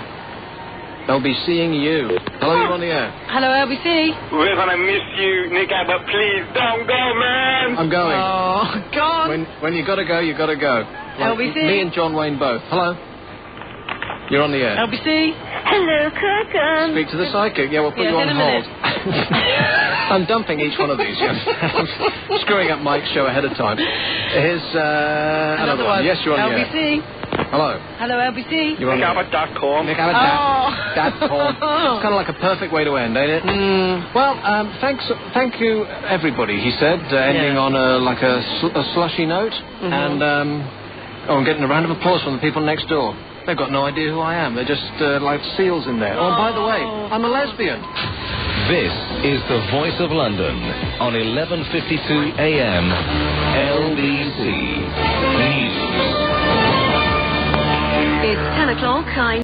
LBCing you. Hello, you're on the air. Hello, LBC? We're gonna miss you, Nick Abbott. Please don't go, man. I'm going. Oh, God. When you gotta go, you gotta go. Like LBC? Me and John Wayne both. Hello? You're on the air. LBC? Hello, Kirkham. Speak to the psychic. Yeah, we'll put you on in a hold. minute. I'm dumping each one of these. Yes. I'm screwing up Mike's show ahead of time. Here's another one. Yes, you're on the air. LBC? Hello. Hello, LBC? You're on NickAbbott.com. NickAbbott.com. It's kind of like a perfect way to end, ain't it? Well, thank you, everybody, he said, ending on a slushy note. And I'm getting a round of applause from the people next door. They've got no idea who I am. They're just like seals in there. Oh, by the way, I'm a lesbian. This is the Voice of London on 11:52 a.m. LBC News. It's 10 o'clock.